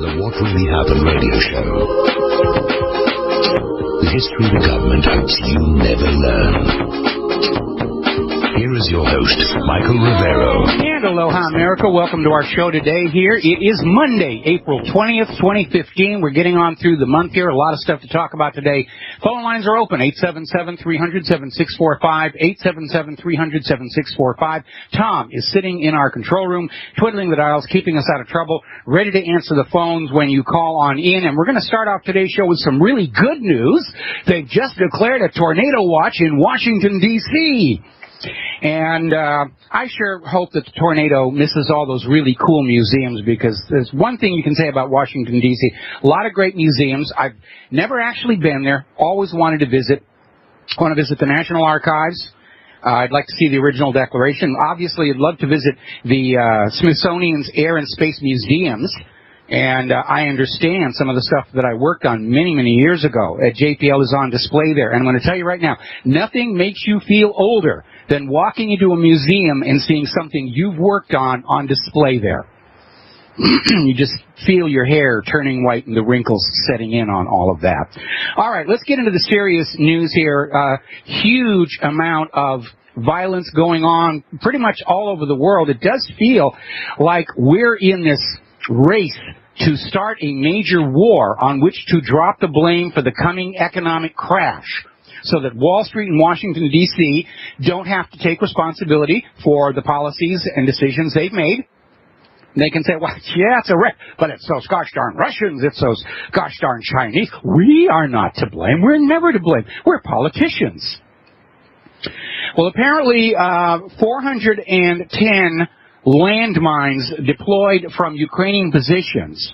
the What Really Happened radio show. The history the government hopes you never learn. Here is your host, Michael Rivero. And aloha, America. Welcome to our show today here. It is Monday, April 20th, 2015. We're getting on through the month here. A lot of stuff to talk about today. Phone lines are open, 877-300-7645, 877-300-7645. Tom is sitting in our control room, twiddling the dials, keeping us out of trouble, ready to answer the phones when you call on in. And we're going to start off today's show with some really good news. They've just declared a tornado watch in Washington, D.C., and I sure hope that the tornado misses all those really cool museums, because there's one thing you can say about Washington, D.C. A lot of great museums. I've never actually been there. Always wanted to visit. I want to visit the National Archives. I'd like to see the original Declaration. Obviously, I'd love to visit the Smithsonian's Air and Space Museums. And I understand some of the stuff that I worked on many, many years ago at JPL is on display there. And I'm going to tell you right now, nothing makes you feel older than walking into a museum and seeing something you've worked on display there. You just feel your hair turning white and the wrinkles setting in on all of that. All right, let's get into the serious news here. Huge amount of violence going on pretty much all over the world. It does feel like we're in this race to start a major war on which to drop the blame for the coming economic crash, so that Wall Street and Washington, D.C. don't have to take responsibility for the policies and decisions they've made. They can say, well, yeah, it's a wreck, but it's those gosh darn Russians, it's those gosh darn Chinese. We are not to blame. We're never to blame. We're politicians. Well, apparently 410 landmines deployed from Ukrainian positions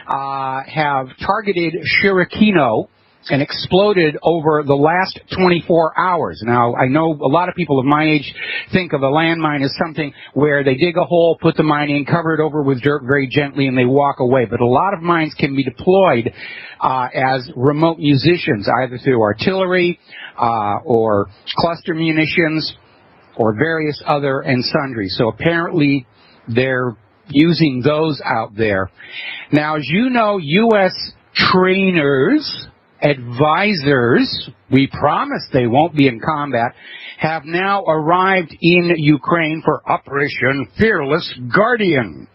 have targeted Shirokino and exploded over the last 24 hours. Now, I know a lot of people of my age think of a landmine as something where they dig a hole, put the mine in, cover it over with dirt very gently, and they walk away. But a lot of mines can be deployed as remote munitions, either through artillery or cluster munitions, or various other and sundry. So apparently they're using those out there. Now, as you know, U.S. trainers, advisors, we promised they won't be in combat, have now arrived in Ukraine for Operation Fearless Guardian.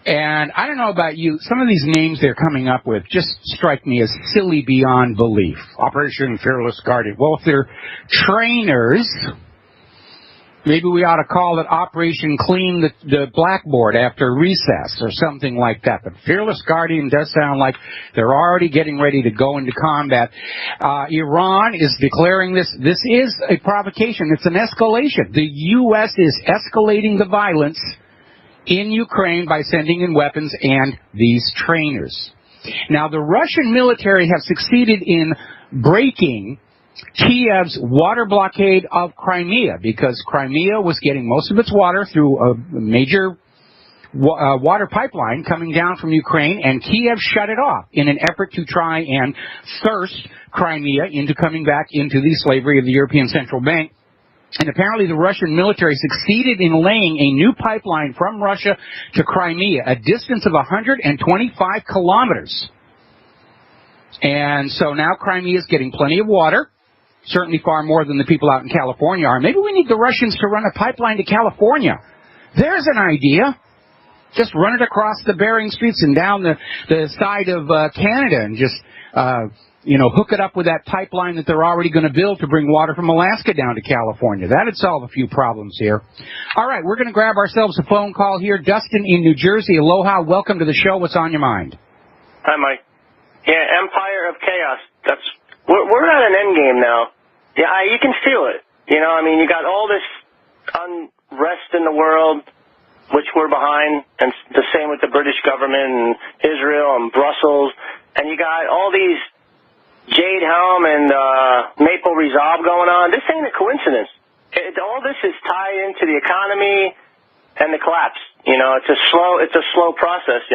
And I don't know about you, some of these names they're coming up with just strike me as silly beyond belief. Operation Fearless Guardian. Well, if they're trainers, maybe we ought to call it Operation Clean the Blackboard after recess or something like that. But Fearless Guardian does sound like they're already getting ready to go into combat. Iran is declaring this. This is a provocation. It's an escalation. The U.S. is escalating the violence in Ukraine by sending in weapons and these trainers. Now, the Russian military have succeeded in breaking Kiev's water blockade of Crimea, because Crimea was getting most of its water through a major water pipeline coming down from Ukraine, and Kiev shut it off in an effort to try and thrust Crimea into coming back into the slavery of the European Central Bank. And apparently the Russian military succeeded in laying a new pipeline from Russia to Crimea, a distance of 125 kilometers. And so now Crimea is getting plenty of water, certainly far more than the people out in California are. Maybe we need the Russians to run a pipeline to California. There's an idea. Just run it across the Bering Straits and down the side of Canada and just hook it up with that pipeline that they're already going to build to bring water from Alaska down to California. That'd solve a few problems here. All right, we're going to grab ourselves a phone call here. Dustin in New Jersey. Aloha. Welcome to the show. What's on your mind? Hi, Mike. Yeah, Empire of Chaos. We're at an end game now. Yeah, you can feel it. You got all this unrest in the world, which we're behind, and the same with the British government and Israel and Brussels. And you got all these Jade Helm and Maple Resolve going on. This ain't a coincidence. All this is tied into the economy and the collapse. It's a slow process.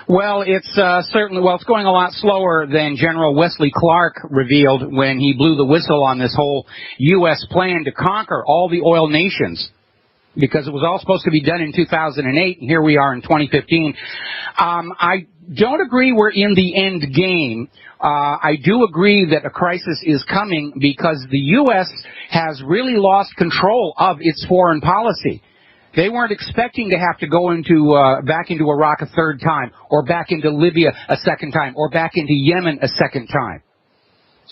Well, it's it's going a lot slower than General Wesley Clark revealed when he blew the whistle on this whole U.S. plan to conquer all the oil nations. because it was all supposed to be done in 2008, and here we are in 2015. I don't agree we're in the end game. I do agree that a crisis is coming because the U.S. has really lost control of its foreign policy. They weren't expecting to have to go into back into Iraq a third time, or back into Libya a second time, or back into Yemen a second time.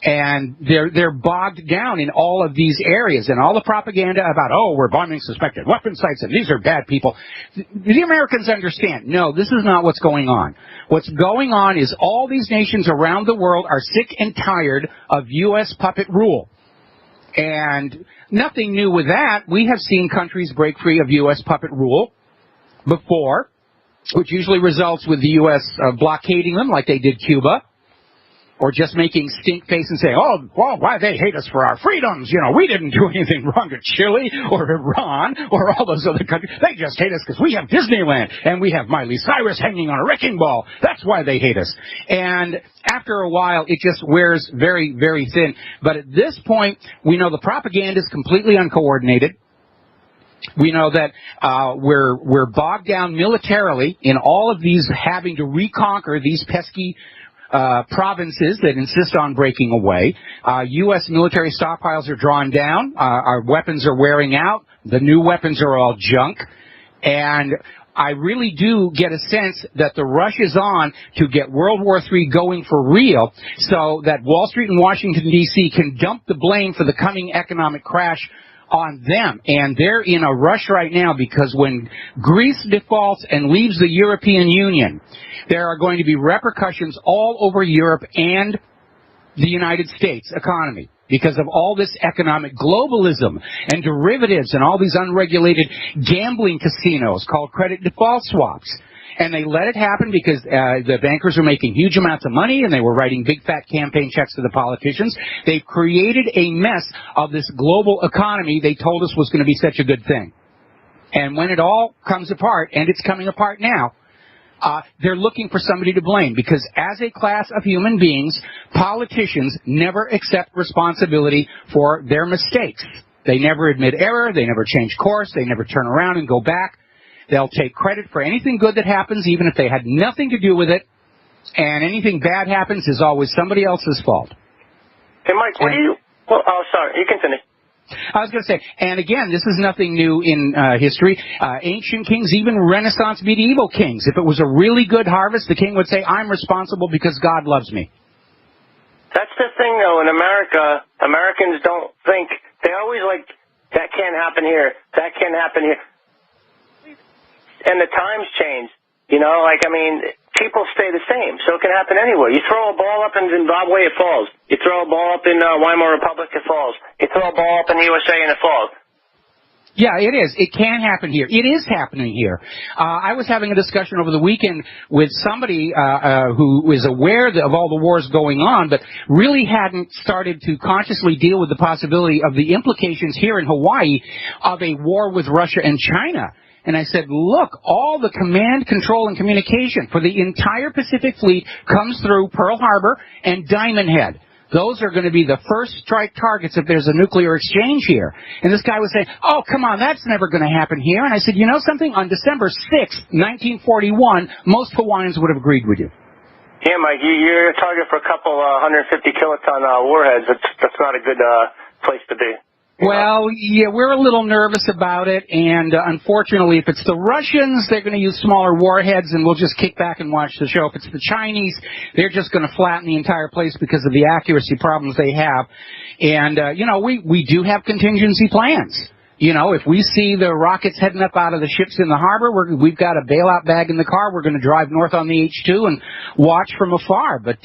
And they're bogged down in all of these areas, and all the propaganda about, oh, we're bombing suspected weapon sites and these are bad people. The Americans understand, no, this is not what's going on. What's going on is all these nations around the world are sick and tired of U.S. puppet rule. And nothing new with that. We have seen countries break free of U.S. puppet rule before, which usually results with the U.S. Blockading them like they did Cuba, or just making stink face and saying, oh, well, why they hate us for our freedoms? You know, we didn't do anything wrong to Chile or Iran or all those other countries. They just hate us because we have Disneyland and we have Miley Cyrus hanging on a wrecking ball. That's why they hate us. And after a while, it just wears very, very thin. But at this point, we know the propaganda is completely uncoordinated. We know that we're bogged down militarily in all of these having to reconquer these pesky provinces that insist on breaking away. U.S. military stockpiles are drawn down. Our weapons are wearing out. The new weapons are all junk. And I really do get a sense that the rush is on to get World War III going for real, so that Wall Street and Washington, D.C. can dump the blame for the coming economic crash on them. And they're in a rush right now because when Greece defaults and leaves the European Union, there are going to be repercussions all over Europe and the United States economy because of all this economic globalism and derivatives and all these unregulated gambling casinos called credit default swaps. And they let it happen because the bankers were making huge amounts of money and they were writing big fat campaign checks to the politicians. They've created a mess of this global economy they told us was going to be such a good thing. And when it all comes apart, and it's coming apart now, they're looking for somebody to blame because as a class of human beings, politicians never accept responsibility for their mistakes. They never admit error. They never change course. They never turn around and go back. They'll take credit for anything good that happens, even if they had nothing to do with it. And anything bad happens is always somebody else's fault. Hey, Mike, what do you... Well, oh, sorry. You continue. I was going to say, and again, this is nothing new in history. Ancient kings, even Renaissance medieval kings, if it was a really good harvest, the king would say, I'm responsible because God loves me. That's the thing, though. In America, Americans don't think... They always like, that can't happen here. That can't happen here. And the times change, you know, like, I mean, people stay the same, so it can happen anywhere. You throw a ball up in Zimbabwe, it falls. You throw a ball up in Weimar Republic, it falls. You throw a ball up in the USA and it falls. Yeah, it is. It can happen here. It is happening here. I was having a discussion over the weekend with somebody who is aware of all the wars going on, but really hadn't started to consciously deal with the possibility of the implications here in Hawaii of a war with Russia and China. And I said, look, all the command, control, and communication for the entire Pacific Fleet comes through Pearl Harbor and Diamond Head. Those are going to be the first strike targets if there's a nuclear exchange here. And this guy was saying, oh, come on, that's never going to happen here. And I said, you know something? On December 6th, 1941, most Hawaiians would have agreed with you. Yeah, Mike, you're a target for a couple 150 kiloton warheads. That's not a good place to be. Well, yeah, we're a little nervous about it, and unfortunately, if it's the Russians, they're going to use smaller warheads, and we'll just kick back and watch the show. If it's the Chinese, they're just going to flatten the entire place because of the accuracy problems they have. And, you know, we do have contingency plans. You know, if we see the rockets heading up out of the ships in the harbor, we've got a bailout bag in the car. We're going to drive north on the H2 and watch from afar. But,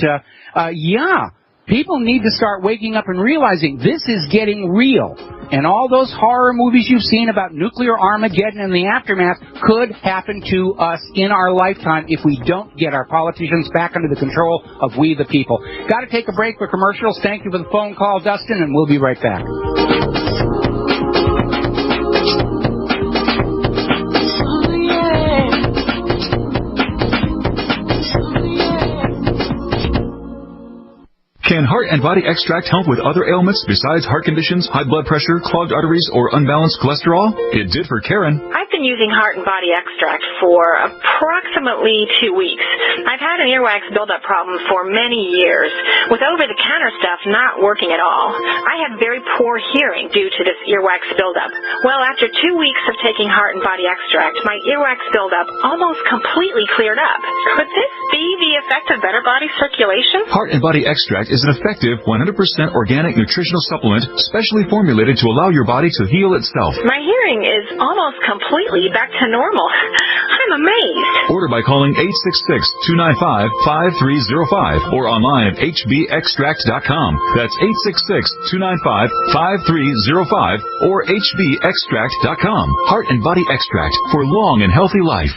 yeah. People need to start waking up and realizing this is getting real. And all those horror movies you've seen about nuclear Armageddon and the aftermath could happen to us in our lifetime if we don't get our politicians back under the control of we the people. Got to take a break for commercials. Thank you for the phone call, Dustin, and we'll be right back. Can heart and body extract help with other ailments besides heart conditions, high blood pressure, clogged arteries, or unbalanced cholesterol? It did for Karen. I've been using heart and body extract for approximately 2 weeks. I've had an earwax buildup problem for many years, with over-the-counter stuff not working at all. I have very poor hearing due to this earwax buildup. Well, after 2 weeks of taking heart and body extract, my earwax buildup almost completely cleared up. Could this be the effect of better body circulation? Heart and body extract is an effective 100% organic nutritional supplement specially formulated to allow your body to heal itself. My hearing is almost completely back to normal. I'm amazed. Order by calling 866-295-5305 or online at hbextract.com. That's 866-295-5305 or hbextract.com. Heart and body extract for long and healthy life.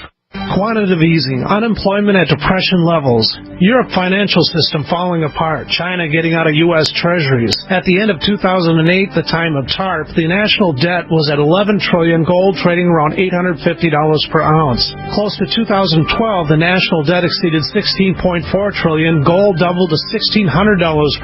Quantitative easing, unemployment at depression levels, Europe financial system falling apart, China getting out of U.S. treasuries. At the end of 2008, the time of TARP, the national debt was at $11 trillion, gold trading around $850 per ounce. Close to 2012, the national debt exceeded $16.4 trillion, gold doubled to $1,600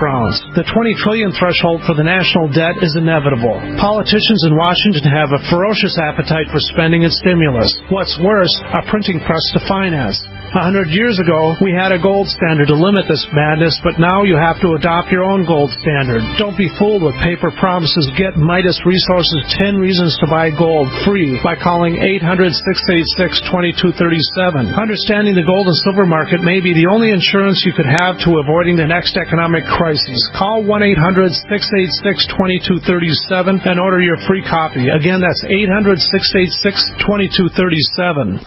per ounce. The $20 trillion threshold for the national debt is inevitable. Politicians in Washington have a ferocious appetite for spending and stimulus. What's worse, a printing press to finance. 100 years ago, we had a gold standard to limit this madness, but now you have to adopt your own gold standard. Don't be fooled with paper promises. Get Midas Resources 10 Reasons to Buy Gold free by calling 800-686-2237. Understanding the gold and silver market may be the only insurance you could have to avoiding the next economic crisis. Call 1-800-686-2237 and order your free copy. Again, that's 800-686-2237.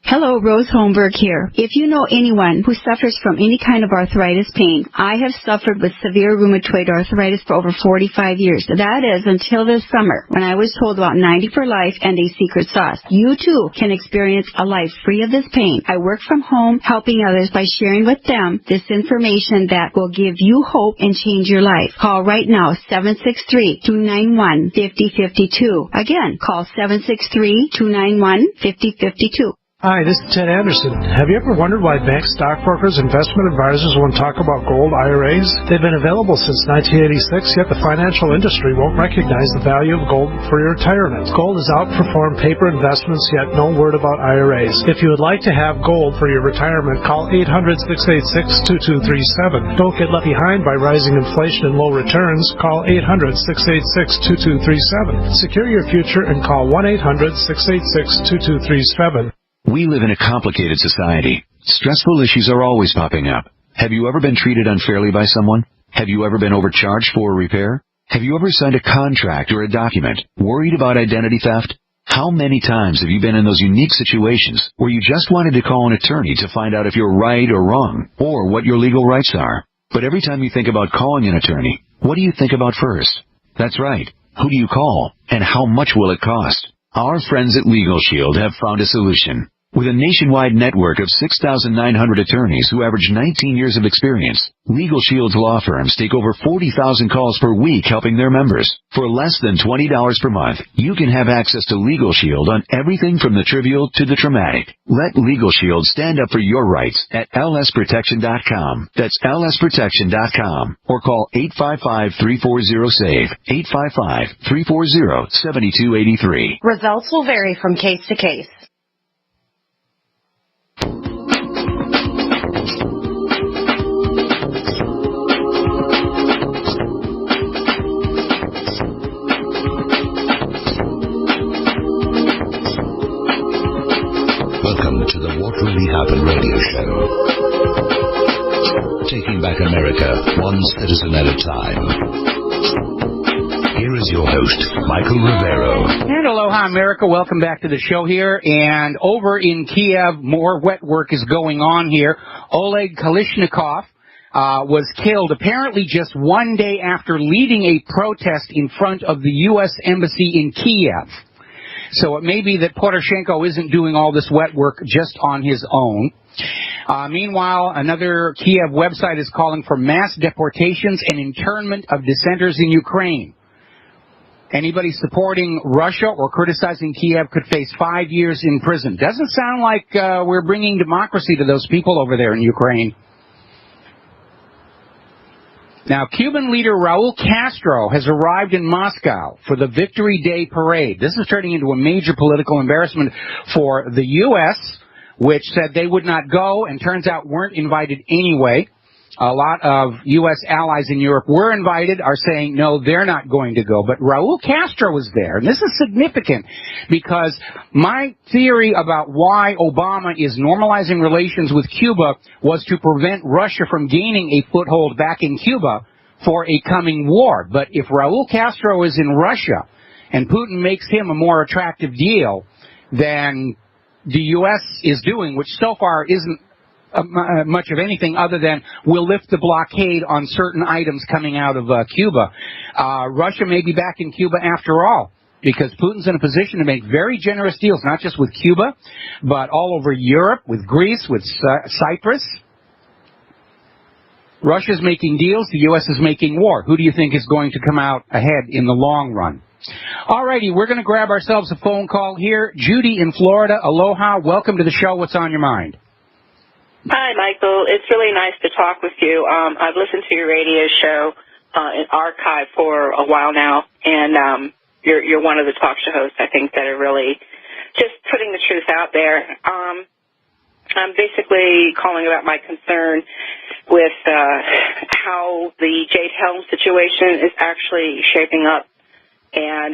Hello, Rose Holmberg here. If you know anyone who suffers from any kind of arthritis pain, I have suffered with severe rheumatoid arthritis for over 45 years. That is until this summer, when I was told about 90 for Life and a secret sauce. You too can experience a life free of this pain. I work from home, helping others by sharing with them this information that will give you hope and change your life. Call right now, 763-291-5052. Again, call 763-291-5052. Hi, this is Ted Anderson. Have you ever wondered why bank stockbrokers, investment advisors won't talk about gold IRAs? They've been available since 1986, yet the financial industry won't recognize the value of gold for your retirement. Gold has outperformed paper investments, yet no word about IRAs. If you would like to have gold for your retirement, call 800-686-2237. Don't get left behind by rising inflation and low returns. Call 800-686-2237. Secure your future and call 1-800-686-2237. We live in a complicated society. Stressful issues are always popping up. Have you ever been treated unfairly by someone? Have you ever been overcharged for a repair? Have you ever signed a contract or a document worried about identity theft? How many times have you been in those unique situations where you just wanted to call an attorney to find out if you're right or wrong, or what your legal rights are? But every time you think about calling an attorney, what do you think about first? That's right. Who do you call, and how much will it cost? Our friends at Legal Shield have found a solution. With a nationwide network of 6,900 attorneys who average 19 years of experience, Legal Shield's law firms take over 40,000 calls per week helping their members. For less than $20 per month, you can have access to Legal Shield on everything from the trivial to the traumatic. Let Legal Shield stand up for your rights at lsprotection.com. That's lsprotection.com. Or call 855-340-SAVE, 855-340-7283. Results will vary from case to case. Welcome to the What Really Happened radio show. Taking back America, one citizen at a time. Here is your host, Michael Rivero. And aloha, America. Welcome back to the show here. And over in Kiev, more wet work is going on here. Oleg Kalishnikov was killed apparently just one day after leading a protest in front of the U.S. Embassy in Kiev. So it may be that Poroshenko isn't doing all this wet work just on his own. Meanwhile, another Kiev website is calling for mass deportations and internment of dissenters in Ukraine. Anybody supporting Russia or criticizing Kiev could face 5 years in prison. Doesn't sound like we're bringing democracy to those people over there in Ukraine. Now, Cuban leader Raul Castro has arrived in Moscow for the Victory Day parade. This is turning into a major political embarrassment for the U.S., which said they would not go, and turns out weren't invited anyway. A lot of U.S. allies in Europe were invited, are saying, no, they're not going to go. But Raul Castro was there, and this is significant because my theory about why Obama is normalizing relations with Cuba was to prevent Russia from gaining a foothold back in Cuba for a coming war. But if Raul Castro is in Russia and Putin makes him a more attractive deal than the U.S. is doing, which so far isn't much of anything other than we'll lift the blockade on certain items coming out of Cuba. Russia may be back in Cuba after all, because Putin's in a position to make very generous deals, not just with Cuba, but all over Europe, with Greece, with Cyprus. Russia's making deals, the U.S. is making war. Who do you think is going to come out ahead in the long run? Alrighty, we're going to grab ourselves a phone call here. Judy in Florida, aloha, welcome to the show. What's on your mind? Hi, Michael. It's really nice to talk with you. I've listened to your radio show in archive for a while now, and you're one of the talk show hosts, I think, that are really just putting the truth out there. I'm basically calling about my concern with how the Jade Helm situation is actually shaping up and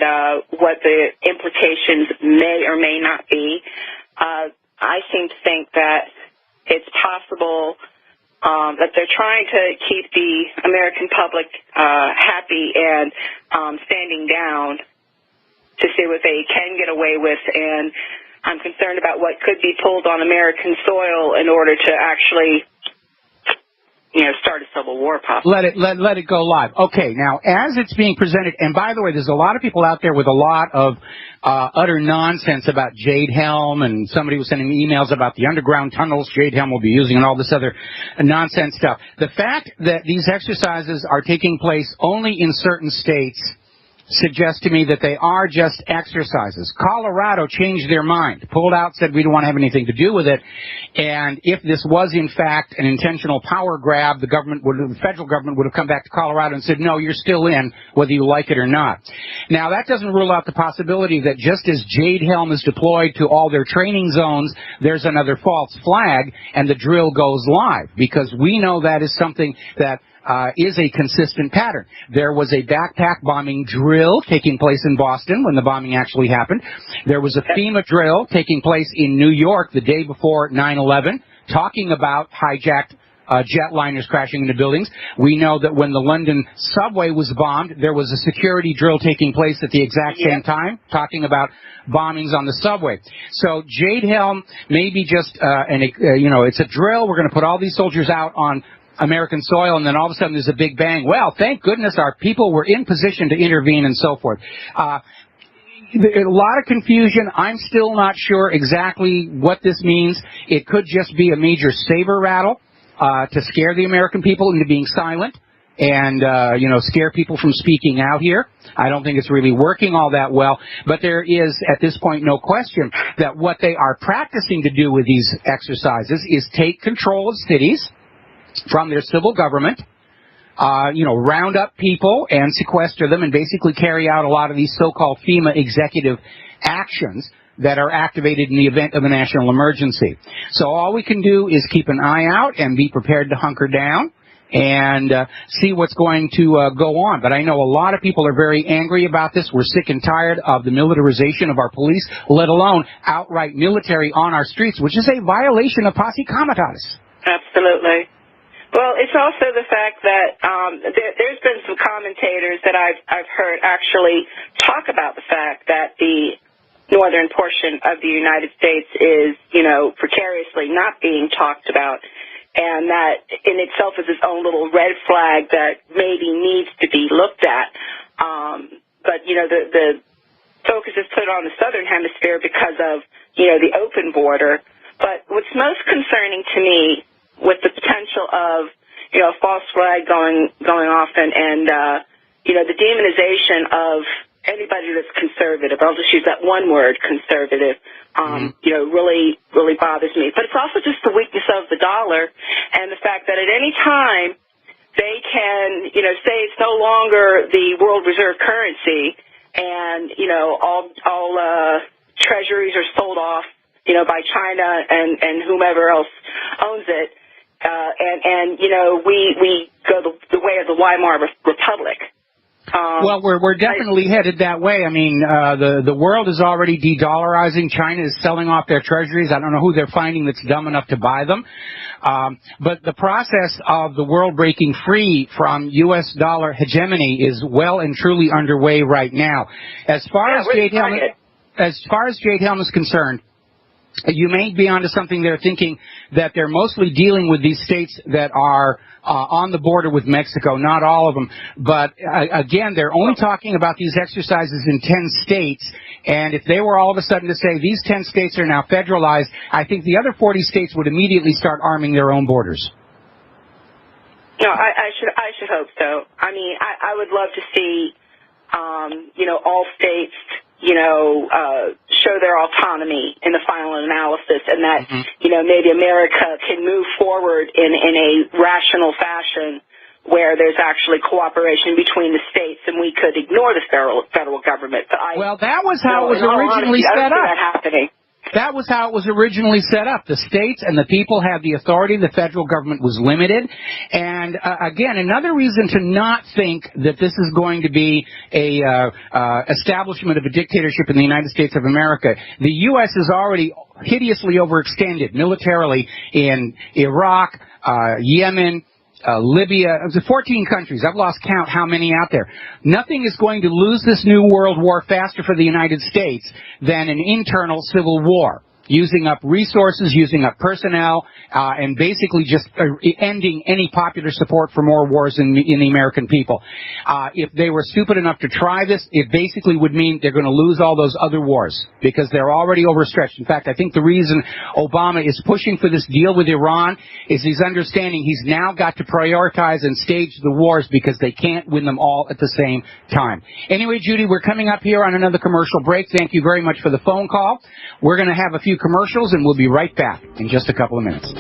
what the implications may or may not be. I seem to think that it's possible that they're trying to keep the American public happy and standing down to see what they can get away with, and I'm concerned about what could be pulled on American soil in order to actually, start a civil war, possibly. Let it go live. Okay, now, as it's being presented, and by the way, there's a lot of people out there with a lot of utter nonsense about Jade Helm, and somebody was sending me emails about the underground tunnels Jade Helm will be using and all this other nonsense stuff. The fact that these exercises are taking place only in certain states suggests to me that they are just exercises. Colorado changed their mind, pulled out, said we don't want to have anything to do with it. And if this was in fact an intentional power grab, the federal government would have come back to Colorado and said, no, you're still in, whether you like it or not. Now, that doesn't rule out the possibility that just as Jade Helm is deployed to all their training zones, there's another false flag and the drill goes live, because we know that is something that is a consistent pattern. There was a backpack bombing drill taking place in Boston when the bombing actually happened. There was a FEMA drill taking place in New York the day before 9/11, talking about hijacked jetliners crashing into buildings. We know that when the London subway was bombed, there was a security drill taking place at the exact same time, talking about bombings on the subway. So Jade Helm may be just, it's a drill. We're going to put all these soldiers out on American soil, and then all of a sudden there's a big bang. Well, thank goodness our people were in position to intervene and so forth. A lot of confusion. I'm still not sure exactly what this means. It could just be a major saber rattle to scare the American people into being silent and, scare people from speaking out here. I don't think it's really working all that well, but there is, at this point, no question that what they are practicing to do with these exercises is take control of cities from their civil government, round up people and sequester them and basically carry out a lot of these so-called FEMA executive actions that are activated in the event of a national emergency. So all we can do is keep an eye out and be prepared to hunker down and see what's going to go on. But I know a lot of people are very angry about this. We're sick and tired of the militarization of our police, let alone outright military on our streets, which is a violation of posse comitatus. Absolutely. Well, it's also the fact that there's been some commentators that I've heard actually talk about the fact that the northern portion of the United States is, precariously not being talked about, and that in itself is its own little red flag that maybe needs to be looked at. But, the focus is put on the southern hemisphere because of, the open border. But what's most concerning to me with the potential of, a false flag going off and the demonization of anybody that's conservative. I'll just use that one word, conservative, really, really bothers me. But it's also just the weakness of the dollar and the fact that at any time they can, say it's no longer the world reserve currency, and all treasuries are sold off, by China and whomever else owns it, and we go the way of the Weimar Republic. Well, we're definitely headed that way. I mean, the world is already de-dollarizing. China is selling off their treasuries. I don't know who they're finding that's dumb enough to buy them. But the process of the world breaking free from U.S. dollar hegemony is well and truly underway right now. As far as Jade Helm is concerned, you may be onto something there, thinking that they're mostly dealing with these states that are on the border with Mexico, not all of them. But again, they're only talking about these exercises in 10 states. And if they were all of a sudden to say these 10 states are now federalized, I think the other 40 states would immediately start arming their own borders. No, I should hope so. I mean, I would love to see, all states, show their autonomy in the final analysis, and that, maybe America can move forward in a rational fashion where there's actually cooperation between the states, and we could ignore the federal government. But that was how it was originally set up. That happening. That was how it was originally set up. The states and the people had the authority. The federal government was limited. And again, another reason to not think that this is going to be a establishment of a dictatorship in the United States of America. The U.S. is already hideously overextended militarily in Iraq, Yemen, Libya. It was 14 countries. I've lost count how many out there. Nothing is going to lose this new world war faster for the United States than an internal civil war, using up resources, using up personnel, and basically just ending any popular support for more wars in the American people. If they were stupid enough to try this, it basically would mean they're going to lose all those other wars because they're already overstretched. In fact, I think the reason Obama is pushing for this deal with Iran is he's understanding he's now got to prioritize and stage the wars because they can't win them all at the same time. Anyway, Judy, we're coming up here on another commercial break. Thank you very much for the phone call. We're going to have a few commercials, and we'll be right back in just a couple of minutes.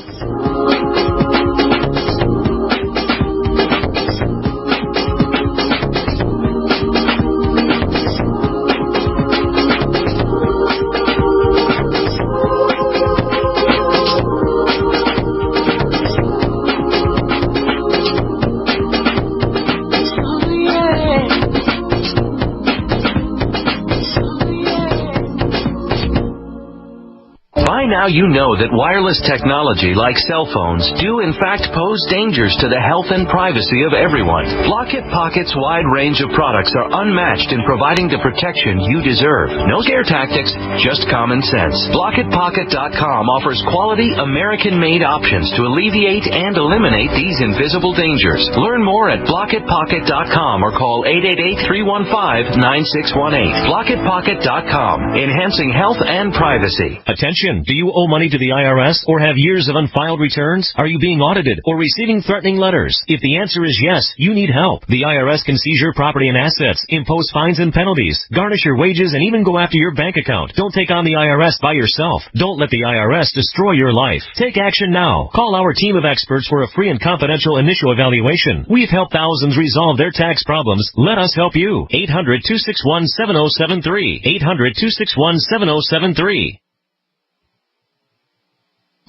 Now you know that wireless technology like cell phones do in fact pose dangers to the health and privacy of everyone. Locket Pocket's wide range of products are unmatched in providing the protection you deserve. No scare tactics, just common sense. LocketPocket.com offers quality American-made options to alleviate and eliminate these invisible dangers. Learn more at LocketPocket.com or call 888-315-9618. LocketPocket.com, enhancing health and privacy. Attention, do you owe money to the IRS or have years of unfiled returns? Are you being audited or receiving threatening letters? If the answer is yes, you need help. The IRS can seize your property and assets, impose fines and penalties, garnish your wages, and even go after your bank account. Don't take on the IRS by yourself. Don't let the IRS destroy your life. Take action now. Call our team of experts for a free and confidential initial evaluation. We've helped thousands resolve their tax problems. Let us help you. 800-261-7073. 800-261-7073.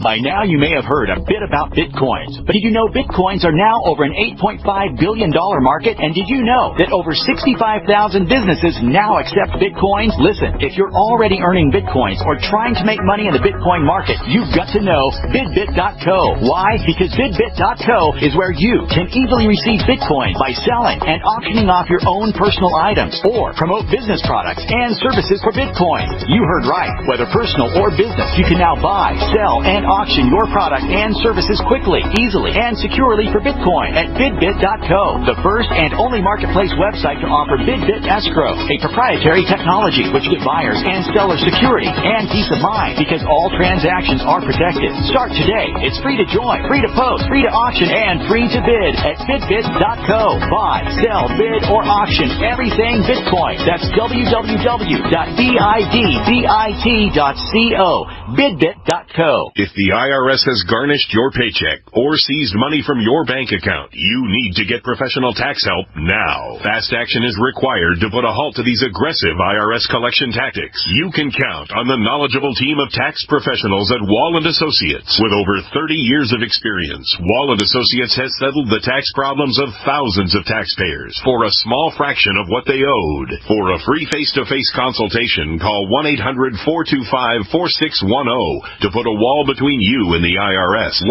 By now, you may have heard a bit about Bitcoins. But did you know Bitcoins are now over an $8.5 billion market? And did you know that over 65,000 businesses now accept Bitcoins? Listen, if you're already earning Bitcoins or trying to make money in the Bitcoin market, you've got to know BidBit.co. Why? Because BidBit.co is where you can easily receive Bitcoins by selling and auctioning off your own personal items or promote business products and services for Bitcoins. You heard right. Whether personal or business, you can now buy, sell, and auction your product and services quickly, easily, and securely for Bitcoin at BidBit.co, the first and only marketplace website to offer BidBit Escrow, a proprietary technology which gives buyers and sellers security and peace of mind because all transactions are protected. Start today. It's free to join, free to post, free to auction, and free to bid at BidBit.co. Buy, sell, bid, or auction everything Bitcoin. That's www.bidbit.co. bidbit.co. If the IRS has garnished your paycheck or seized money from your bank account, you need to get professional tax help now. Fast action is required to put a halt to these aggressive IRS collection tactics. You can count on the knowledgeable team of tax professionals at Wall & Associates. With over 30 years of experience, Wall & Associates has settled the tax problems of thousands of taxpayers for a small fraction of what they owed. For a free face-to-face consultation, call 1-800-425-4610 to put a wall between you and the IRS.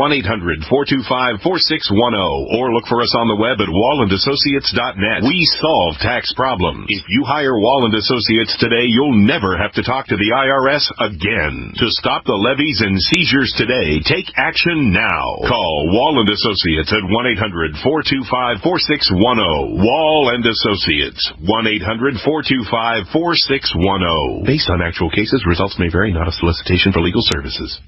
1-800-425-4610 or look for us on the web at wallandassociates.net. We solve tax problems. If you hire Wall & Associates today, you'll never have to talk to the IRS again. To stop the levies and seizures today, take action now. Call Wall & Associates at 1-800-425-4610. Wall & Associates. 1-800-425-4610. Based on actual cases, results may vary, not a solicitation for legal services.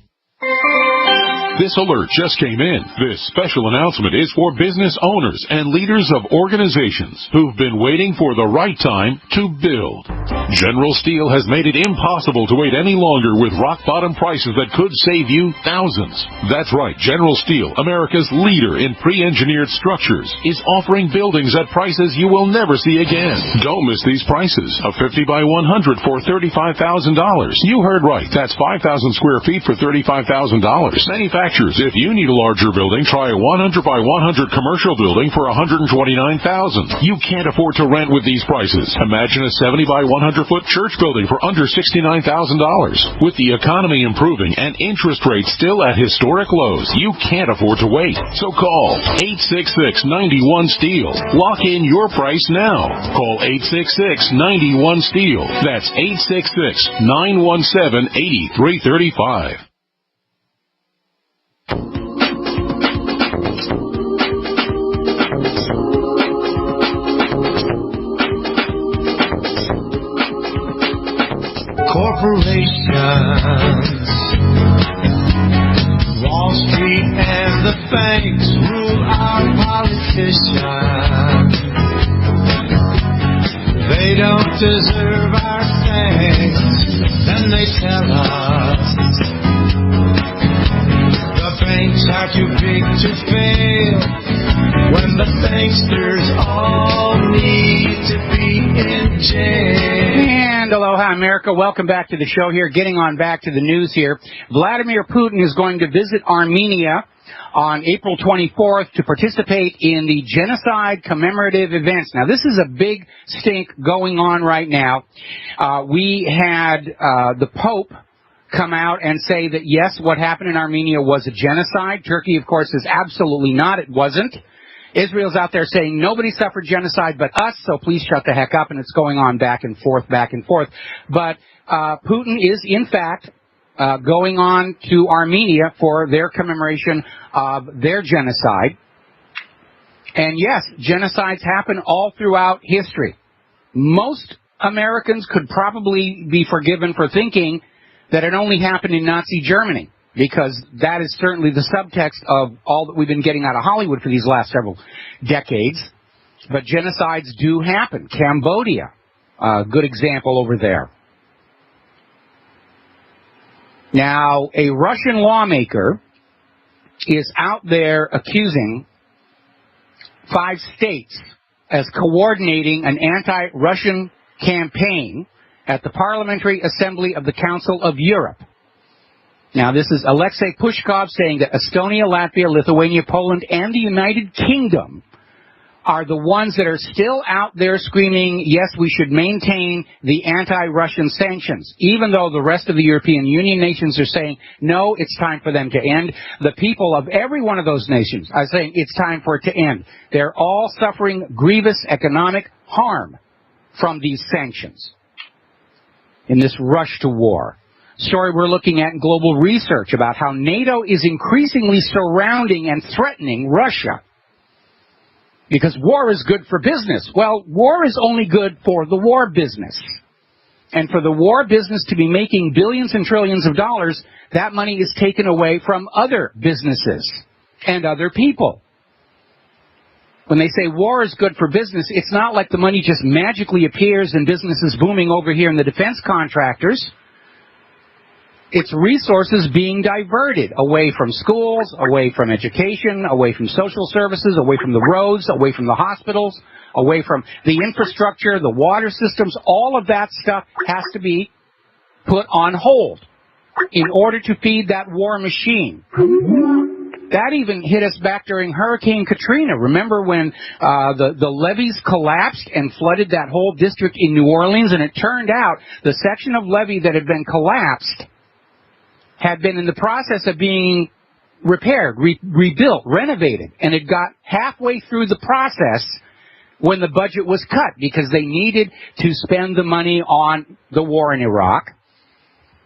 This alert just came in. This special announcement is for business owners and leaders of organizations who've been waiting for the right time to build. General Steel has made it impossible to wait any longer with rock-bottom prices that could save you thousands. That's right, General Steel, America's leader in pre-engineered structures, is offering buildings at prices you will never see again. Don't miss these prices. A 50 by 100 for $35,000. You heard right. That's 5,000 square feet for $35,000. Manufacturers, if you need a larger building, try a 100 by 100 commercial building for $129,000. You can't afford to rent with these prices. Imagine a 70 by 100 foot church building for under $69,000. With the economy improving and interest rates still at historic lows, you can't afford to wait. So call 866-91-STEEL. Lock in your price now. Call 866-91-STEEL. That's 866-917-8335. Corporations, Wall Street and the banks rule our politicians. They don't deserve our thanks, then they tell us the banks are too big to fail, when the banksters all need to be in jail. And aloha, America. Welcome back to the show here. Getting on back to the news here. Vladimir Putin is going to visit Armenia on April 24th to participate in the genocide commemorative events. Now, this is a big stink going on right now. We had the Pope come out and say that, yes, what happened in Armenia was a genocide. Turkey, of course, is absolutely not. It wasn't. Israel's out there saying nobody suffered genocide but us, so please shut the heck up, and it's going on back and forth. But Putin is, in fact, going on to Armenia for their commemoration of their genocide. And yes, genocides happen all throughout history. Most Americans could probably be forgiven for thinking that it only happened in Nazi Germany, because that is certainly the subtext of all that we've been getting out of Hollywood for these last several decades. But genocides do happen. Cambodia, a good example over there. Now, a Russian lawmaker is out there accusing 5 states as coordinating an anti-Russian campaign at the Parliamentary Assembly of the Council of Europe. Now, this is Alexei Pushkov saying that Estonia, Latvia, Lithuania, Poland, and the United Kingdom are the ones that are still out there screaming, yes, we should maintain the anti-Russian sanctions, even though the rest of the European Union nations are saying, no, it's time for them to end. The people of every one of those nations are saying it's time for it to end. They're all suffering grievous economic harm from these sanctions in this rush to war. Story we're looking at in Global Research about how NATO is increasingly surrounding and threatening Russia. Because war is good for business. Well, war is only good for the war business. And for the war business to be making billions and trillions of dollars, that money is taken away from other businesses and other people. When they say war is good for business, it's not like the money just magically appears and business is booming over here in the defense contractors. its resources being diverted away from schools, away from education, away from social services, away from the roads, away from the hospitals, away from the infrastructure, the water systems. All of that stuff has to be put on hold in order to feed that war machine. That even hit us back during Hurricane Katrina. Remember when the levees collapsed and flooded that whole district in New Orleans? And it turned out the section of levee that had been collapsed had been in the process of being repaired, rebuilt, renovated. And it got halfway through the process when the budget was cut because they needed to spend the money on the war in Iraq.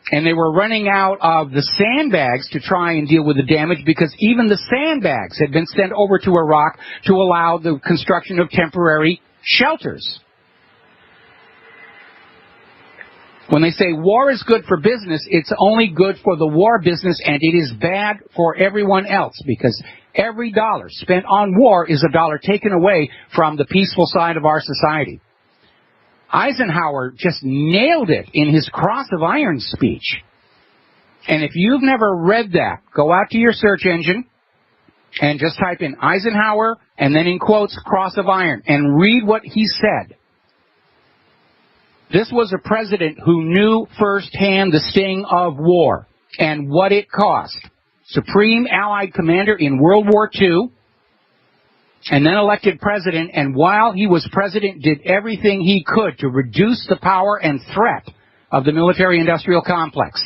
And they were running out of the sandbags to try and deal with the damage because even the sandbags had been sent over to Iraq to allow the construction of temporary shelters. When they say war is good for business, it's only good for the war business and it is bad for everyone else because every dollar spent on war is a dollar taken away from the peaceful side of our society. Eisenhower just nailed it in his Cross of Iron speech. And if you've never read that, go out to your search engine and just type in Eisenhower and then in quotes Cross of Iron and read what he said. This was a president who knew firsthand the sting of war and what it cost. Supreme Allied commander in World War II, and then elected president, and while he was president, did everything he could to reduce the power and threat of the military-industrial complex.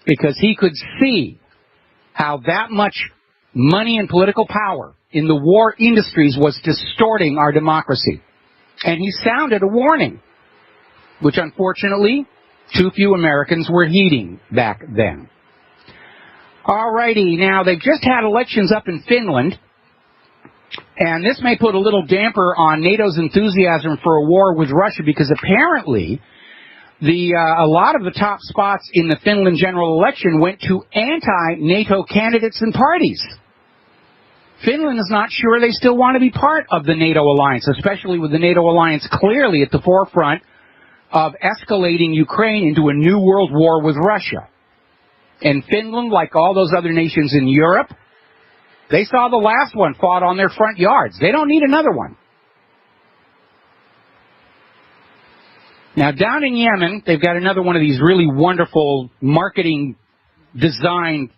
Because he could see how that much money and political power in the war industries was distorting our democracy. And he sounded a warning, which unfortunately too few Americans were heeding back then. Alrighty, now they've just had elections up in Finland. And this may put a little damper on NATO's enthusiasm for a war with Russia because apparently a lot of the top spots in the Finland general election went to anti-NATO candidates and parties. Finland is not sure they still want to be part of the NATO alliance, especially with the NATO alliance clearly at the forefront of escalating Ukraine into a new world war with Russia. And Finland, like all those other nations in Europe, they saw the last one fought on their front yards. They don't need another one. Now, down in Yemen, they've got another one of these really wonderful marketing design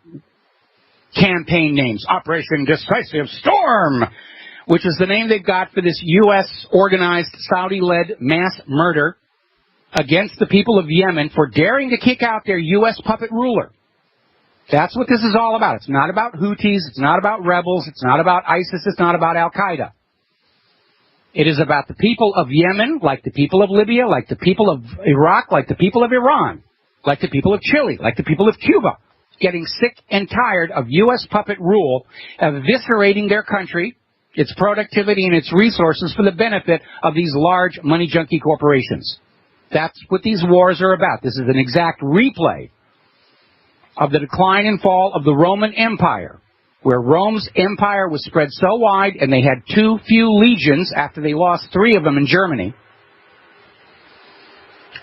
campaign names. Operation Decisive Storm, which is the name they've got for this U.S. organized Saudi-led mass murder against the people of Yemen for daring to kick out their U.S. puppet ruler. That's what this is all about. It's not about Houthis. It's not about rebels. It's not about ISIS. It's not about Al-Qaeda. It is about the people of Yemen, like the people of Libya, like the people of Iraq, like the people of Iran, like the people of Chile, like the people of Cuba, getting sick and tired of U.S. puppet rule, eviscerating their country, its productivity, and its resources for the benefit of these large money junkie corporations. That's what these wars are about. This is an exact replay of the decline and fall of the Roman Empire, where Rome's empire was spread so wide and they had too few legions after they lost 3 of them in Germany.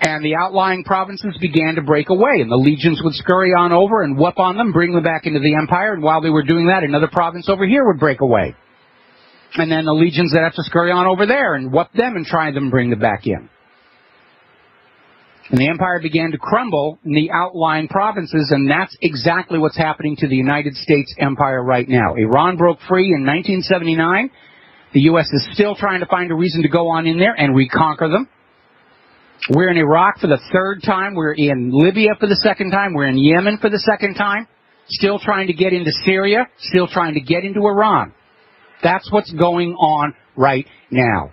And the outlying provinces began to break away, and the legions would scurry on over and whoop on them, bring them back into the empire, and while they were doing that, another province over here would break away. And then the legions that have to scurry on over there and whoop them and try them and bring them back in. And the empire began to crumble in the outlying provinces, and that's exactly what's happening to the United States empire right now. Iran broke free in 1979. The U.S. is still trying to find a reason to go on in there and reconquer them. We're in Iraq for the 3rd time. We're in Libya for the 2nd time. We're in Yemen for the 2nd time. Still trying to get into Syria. Still trying to get into Iran. That's what's going on right now.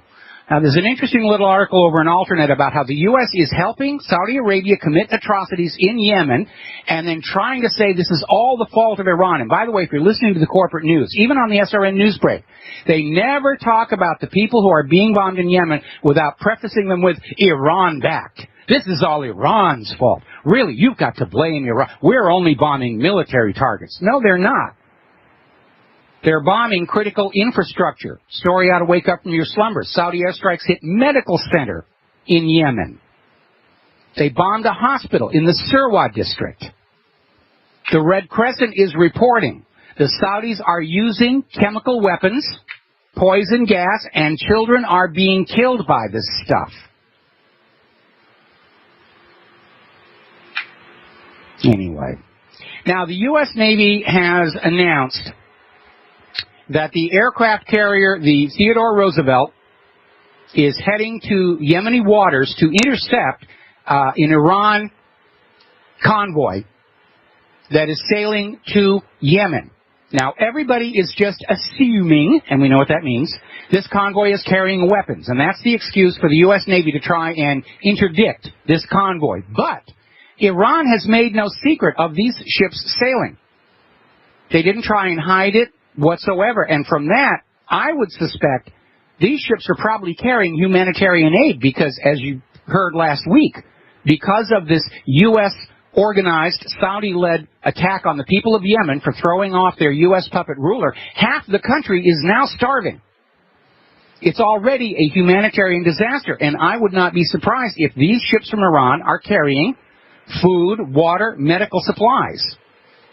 Now, there's an interesting little article over in Alternate about how the U.S. is helping Saudi Arabia commit atrocities in Yemen and then trying to say this is all the fault of Iran. And by the way, if you're listening to the corporate news, even on the SRN news break, they never talk about the people who are being bombed in Yemen without prefacing them with Iran backed. This is all Iran's fault. Really, you've got to blame Iran. We're only bombing military targets. No, they're not. They're bombing critical infrastructure. Story ought to wake up from your slumbers. Saudi airstrikes hit medical center in Yemen. They bombed a hospital in the Sirwa district. The Red Crescent is reporting the Saudis are using chemical weapons, poison gas, and children are being killed by this stuff. Anyway, now the U.S. Navy has announced that the aircraft carrier, the Theodore Roosevelt, is heading to Yemeni waters to intercept an Iran convoy that is sailing to Yemen. Now, everybody is just assuming, and we know what that means, this convoy is carrying weapons, and that's the excuse for the U.S. Navy to try and interdict this convoy. But Iran has made no secret of these ships sailing. They didn't try and hide it whatsoever, and from that, I would suspect these ships are probably carrying humanitarian aid because, as you heard last week, because of this U.S. organized Saudi-led attack on the people of Yemen for throwing off their U.S. puppet ruler, half the country is now starving. It's already a humanitarian disaster, and I would not be surprised if these ships from Iran are carrying food, water, medical supplies.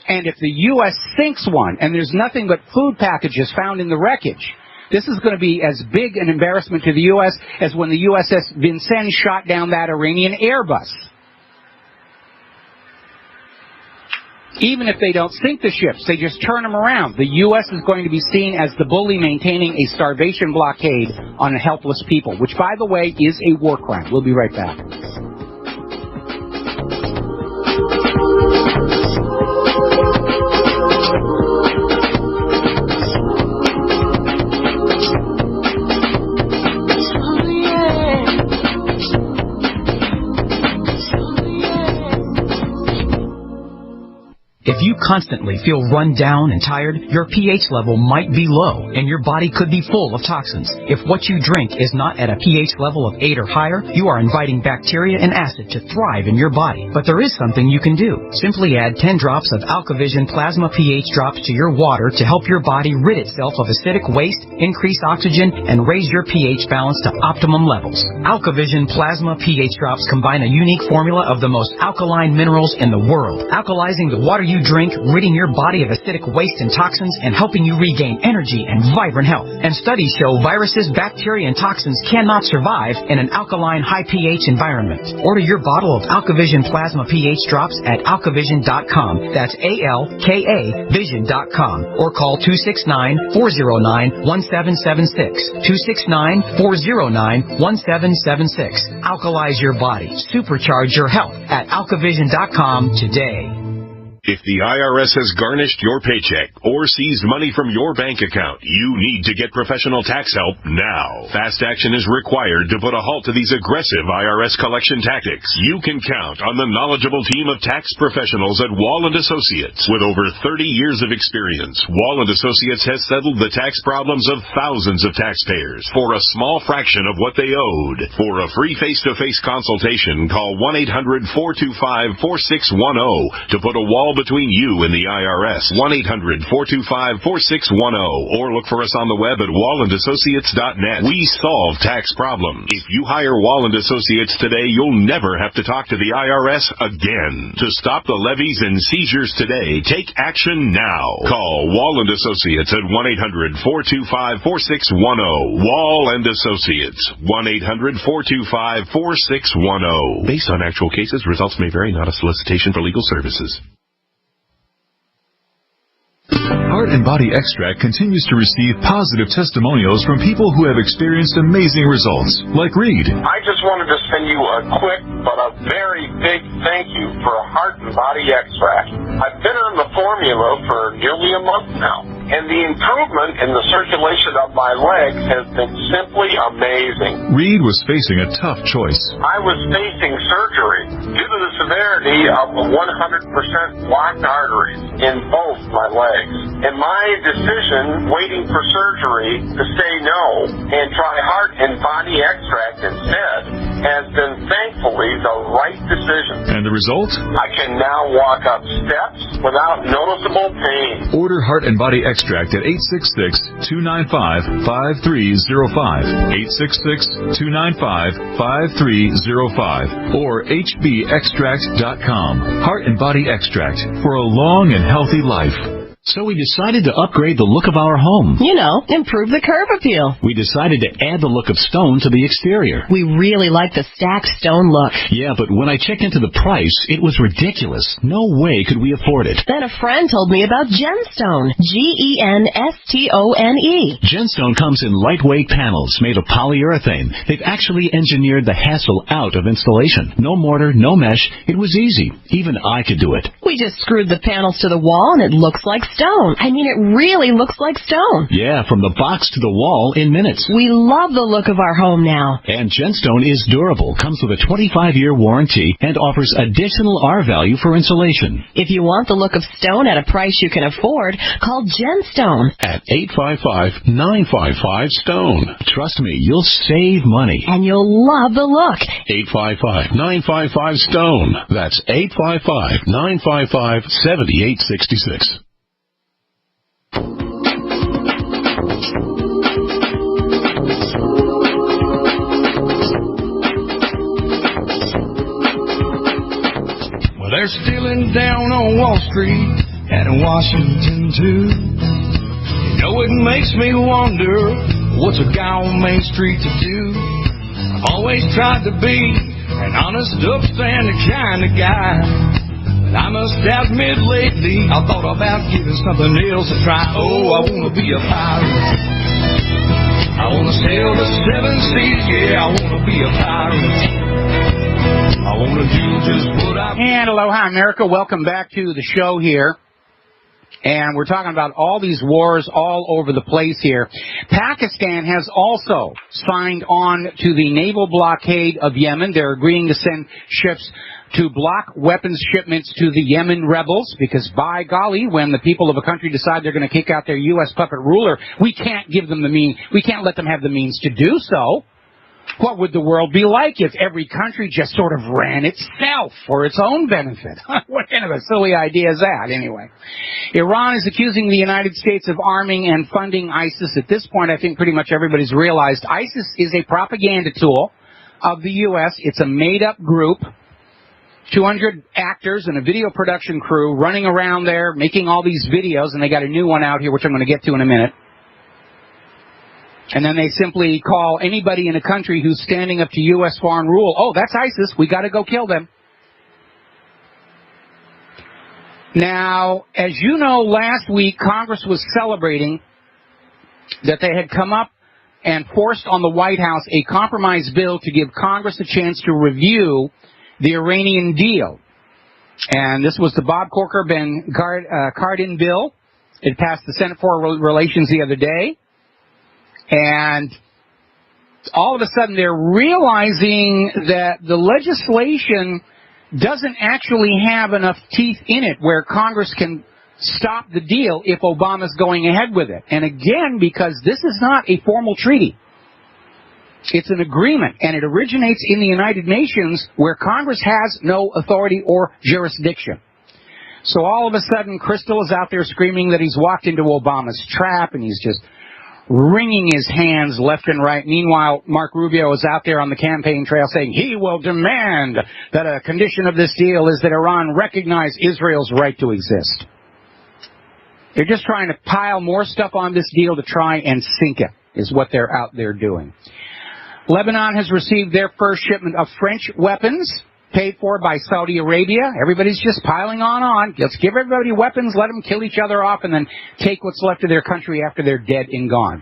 And if the U.S. sinks one, and there's nothing but food packages found in the wreckage, this is going to be as big an embarrassment to the U.S. as when the USS Vincennes shot down that Iranian Airbus. Even if they don't sink the ships, they just turn them around. The U.S. is going to be seen as the bully maintaining a starvation blockade on helpless people, which, by the way, is a war crime. We'll be right back. If you constantly feel run down and tired, your pH level might be low, and your body could be full of toxins. If what you drink is not at a pH level of 8 or higher, you are inviting bacteria and acid to thrive in your body. But there is something you can do. Simply add 10 drops of AlkaVision Plasma pH drops to your water to help your body rid itself of acidic waste, increase oxygen, and raise your pH balance to optimum levels. AlkaVision Plasma pH drops combine a unique formula of the most alkaline minerals in the world, alkalizing the water you drink, ridding your body of acidic waste and toxins, and helping you regain energy and vibrant health. And studies show viruses, bacteria, and toxins cannot survive in an alkaline, high pH environment. Order your bottle of AlkaVision Plasma pH drops at alkavision.com. That's ALKA Vision.com. Or call 269-409-1776. 269-409-1776. Alkalize your body. Supercharge your health at alkavision.com today. If the IRS has garnished your paycheck or seized money from your bank account, you need to get professional tax help now. Fast action is required to put a halt to these aggressive IRS collection tactics. You can count on the knowledgeable team of tax professionals at Wall & Associates. With over 30 years of experience, Wall & Associates has settled the tax problems of thousands of taxpayers for a small fraction of what they owed. For a free face-to-face consultation, call 1-800-425-4610 to put a wall between you and the IRS. 1-800-425-4610 or look for us on the web at wallandassociates.net. We solve tax problems. If you hire Wall & Associates today, you'll never have to talk to the IRS again. To stop the levies and seizures today, take action now. Call Wall & Associates at 1-800-425-4610. Wall & Associates. 1-800-425-4610. Based on actual cases, results may vary, not a solicitation for legal services. Heart and Body Extract continues to receive positive testimonials from people who have experienced amazing results, like Reed. I just wanted to send you a quick but a very big thank you for Heart and Body Extract. I've been on the formula for nearly a month now, and the improvement in the circulation of my legs has been simply amazing. Reed was facing a tough choice. I was facing surgery due to the severity of 100% blocked arteries in both my legs. And my decision, waiting for surgery, to say no and try Heart and Body Extract instead, has been thankfully the right decision. And the result? I can now walk up steps without noticeable pain. Order Heart and Body Extract at 866-295-5305, 866-295-5305, or hbextract.com. Heart and Body Extract for a long and healthy life. So we decided to upgrade the look of our home. You know, improve the curb appeal. We decided to add the look of stone to the exterior. We really like the stacked stone look. Yeah, but when I checked into the price, it was ridiculous. No way could we afford it. Then a friend told me about Genstone. Genstone. Genstone comes in lightweight panels made of polyurethane. They've actually engineered the hassle out of installation. No mortar, no mesh. It was easy. Even I could do it. We just screwed the panels to the wall and it looks like stone. I mean, it really looks like stone. Yeah, from the box to the wall in minutes. We love the look of our home now. And Genstone is durable, comes with a 25-year warranty, and offers additional R-value for insulation. If you want the look of stone at a price you can afford, call Genstone. At 855-955-STONE. Trust me, you'll save money. And you'll love the look. 855-955-STONE. That's 855-955-7866. Well, they're stealing down on Wall Street and in Washington too. You know, it makes me wonder, what's a guy on Main Street to do? I've always tried to be an honest, upstanding kind of guy. I must admit lately I thought about giving something else a try. Oh, I want to be a pirate. I want to sail the seven seas, yeah, I want to be a pirate. I want to do just what I... And aloha, America. Welcome back to the show here. And we're talking about all these wars all over the place here. Pakistan has also signed on to the naval blockade of Yemen. They're agreeing to send ships to block weapons shipments to the Yemen rebels, because by golly, when the people of a country decide they're going to kick out their U.S. puppet ruler, we can't give them we can't let them have the means to do so. What would the world be like if every country just sort of ran itself for its own benefit? What kind of a silly idea is that, anyway? Iran is accusing the United States of arming and funding ISIS. At this point, I think pretty much everybody's realized ISIS is a propaganda tool of the U.S. It's a made-up group. 200 actors and a video production crew running around there making all these videos, and they got a new one out here, which I'm going to get to in a minute. And then they simply call anybody in a country who's standing up to U.S. foreign rule, oh, that's ISIS, we got to go kill them. Now, as you know, last week Congress was celebrating that they had come up and forced on the White House a compromise bill to give Congress a chance to review the Iranian deal. And this was the Bob Corker-Ben Cardin bill. It passed the Senate Foreign Relations the other day. And all of a sudden they're realizing that the legislation doesn't actually have enough teeth in it where Congress can stop the deal if Obama's going ahead with it. And again, because this is not a formal treaty. It's an agreement, and it originates in the United Nations, where Congress has no authority or jurisdiction. So all of a sudden, Crystal is out there screaming that he's walked into Obama's trap, and he's just wringing his hands left and right. Meanwhile, Mark Rubio is out there on the campaign trail saying he will demand that a condition of this deal is that Iran recognize Israel's right to exist. They're just trying to pile more stuff on this deal to try and sink it, is what they're out there doing. Lebanon has received their first shipment of French weapons, paid for by Saudi Arabia. Everybody's just piling on. Let's give everybody weapons, let them kill each other off, and then take what's left of their country after they're dead and gone.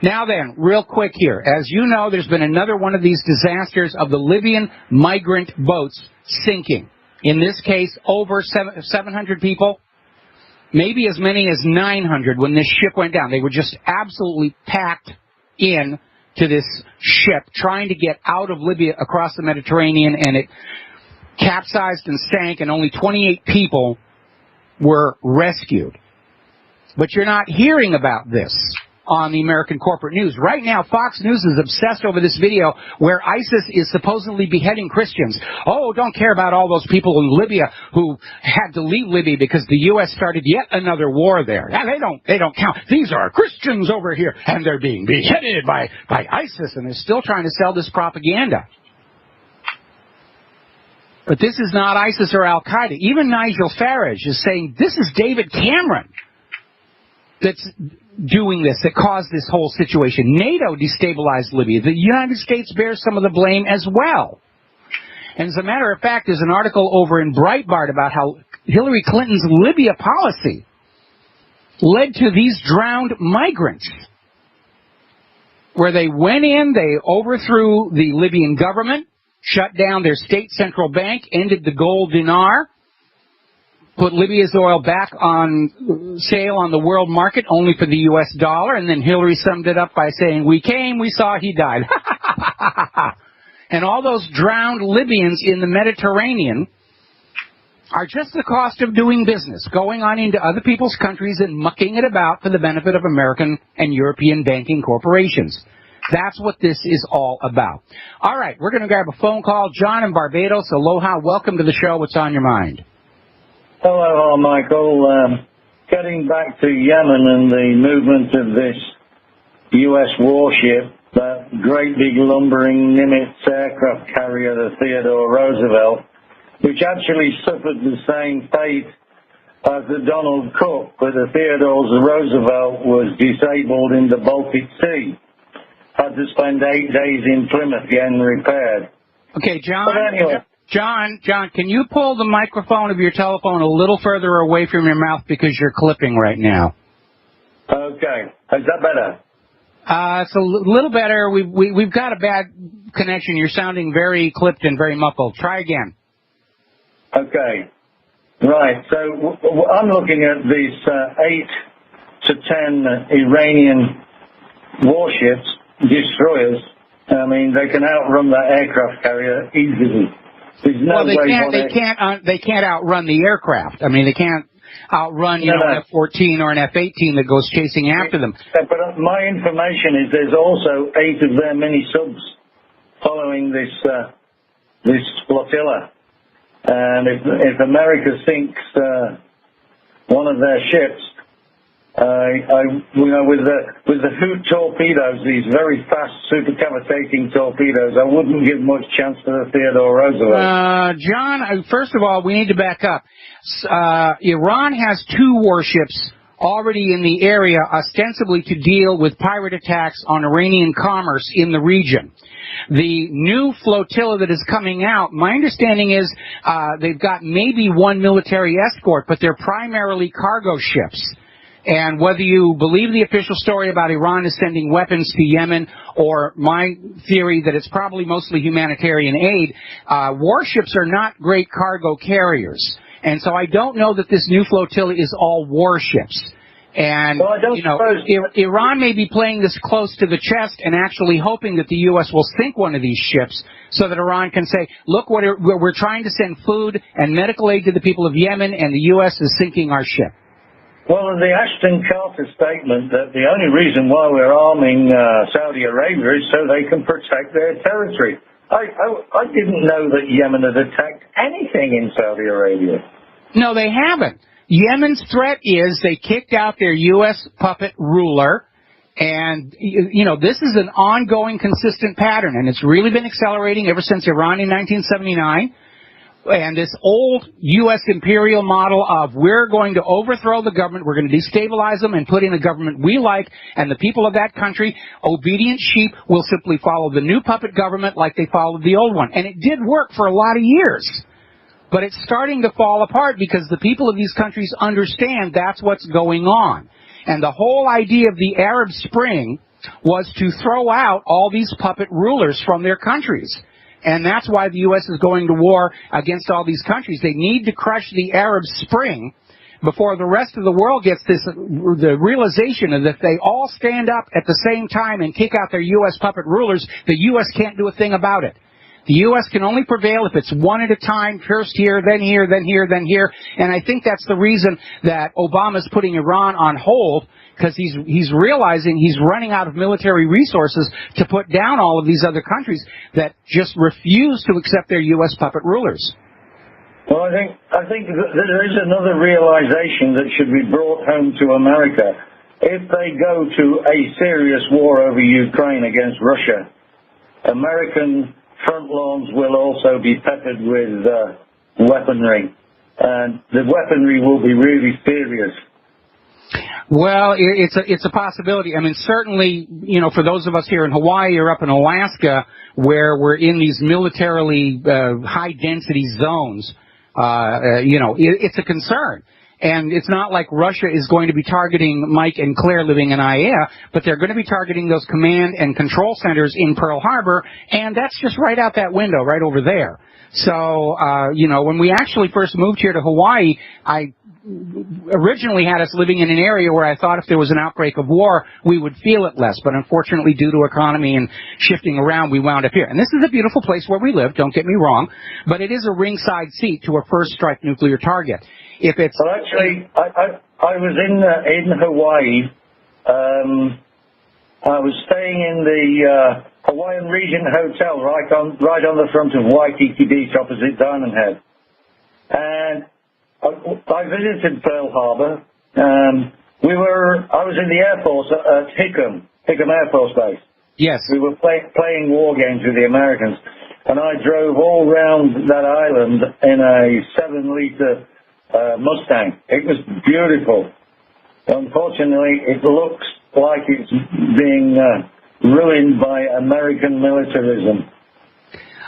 Now then, real quick here. As you know, there's been another one of these disasters of the Libyan migrant boats sinking. In this case, over 700 people, maybe as many as 900 when this ship went down. They were just absolutely packed in to this ship trying to get out of Libya across the Mediterranean, and it capsized and sank, and only 28 people were rescued. But you're not hearing about this. on the American corporate news. Right now, Fox News is obsessed over this video where ISIS is supposedly beheading Christians. Oh, don't care about all those people in Libya who had to leave Libya because the U.S. started yet another war there. Yeah, they don't count. These are Christians over here, and they're being beheaded by ISIS, and they're still trying to sell this propaganda. But this is not ISIS or Al-Qaeda. Even Nigel Farage is saying this is David Cameron that's doing this, that caused this whole situation. NATO destabilized Libya. The United States bears some of the blame as well. And as a matter of fact, there's an article over in Breitbart about how Hillary Clinton's Libya policy led to these drowned migrants, where they went in, they overthrew the Libyan government, shut down their state central bank, ended the gold dinar, put Libya's oil back on sale on the world market only for the U.S. dollar, and then Hillary summed it up by saying, we came, we saw, he died. And all those drowned Libyans in the Mediterranean are just the cost of doing business, going on into other people's countries and mucking it about for the benefit of American and European banking corporations. That's what this is all about. All right, we're going to grab a phone call. John in Barbados, aloha, welcome to the show. What's on your mind? Hello, Michael. Getting back to Yemen and the movement of this U.S. warship, that great big lumbering Nimitz aircraft carrier, the Theodore Roosevelt, which actually suffered the same fate as the Donald Cook, but the Theodore Roosevelt was disabled in the Baltic Sea. Had to spend 8 days in Plymouth getting repaired. Okay, John. But anyway. John, can you pull the microphone of your telephone a little further away from your mouth because you're clipping right now? Okay. Is that better? It's a little better. We've got a bad connection. You're sounding very clipped and very muffled. Try again. Okay. Right. So I'm looking at these 8 to 10 Iranian warships, destroyers. I mean, they can outrun that aircraft carrier easily. There's no way they can't outrun the aircraft. I mean, they can't outrun an F-14 or an F-18 that goes chasing after them. But my information is there's also 8 of their mini subs following this flotilla. And if America sinks one of their ships, with the Hoot torpedoes, these very fast supercavitating torpedoes, I wouldn't give much chance to the Theodore Roosevelt. John, first of all, we need to back up. Iran has 2 warships already in the area, ostensibly to deal with pirate attacks on Iranian commerce in the region. The new flotilla that is coming out, my understanding is they've got maybe 1 military escort, but they're primarily cargo ships. And whether you believe the official story about Iran is sending weapons to Yemen, or my theory that it's probably mostly humanitarian aid, warships are not great cargo carriers. And so I don't know that this new flotilla is all warships. And, Iran may be playing this close to the chest and actually hoping that the U.S. will sink one of these ships so that Iran can say, look, we're trying to send food and medical aid to the people of Yemen, and the U.S. is sinking our ship. Well, the Ashton-Carter statement that the only reason why we're arming Saudi Arabia is so they can protect their territory. I didn't know that Yemen had attacked anything in Saudi Arabia. No, they haven't. Yemen's threat is they kicked out their U.S. puppet ruler, and, this is an ongoing, consistent pattern, and it's really been accelerating ever since Iran in 1979. And this old U.S. imperial model of we're going to overthrow the government, we're going to destabilize them and put in a government we like, and the people of that country, obedient sheep, will simply follow the new puppet government like they followed the old one. And it did work for a lot of years. But it's starting to fall apart because the people of these countries understand that's what's going on. And the whole idea of the Arab Spring was to throw out all these puppet rulers from their countries. And that's why the U.S. is going to war against all these countries. They need to crush the Arab Spring before the rest of the world gets the realization that if they all stand up at the same time and kick out their U.S. puppet rulers, the U.S. can't do a thing about it. The U.S. can only prevail if it's one at a time, first here, then here, then here, then here. And I think that's the reason that Obama's putting Iran on hold, because he's realizing he's running out of military resources to put down all of these other countries that just refuse to accept their U.S. puppet rulers. Well, I think there is another realization that should be brought home to America. If they go to a serious war over Ukraine against Russia, American front lawns will also be peppered with weaponry. And the weaponry will be really serious. Well, it's a possibility. I mean, certainly, you know, for those of us here in Hawaii or up in Alaska, where we're in these militarily high-density zones, you know, it's a concern. And it's not like Russia is going to be targeting Mike and Claire living in Aiea, but they're going to be targeting those command and control centers in Pearl Harbor, and that's just right out that window, right over there. So, you know, when we actually first moved here to Hawaii, I originally had us living in an area where I thought if there was an outbreak of war, we would feel it less. But unfortunately, due to economy and shifting around, we wound up here. And this is a beautiful place where we live, don't get me wrong, but it is a ringside seat to a first strike nuclear target. If it's... Well, actually, I was in Hawaii. I was staying in the Hawaiian Region Hotel right on the front of Waikiki Beach opposite Diamond Head. And I visited Pearl Harbor. I was in the Air Force at Hickam Air Force Base. Yes. We were playing war games with the Americans, and I drove all around that island in a 7-liter Mustang. It was beautiful. Unfortunately, it looks like it's being ruined by American militarism.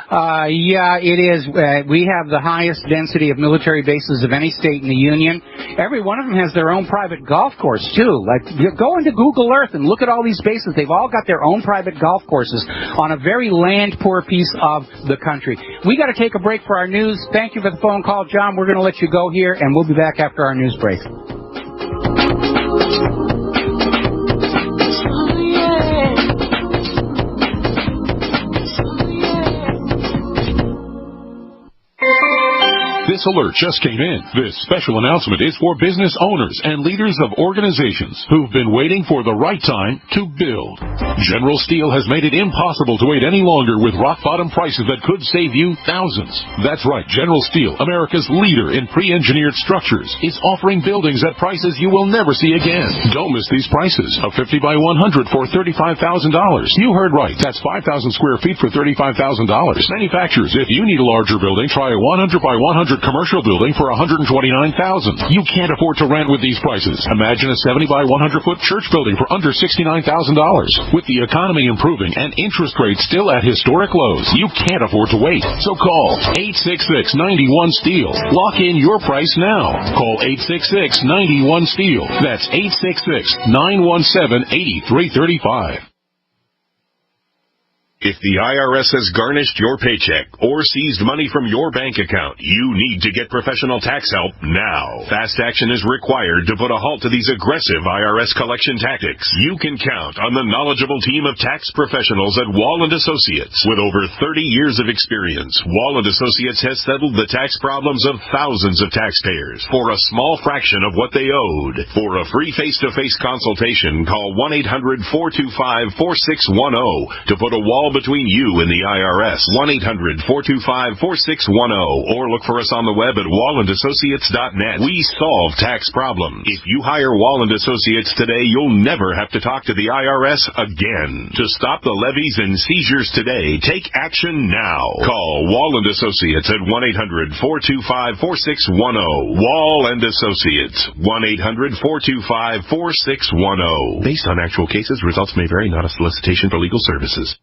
Yeah, it is. We have the highest density of military bases of any state in the Union. Every one of them has their own private golf course, too. Like, you go into Google Earth and look at all these bases. They've all got their own private golf courses on a very land-poor piece of the country. We got to take a break for our news. Thank you for the phone call, John. We're going to let you go here, and we'll be back after our news break. This alert just came in. This special announcement is for business owners and leaders of organizations who've been waiting for the right time to build. General Steel has made it impossible to wait any longer with rock-bottom prices that could save you thousands. That's right, General Steel, America's leader in pre-engineered structures, is offering buildings at prices you will never see again. Don't miss these prices. A 50 by 100 for $35,000. You heard right. That's 5,000 square feet for $35,000. Manufacturers, if you need a larger building, try a 100 by 100 commercial building for $129,000. You can't afford to rent with these prices. Imagine a 70 by 100 foot church building for under $69,000. With the economy improving and interest rates still at historic lows, you can't afford to wait. So call 866-91-STEEL. Lock in your price now. Call 866-91-STEEL. That's 866-917-8335. If the IRS has garnished your paycheck or seized money from your bank account, you need to get professional tax help now. Fast action is required to put a halt to these aggressive IRS collection tactics. You can count on the knowledgeable team of tax professionals at Wall & Associates. With over 30 years of experience, Wall & Associates has settled the tax problems of thousands of taxpayers for a small fraction of what they owed. For a free face-to-face consultation, call 1-800-425-4610 to put a wall between you and the IRS. 1-800-425-4610 or look for us on the web at wallandassociates.net. We solve tax problems. If you hire Wall & Associates today, you'll never have to talk to the IRS again. To stop the levies and seizures today, take action now. Call Wall & Associates at 1-800-425-4610. Wall & Associates. 1-800-425-4610. Based on actual cases, results may vary, not a solicitation for legal services.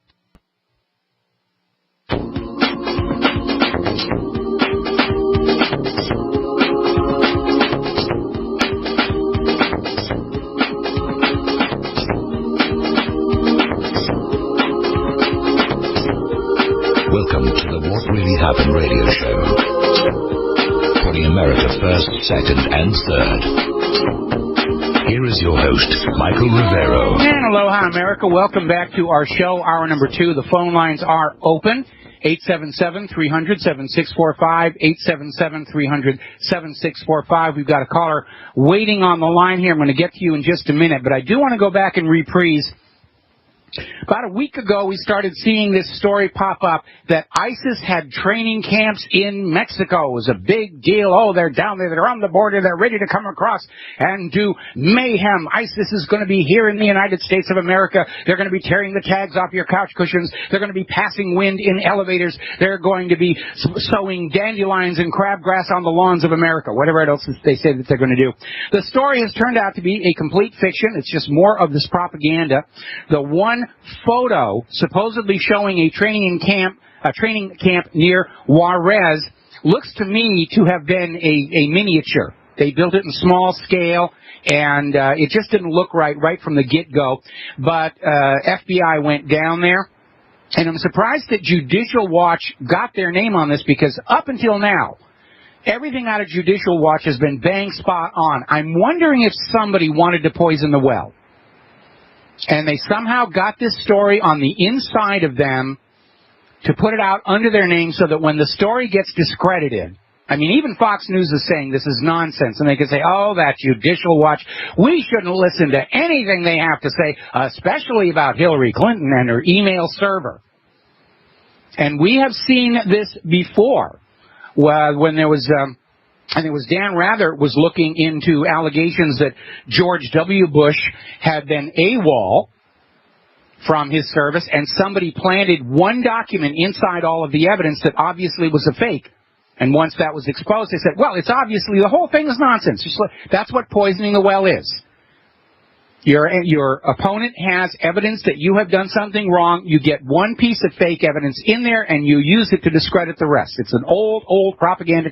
Welcome to the What Really Happened radio show. Putting America first, second, and third. Here is your host, Michael Rivero. And aloha, America. Welcome back to our show, hour number 2. The phone lines are open. 877-300-7645, 877-300-7645. We've got a caller waiting on the line here. I'm going to get to you in just a minute, but I do want to go back and reprise. About a week ago, we started seeing this story pop up that ISIS had training camps in Mexico. It was a big deal. Oh, they're down there. They're on the border. They're ready to come across and do mayhem. ISIS is going to be here in the United States of America. They're going to be tearing the tags off your couch cushions. They're going to be passing wind in elevators. They're going to be sowing dandelions and crabgrass on the lawns of America, whatever else they say that they're going to do. The story has turned out to be a complete fiction. It's just more of this propaganda. The one photo supposedly showing a training camp near Juarez looks to me to have been a miniature. They built it in small scale, and it just didn't look right from the get-go. But FBI went down there, and I'm surprised that Judicial Watch got their name on this, because up until now, everything out of Judicial Watch has been bang spot on. I'm wondering if somebody wanted to poison the well, and they somehow got this story on the inside of them to put it out under their name, so that when the story gets discredited, I mean, even Fox News is saying this is nonsense, and they can say, oh, that Judicial Watch, we shouldn't listen to anything they have to say, especially about Hillary Clinton and her email server. And we have seen this before, when there was... and it was Dan Rather was looking into allegations that George W. Bush had been AWOL from his service, and somebody planted one document inside all of the evidence that obviously was a fake. And once that was exposed, they said, well, it's obviously, the whole thing is nonsense. That's what poisoning the well is. Your opponent has evidence that you have done something wrong. You get one piece of fake evidence in there, and you use it to discredit the rest. It's an old propaganda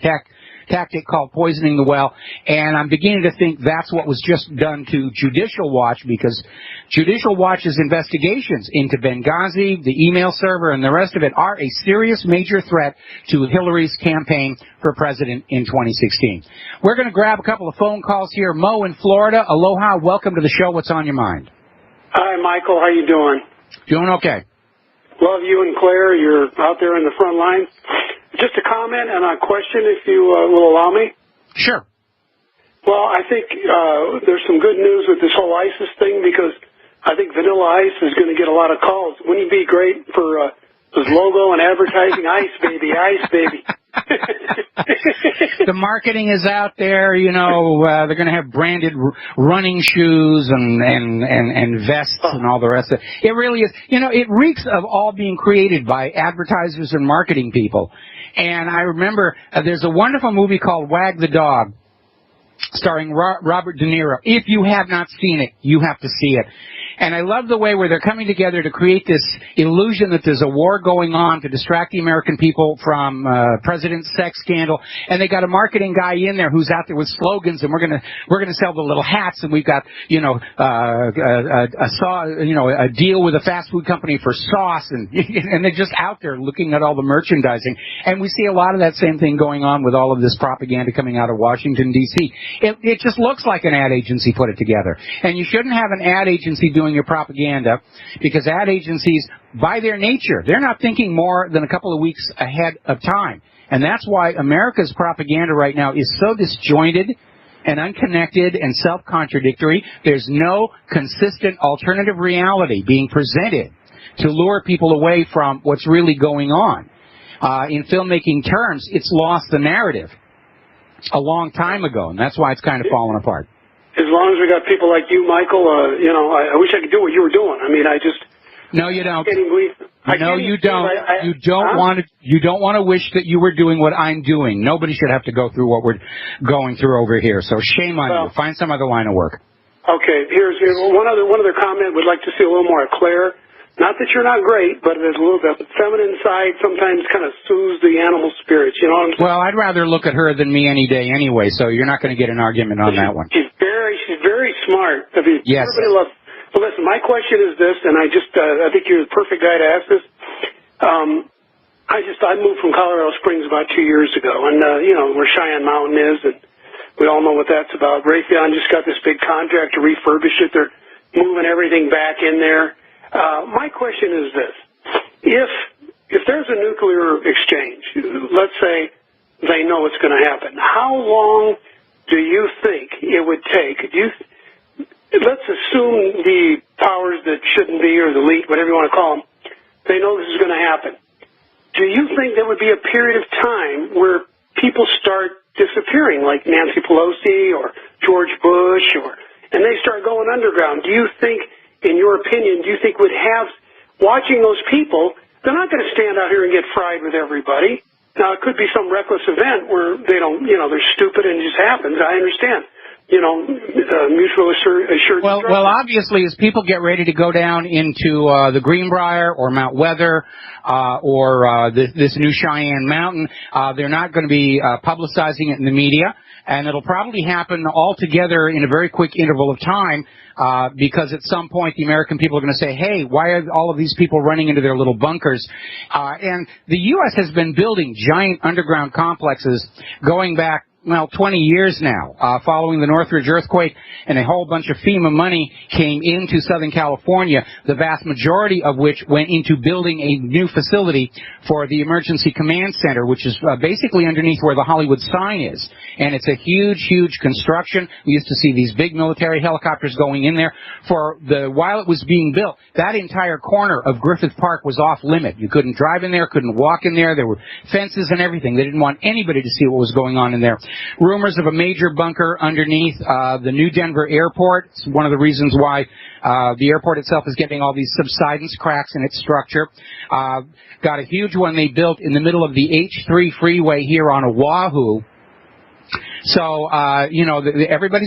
tactic called poisoning the well, and I'm beginning to think that's what was just done to Judicial Watch, because Judicial Watch's investigations into Benghazi, the email server, and the rest of it are a serious major threat to Hillary's campaign for president in 2016. We're going to grab a couple of phone calls here. Mo in Florida, aloha, welcome to the show. What's on your mind? Hi, Michael. How you doing? Doing okay. Love you and Claire. You're out there in the front line. Just a comment and a question, if you will allow me. Sure. Well, I think there's some good news with this whole ISIS thing, because I think Vanilla Ice is going to get a lot of calls. Wouldn't it be great for his logo and advertising? Ice baby, ice baby. The marketing is out there, you know. They're going to have branded running shoes and vests and all the rest of it. It really is. You know, it reeks of all being created by advertisers and marketing people. And I remember there's a wonderful movie called Wag the Dog, starring Robert De Niro. If you have not seen it, you have to see it. And I love the way where they're coming together to create this illusion that there's a war going on to distract the American people from president's sex scandal. And they got a marketing guy in there who's out there with slogans, and we're gonna sell the little hats, and we've got a deal with a fast food company for sauce, and they're just out there looking at all the merchandising. And we see a lot of that same thing going on with all of this propaganda coming out of Washington D.C. It just looks like an ad agency put it together, and you shouldn't have an ad agency doing your propaganda, because ad agencies, by their nature, they're not thinking more than a couple of weeks ahead of time. And that's why America's propaganda right now is so disjointed and unconnected and self-contradictory. There's no consistent alternative reality being presented to lure people away from what's really going on. In filmmaking terms, it's lost the narrative a long time ago, and that's why it's kind of fallen apart. As long as we got people like you, Michael, I wish I could do what you were doing. I mean, I just... No, you don't. No, you don't. You don't want to wish that you were doing what I'm doing. Nobody should have to go through what we're going through over here. So shame on you. Find some other line of work. Okay, here's one other comment. Would like to see a little more Claire. Not that you're not great, but there's a little bit. The feminine side sometimes kind of soothes the animal spirits. You know what I'm saying? Well, I'd rather look at her than me any day anyway. So you're not going to get an argument on that one. She's very smart. I mean, yes. Everybody loves. But listen, my question is this, and I think you're the perfect guy to ask this. I moved from Colorado Springs about 2 years ago, and where Cheyenne Mountain is, and we all know what that's about. Raytheon just got this big contract to refurbish it. They're moving everything back in there. My question is this: if if there's a nuclear exchange, let's say they know it's going to happen, how long do you think it would take? Let's assume the powers that shouldn't be, or the elite, whatever you want to call them, they know this is going to happen. Do you think there would be a period of time where people start disappearing, like Nancy Pelosi or George Bush, and they start going underground? Do you think, in your opinion, do you think we'd have, watching those people, they're not going to stand out here and get fried with everybody. Now, it could be some reckless event where they don't, they're stupid and it just happens. I understand. Mutual assured. Well, obviously, as people get ready to go down into the Greenbrier or Mount Weather or this new Cheyenne Mountain, they're not going to be publicizing it in the media, and it'll probably happen all together in a very quick interval of time because at some point the American people are going to say, hey, why are all of these people running into their little bunkers? And the U.S. has been building giant underground complexes going back 20 years now, following the Northridge earthquake, and a whole bunch of FEMA money came into Southern California, the vast majority of which went into building a new facility for the Emergency Command Center, which is basically underneath where the Hollywood sign is. And it's a huge, huge construction. We used to see these big military helicopters going in there. While it was being built, that entire corner of Griffith Park was off limit. You couldn't drive in there, couldn't walk in there. There were fences and everything. They didn't want anybody to see what was going on in there. Rumors of a major bunker underneath the new Denver airport. It's one of the reasons why the airport itself is getting all these subsidence cracks in its structure. Got a huge one they built in the middle of the H3 freeway here on Oahu. So, everybody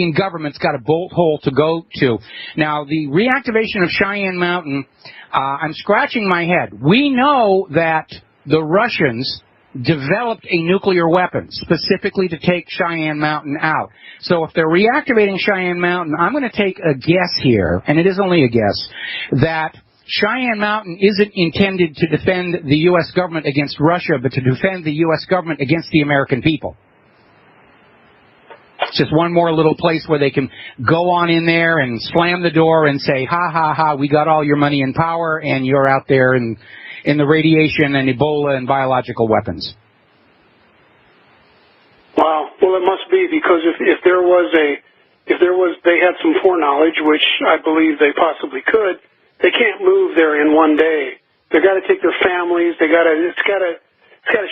in government's got a bolt hole to go to. Now, the reactivation of Cheyenne Mountain, I'm scratching my head. We know that the Russians developed a nuclear weapon specifically to take Cheyenne Mountain out. So if they're reactivating Cheyenne Mountain, I'm going to take a guess here, and it is only a guess, that Cheyenne Mountain isn't intended to defend the U.S. government against Russia, but to defend the U.S. government against the American people. It's just one more little place where they can go on in there and slam the door and say, ha, ha, ha, we got all your money and power, and you're out there in the radiation and Ebola and biological weapons. Wow. Well, it must be, because if they had some foreknowledge, which I believe they possibly could, they can't move there in one day. They got to take their families. It's got to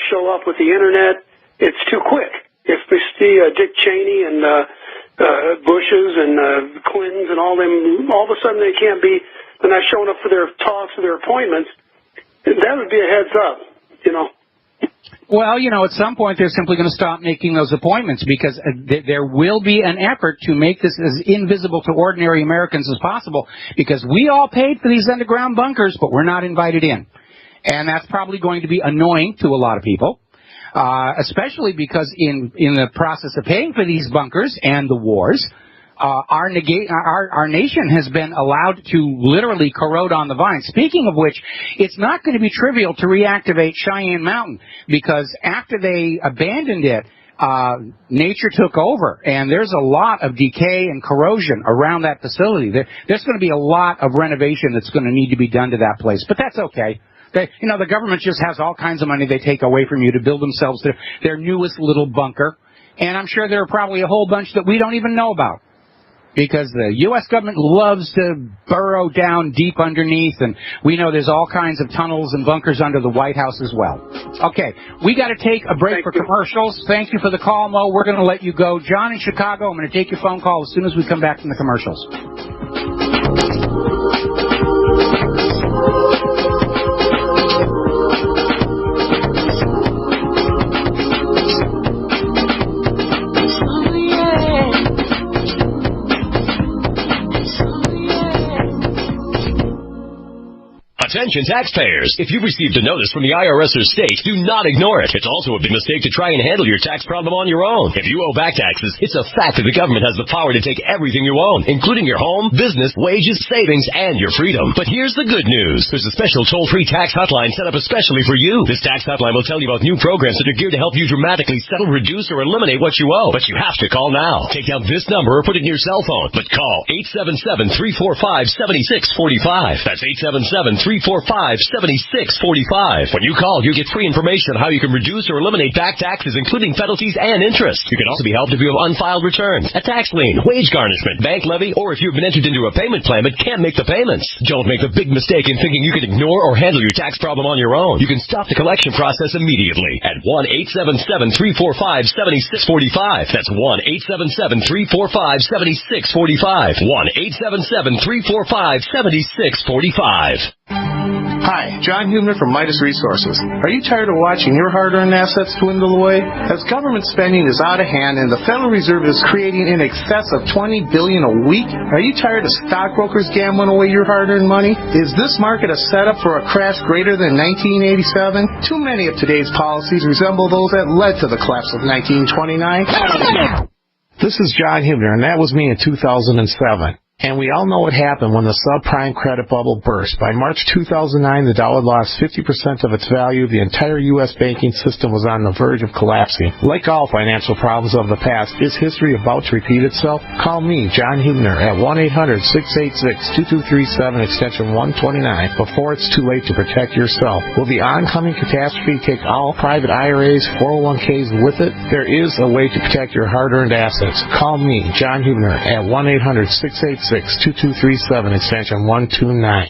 show up with the internet. It's too quick. If they see Dick Cheney and Bushes and Clintons and all them, all of a sudden they're not showing up for their talks or their appointments. That would be a heads up, Well, at some point they're simply going to stop making those appointments, because there will be an effort to make this as invisible to ordinary Americans as possible, because we all paid for these underground bunkers, but we're not invited in. And that's probably going to be annoying to a lot of people, especially because in the process of paying for these bunkers and the wars, our nation has been allowed to literally corrode on the vine. Speaking of which, it's not going to be trivial to reactivate Cheyenne Mountain, because after they abandoned it, nature took over, and there's a lot of decay and corrosion around that facility. There's going to be a lot of renovation that's going to need to be done to that place, but that's okay. The government just has all kinds of money they take away from you to build themselves their newest little bunker, and I'm sure there are probably a whole bunch that we don't even know about, because the U.S. government loves to burrow down deep underneath, and we know there's all kinds of tunnels and bunkers under the White House as well. Okay, we got to take a break for commercials. Thank you for the call, Mo. We're going to let you go. John in Chicago, I'm going to take your phone call as soon as we come back from the commercials. Attention taxpayers! If you've received a notice from the IRS or state, do not ignore it. It's also a big mistake to try and handle your tax problem on your own. If you owe back taxes, it's a fact that the government has the power to take everything you own, including your home, business, wages, savings, and your freedom. But here's the good news. There's a special toll-free tax hotline set up especially for you. This tax hotline will tell you about new programs that are geared to help you dramatically settle, reduce, or eliminate what you owe. But you have to call now. Take down this number or put it in your cell phone. But call 877-345-7645. That's 877-345-7645. 877-345-7645. When you call, you get free information on how you can reduce or eliminate back taxes, including penalties and interest. You can also be helped if you have unfiled returns, a tax lien, wage garnishment, bank levy, or if you've been entered into a payment plan but can't make the payments. Don't make the big mistake in thinking you can ignore or handle your tax problem on your own. You can stop the collection process immediately at 1-877-345-7645. That's 1-877-345-7645. 1-877-345-7645. Hi, John Huebner from Midas Resources. Are you tired of watching your hard-earned assets dwindle away? As government spending is out of hand and the Federal Reserve is creating in excess of $20 billion a week, are you tired of stockbrokers gambling away your hard-earned money? Is this market a setup for a crash greater than 1987? Too many of today's policies resemble those that led to the collapse of 1929. This is John Huebner, and that was me in 2007. And we all know what happened when the subprime credit bubble burst. By March 2009, the dollar lost 50% of its value. The entire U.S. banking system was on the verge of collapsing. Like all financial problems of the past, is history about to repeat itself? Call me, John Huebner, at 1-800-686-2237, extension 129, before it's too late to protect yourself. Will the oncoming catastrophe take all private IRAs, 401ks with it? There is a way to protect your hard-earned assets. Call me, John Huebner, at 1-800-686-2237, extension 129.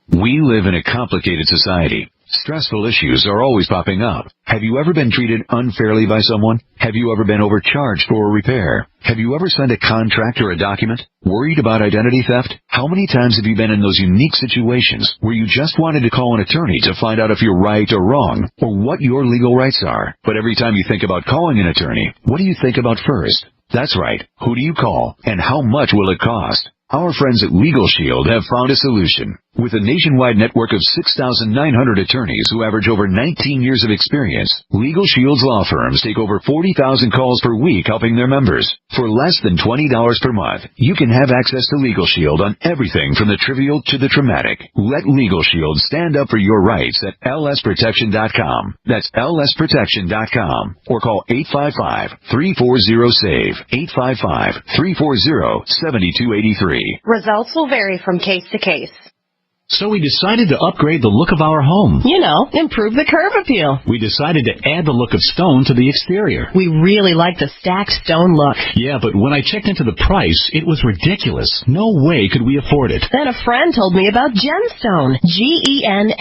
We live in a complicated society. Stressful issues are always popping up. Have you ever been treated unfairly by someone? Have you ever been overcharged for a repair? Have you ever signed a contract or a document? Worried about identity theft? How many times have you been in those unique situations where you just wanted to call an attorney to find out if you're right or wrong, or what your legal rights are? But every time you think about calling an attorney, what do you think about first? That's right. Who do you call, and how much will it cost? Our friends at Legal Shield have found a solution. With a nationwide network of 6,900 attorneys who average over 19 years of experience, Legal Shield's law firms take over 40,000 calls per week helping their members. For less than $20 per month, you can have access to Legal Shield on everything from the trivial to the traumatic. Let Legal Shield stand up for your rights at lsprotection.com. That's lsprotection.com. Or call 855-340-SAVE, 855-340-7283. Results will vary from case to case. So we decided to upgrade the look of our home. You know, improve the curb appeal. We decided to add the look of stone to the exterior. We really like the stacked stone look. Yeah, but when I checked into the price, it was ridiculous. No way could we afford it. Then a friend told me about Genstone. Genstone.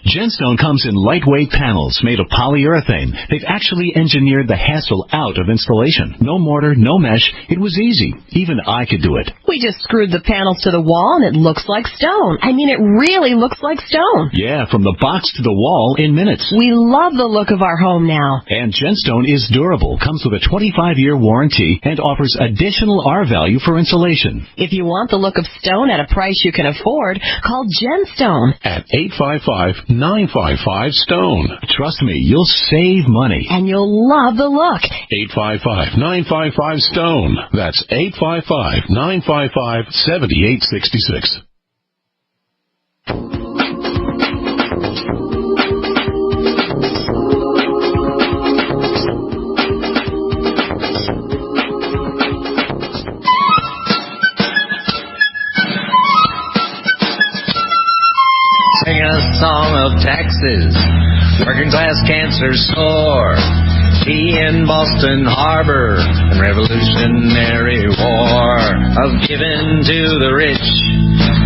Genstone comes in lightweight panels made of polyurethane. They've actually engineered the hassle out of installation. No mortar, no mesh. It was easy. Even I could do it. We just screwed the panels to the wall and it looks like stone. I mean, it really looks like stone. Yeah, from the box to the wall in minutes. We love the look of our home now. And Genstone is durable, comes with a 25-year warranty, and offers additional R-value for insulation. If you want the look of stone at a price you can afford, call Genstone at 855-955-STONE. Trust me, you'll save money. And you'll love the look. 855-955-STONE. That's 855-955-7866. Sing a song of taxes, working class cancer sore, tea in Boston Harbor, and Revolutionary War, of giving to the rich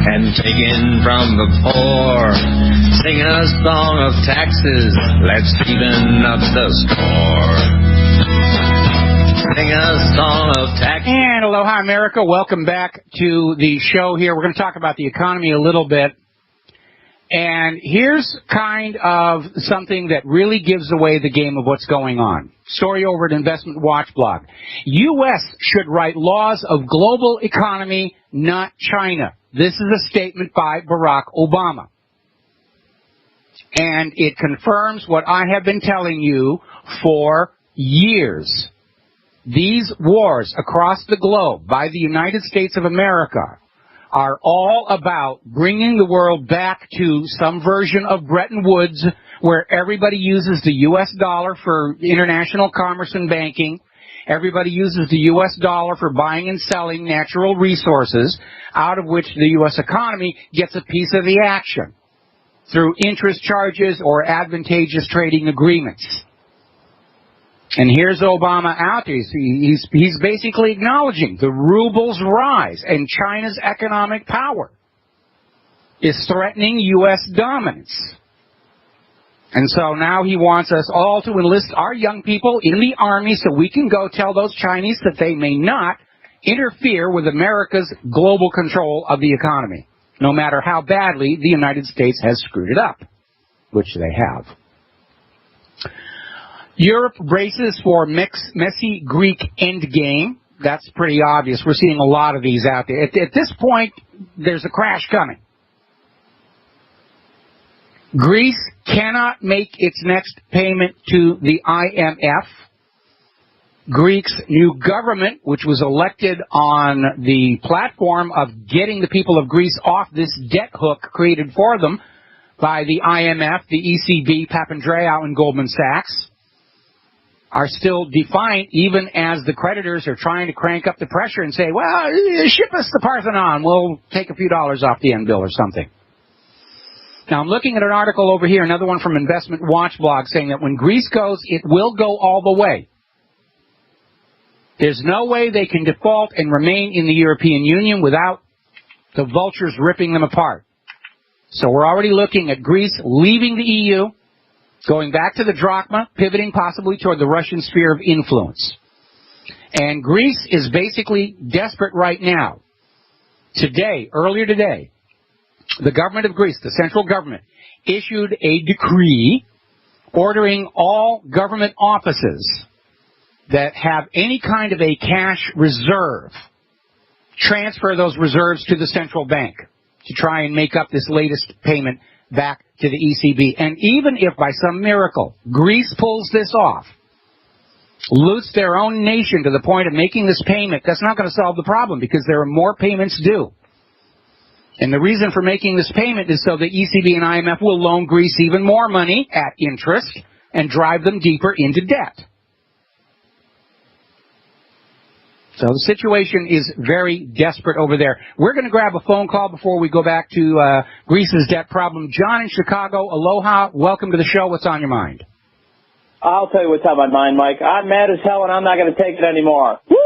and taking from the poor. Sing a song of taxes, let's even up the score. Sing a song of taxes. And aloha, America. Welcome back to the show here. We're going to talk about the economy a little bit. And here's kind of something that really gives away the game of what's going on. Story over at Investment Watch blog. U.S. should write laws of global economy, not China. This is a statement by Barack Obama. And it confirms what I have been telling you for years. These wars across the globe by the United States of America are all about bringing the world back to some version of Bretton Woods, where everybody uses the U.S. dollar for international commerce and banking, Everybody uses the U.S. dollar for buying and selling natural resources, out of which the U.S. economy gets a piece of the action through interest charges or advantageous trading agreements. And here's Obama out there. He's basically acknowledging the ruble's rise and China's economic power is threatening U.S. dominance. And so now he wants us all to enlist our young people in the Army so we can go tell those Chinese that they may not interfere with America's global control of the economy, no matter how badly the United States has screwed it up, which they have. Europe braces for messy Greek endgame. That's pretty obvious. We're seeing a lot of these out there. At this point, there's a crash coming. Greece cannot make its next payment to the IMF. Greece's new government, which was elected on the platform of getting the people of Greece off this debt hook created for them by the IMF, the ECB, Papandreou, and Goldman Sachs, are still defiant, even as the creditors are trying to crank up the pressure and say, well, ship us the Parthenon, we'll take a few dollars off the end bill or something. Now, I'm looking at an article over here, another one from Investment Watch blog, saying that when Greece goes, it will go all the way. There's no way they can default and remain in the European Union without the vultures ripping them apart. So we're already looking at Greece leaving the EU, going back to the drachma, pivoting possibly toward the Russian sphere of influence. And Greece is basically desperate right now. Earlier today, the government of Greece, the central government, issued a decree ordering all government offices that have any kind of a cash reserve, transfer those reserves to the central bank to try and make up this latest payment back to the ECB. And even if by some miracle Greece pulls this off, loots their own nation to the point of making this payment, that's not going to solve the problem because there are more payments due. And the reason for making this payment is so the ECB and IMF will loan Greece even more money at interest and drive them deeper into debt. So the situation is very desperate over there. We're going to grab a phone call before we go back to Greece's debt problem. John in Chicago, aloha, welcome to the show. What's on your mind? I'll tell you what's on my mind, Mike. I'm mad as hell and I'm not going to take it anymore. Woo!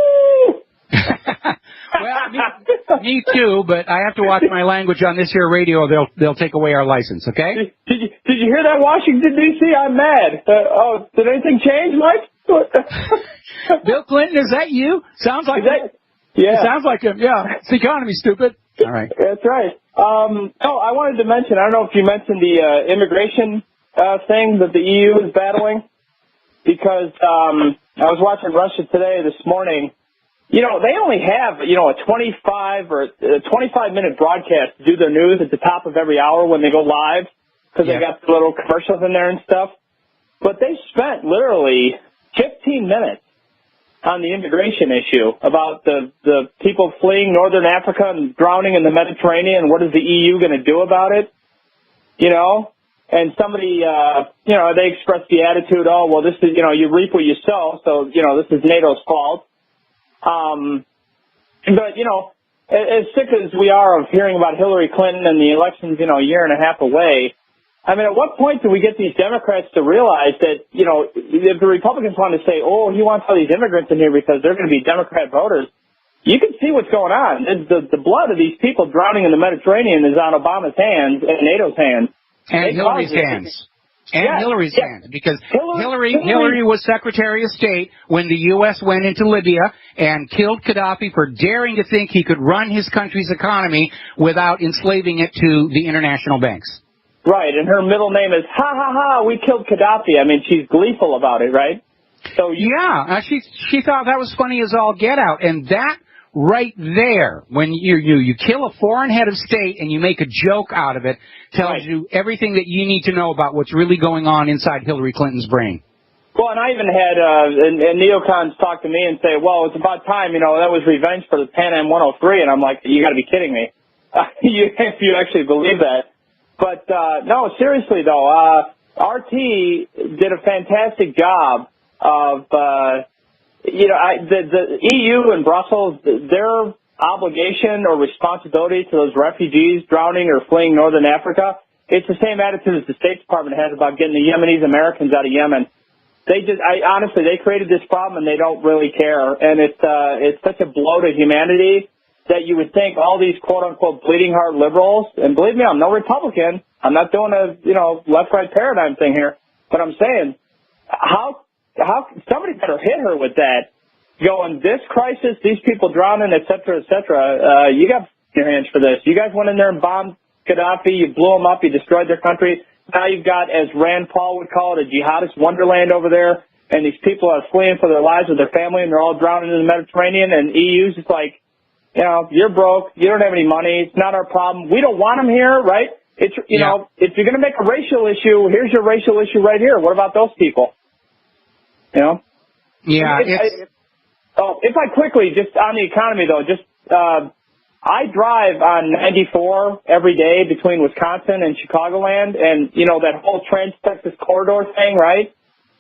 Well, me too, but I have to watch my language on this here radio. They'll take away our license, okay? Did you hear that, Washington, D.C.? I'm mad. Did anything change, Mike? Bill Clinton, is that you? Sounds like that. Yeah. It sounds like him. Yeah. It's the economy, stupid. All right. That's right. I wanted to mention, I don't know if you mentioned the immigration thing that the EU is battling, because I was watching Russia Today this morning. You know, they only have, a 25 or 25-minute broadcast to do their news at the top of every hour when they go live, because they got the little commercials in there and stuff. But they spent literally 15 minutes on the immigration issue about the people fleeing northern Africa and drowning in the Mediterranean. What is the EU going to do about it? And somebody, they expressed the attitude, oh, well, this is, you reap what you sow, so, this is NATO's fault. But, as sick as we are of hearing about Hillary Clinton and the elections, a year and a half away, I mean, at what point do we get these Democrats to realize that, if the Republicans want to say, oh, he wants all these immigrants in here because they're going to be Democrat voters, you can see what's going on. The blood of these people drowning in the Mediterranean is on Obama's hands and NATO's hands. And Hillary's hands. And Hillary's hands, because Hillary was Secretary of State when the U.S. went into Libya and killed Gaddafi for daring to think he could run his country's economy without enslaving it to the international banks. Right, and her middle name is ha ha ha, we killed Gaddafi. I mean, she's gleeful about it, right? So she thought that was funny as all get out, and that right there, when you kill a foreign head of state and you make a joke out of it, tells you everything that you need to know about what's really going on inside Hillary Clinton's brain. Well, and I even had and neocons talk to me and say, well, it's about time, that was revenge for the Pan Am 103, and I'm like, you got to be kidding me. If you actually believe that. But, no, seriously, though, RT did a fantastic job of the EU and Brussels, their obligation or responsibility to those refugees drowning or fleeing northern Africa, it's the same attitude as the State Department has about getting the Yemenis Americans out of Yemen. Honestly, they created this problem and they don't really care. And it's such a blow to humanity that you would think all these quote-unquote bleeding heart liberals, and believe me, I'm no Republican. I'm not doing a, left-right paradigm thing here. But I'm saying, how somebody better hit her with that. Going, this crisis, these people drowning, et cetera, you got your hands for this. You guys went in there and bombed Gaddafi. You blew them up. You destroyed their country. Now you've got, as Rand Paul would call it, a jihadist wonderland over there. And these people are fleeing for their lives with their family, and they're all drowning in the Mediterranean. And EU's just like, you're broke. You don't have any money. It's not our problem. We don't want them here, right? It's, if you're going to make a racial issue, here's your racial issue right here. What about those people? Yeah. If I quickly, just on the economy though, I drive on 94 every day between Wisconsin and Chicagoland, and that whole Trans-Texas corridor thing, right?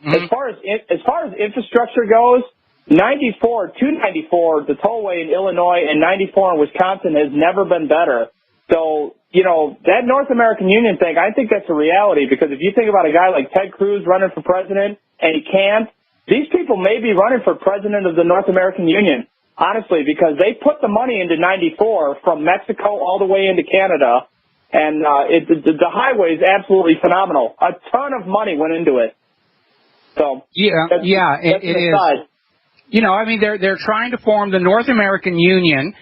Mm-hmm. As far as infrastructure goes, 294, the tollway in Illinois, and 94 in Wisconsin has never been better. So, that North American Union thing, I think that's a reality, because if you think about a guy like Ted Cruz running for president and he can't, these people may be running for president of the North American Union, honestly, because they put the money into 94 from Mexico all the way into Canada, and the highway is absolutely phenomenal. A ton of money went into it. So it is. They're trying to form the North American Union.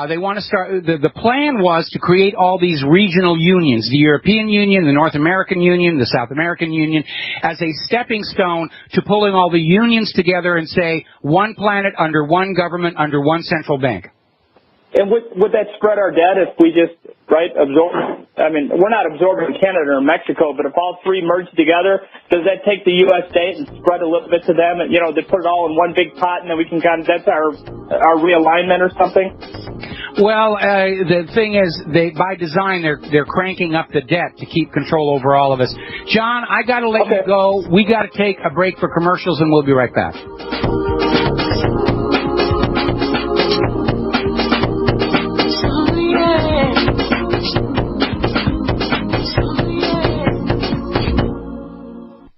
They want to start. The plan was to create all these regional unions: the European Union, the North American Union, the South American Union, as a stepping stone to pulling all the unions together and say one planet under one government under one central bank. And would that spread our debt if we just absorb? I mean, we're not absorbing Canada or Mexico, but if all three merge together, does that take the U.S. state and spread a little bit to them? And, they put it all in one big pot, and then we can that's our realignment or something? Well, the thing is, by design, they're cranking up the debt to keep control over all of us. John, I got to let you go. We got to take a break for commercials, and we'll be right back.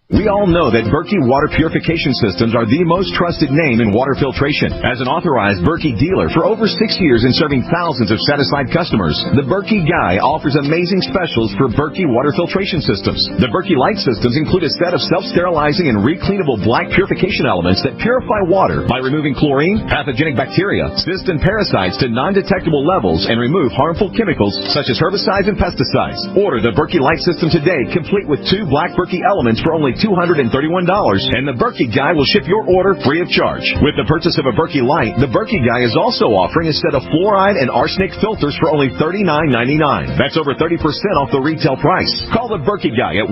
We all know that Berkey water purification systems are the most trusted name in water filtration. As an authorized Berkey dealer for over 6 years and serving thousands of satisfied customers, the Berkey Guy offers amazing specials for Berkey water filtration systems. The Berkey Light systems include a set of self-sterilizing and recleanable black purification elements that purify water by removing chlorine, pathogenic bacteria, cysts, and parasites to non-detectable levels and remove harmful chemicals such as herbicides and pesticides. Order the Berkey Light system today, complete with 2 black Berkey elements for only $231, and the Berkey Guy will ship your order free of charge. With the purchase of a Berkey Light, the Berkey Guy is also offering a set of fluoride and arsenic filters for only $39.99. That's over 30% off the retail price. Call the Berkey Guy at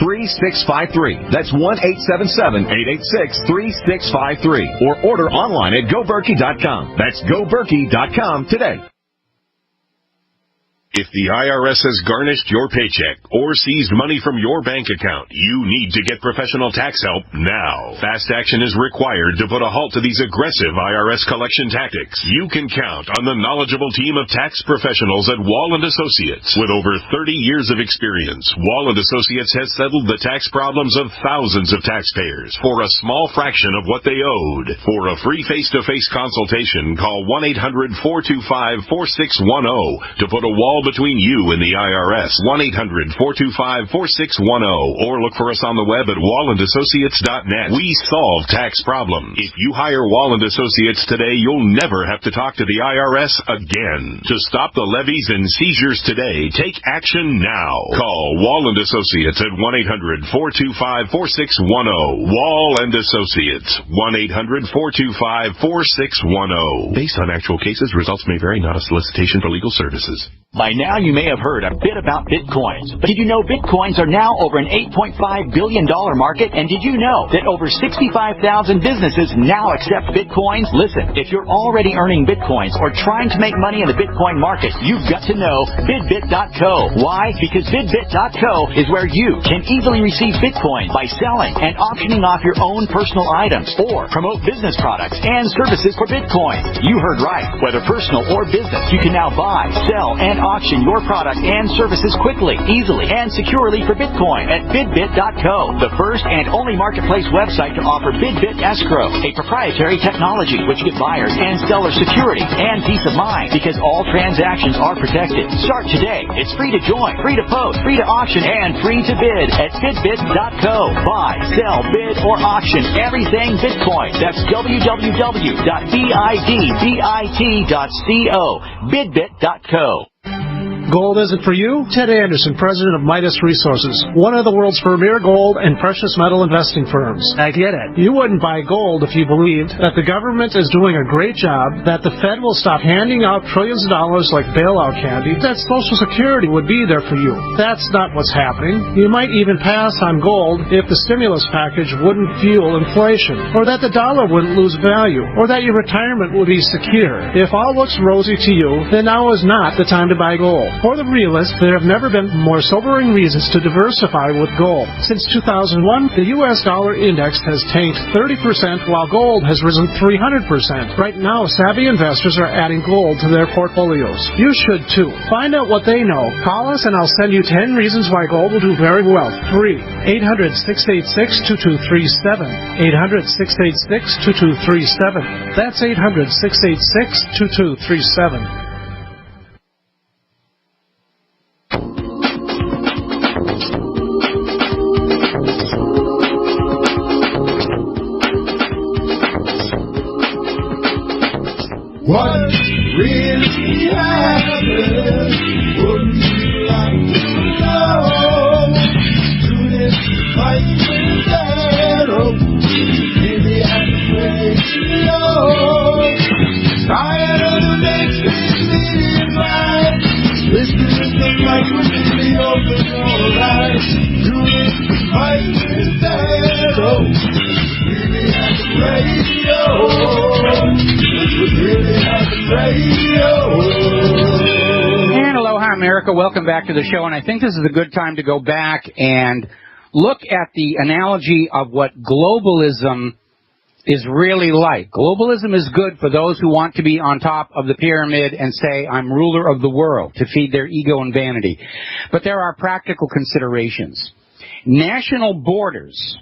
1-877-886-3653. That's 1-877-886-3653. Or order online at GoBerkey.com. That's GoBerkey.com today. If the IRS has garnished your paycheck or seized money from your bank account, you need to get professional tax help now. Fast action is required to put a halt to these aggressive IRS collection tactics. You can count on the knowledgeable team of tax professionals at Wall & Associates. With over 30 years of experience, Wall & Associates has settled the tax problems of thousands of taxpayers for a small fraction of what they owed. For a free face-to-face consultation, call 1-800-425-4610 to put a wall between you and the IRS. 1-800-425-4610, or look for us on the web at wallandassociates.net. We solve tax problems. If you hire Wall & Associates today, you'll never have to talk to the IRS again. To stop the levies and seizures today, take action now. Call Wall & Associates at 1-800-425-4610. Wall & Associates. 1-800-425-4610. Based on actual cases, results may vary, not a solicitation for legal services. By By now you may have heard a bit about Bitcoins, but did you know Bitcoins are now over an $8.5 billion market? And did you know that over 65,000 businesses now accept Bitcoins? Listen, if you're already earning Bitcoins or trying to make money in the Bitcoin market, you've got to know BidBit.co. Why? Because BidBit.co is where you can easily receive Bitcoin by selling and auctioning off your own personal items or promote business products and services for Bitcoin. You heard right. Whether personal or business, you can now buy, sell, and auction your product and services quickly, easily, and securely for Bitcoin at BidBit.co, the first and only marketplace website to offer BidBit Escrow, a proprietary technology which gives buyers and sellers security and peace of mind because all transactions are protected. Start today. It's free to join, free to post, free to auction, and free to bid at BidBit.co. Buy, sell, bid, or auction everything Bitcoin. That's www.bidbit.co. BidBit.co. Gold isn't for you? Ted Anderson, president of Midas Resources, one of the world's premier gold and precious metal investing firms. I get it. You wouldn't buy gold if you believed that the government is doing a great job, that the Fed will stop handing out trillions of dollars like bailout candy, that Social Security would be there for you. That's not what's happening. You might even pass on gold if the stimulus package wouldn't fuel inflation, or that the dollar wouldn't lose value, or that your retirement would be secure. If all looks rosy to you, then now is not the time to buy gold. For the realists, there have never been more sobering reasons to diversify with gold. Since 2001, the U.S. dollar index has tanked 30%, while gold has risen 300%. Right now, savvy investors are adding gold to their portfolios. You should too. Find out what they know. Call us and I'll send you 10 reasons why gold will do very well. Free. 800-686-2237. 800-686-2237. That's 800-686-2237. What really happened? Wouldn't you like to know? Tune in to Mike Rivero, maybe at the radio. Tired of the next being right. Listening to Mike Rivero, but alright. Tune in to Mike Rivero, maybe at the radio. And aloha, America. Welcome back to the show. And I think this is a good time to go back and look at the analogy of what globalism is really like. Globalism is good for those who want to be on top of the pyramid and say, I'm ruler of the world, to feed their ego and vanity. But there are practical considerations. National borders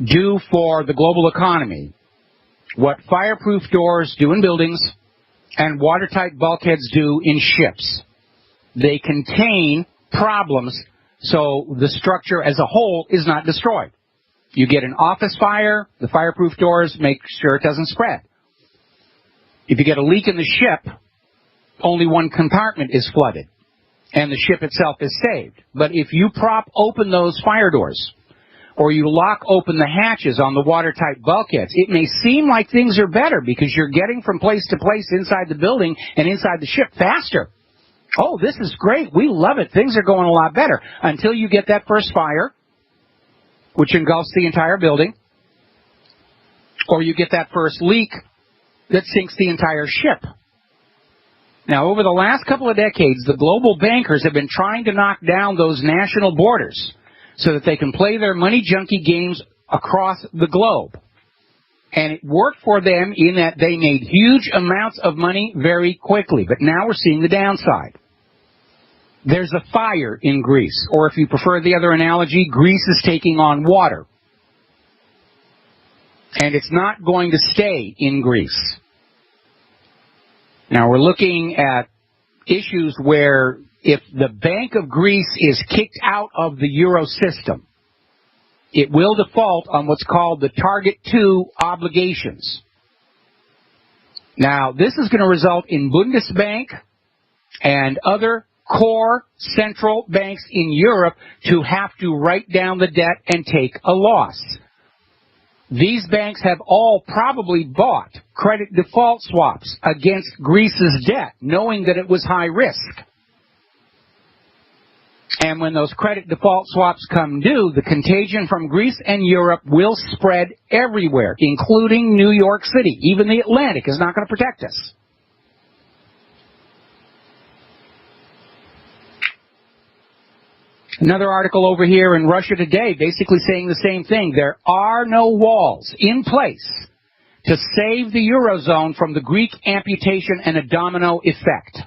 do for the global economy what fireproof doors do in buildings and watertight bulkheads do in ships. They contain problems so the structure as a whole is not destroyed. You get an office fire, the fireproof doors make sure it doesn't spread. If you get a leak in the ship, only one compartment is flooded, and the ship itself is saved. But if you prop open those fire doors, or you lock open the hatches on the watertight bulkheads, it may seem like things are better because you're getting from place to place inside the building and inside the ship faster. Oh, this is great. We love it. Things are going a lot better until you get that first fire, which engulfs the entire building, or you get that first leak that sinks the entire ship. Now, over the last couple of decades, the global bankers have been trying to knock down those national borders so that they can play their money junkie games across the globe. And it worked for them in that they made huge amounts of money very quickly. But now we're seeing the downside. There's a fire in Greece. Or if you prefer the other analogy, Greece is taking on water. And it's not going to stay in Greece. Now we're looking at issues where if the Bank of Greece is kicked out of the euro system, it will default on what's called the Target 2 obligations. Now, this is going to result in Bundesbank and other core central banks in Europe to have to write down the debt and take a loss. These banks have all probably bought credit default swaps against Greece's debt, knowing that it was high risk. And when those credit default swaps come due, the contagion from Greece and Europe will spread everywhere, including New York City. Even the Atlantic is not going to protect us. Another article over here in Russia Today basically saying the same thing. There are no walls in place to save the Eurozone from the Greek amputation and a domino effect.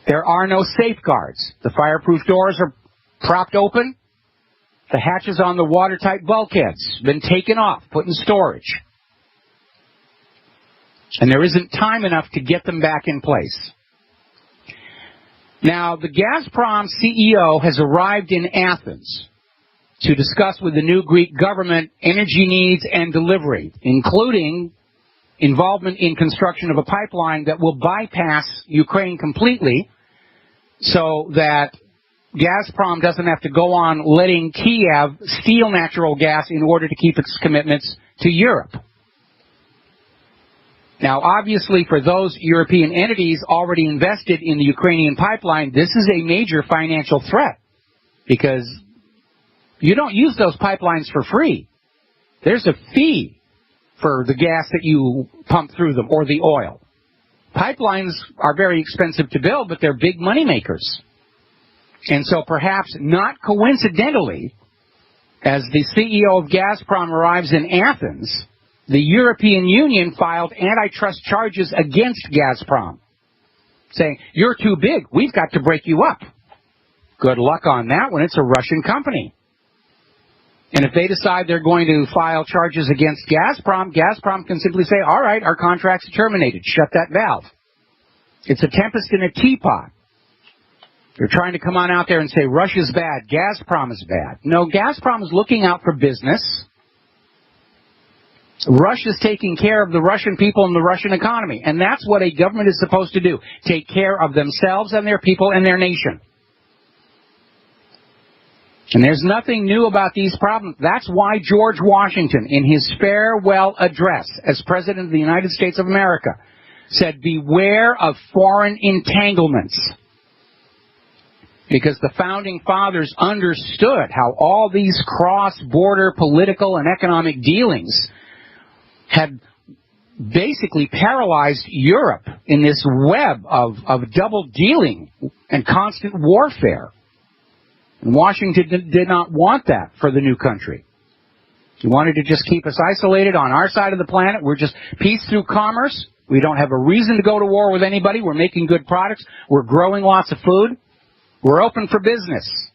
There are no safeguards. The fireproof doors are propped open. The hatches on the watertight bulkheads been taken off, put in storage. And there isn't time enough to get them back in place. Now, the Gazprom CEO has arrived in Athens to discuss with the new Greek government energy needs and delivery, including involvement in construction of a pipeline that will bypass Ukraine completely so that Gazprom doesn't have to go on letting Kiev steal natural gas in order to keep its commitments to Europe. Now, obviously, for those European entities already invested in the Ukrainian pipeline, this is a major financial threat because you don't use those pipelines for free. There's a fee for the gas that you pump through them or the oil. Pipelines are very expensive to build, but they're big money makers. And so perhaps not coincidentally, as the CEO of Gazprom arrives in Athens, the European Union filed antitrust charges against Gazprom, saying, you're too big, we've got to break you up. Good luck on that when it's a Russian company. And if they decide they're going to file charges against Gazprom, Gazprom can simply say, all right, our contract's terminated. Shut that valve. It's a tempest in a teapot. You're trying to come on out there and say Russia's bad, Gazprom is bad. No, Gazprom is looking out for business. Russia's taking care of the Russian people and the Russian economy. And that's what a government is supposed to do. Take care of themselves and their people and their nation. And there's nothing new about these problems. That's why George Washington, in his farewell address as President of the United States of America, said, beware of foreign entanglements. Because the Founding Fathers understood how all these cross-border political and economic dealings had basically paralyzed Europe in this web of double dealing and constant warfare. And Washington did not want that for the new country. He wanted to just keep us isolated on our side of the planet. We're just peace through commerce. We don't have a reason to go to war with anybody. We're making good products. We're growing lots of food. We're open for business.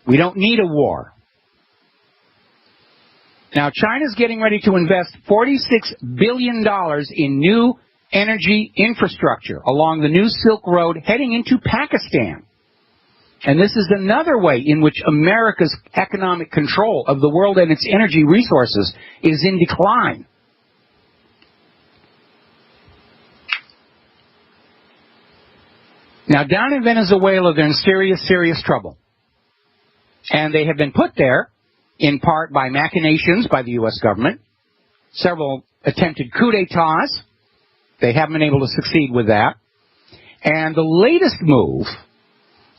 We don't need a war. Now, China's getting ready to invest $46 billion in new energy infrastructure along the new Silk Road heading into Pakistan. And this is another way in which America's economic control of the world and its energy resources is in decline. Now, down in Venezuela, they're in serious, serious trouble. And they have been put there, in part by machinations by the U.S. government, several attempted coup d'etats. They haven't been able to succeed with that. And the latest move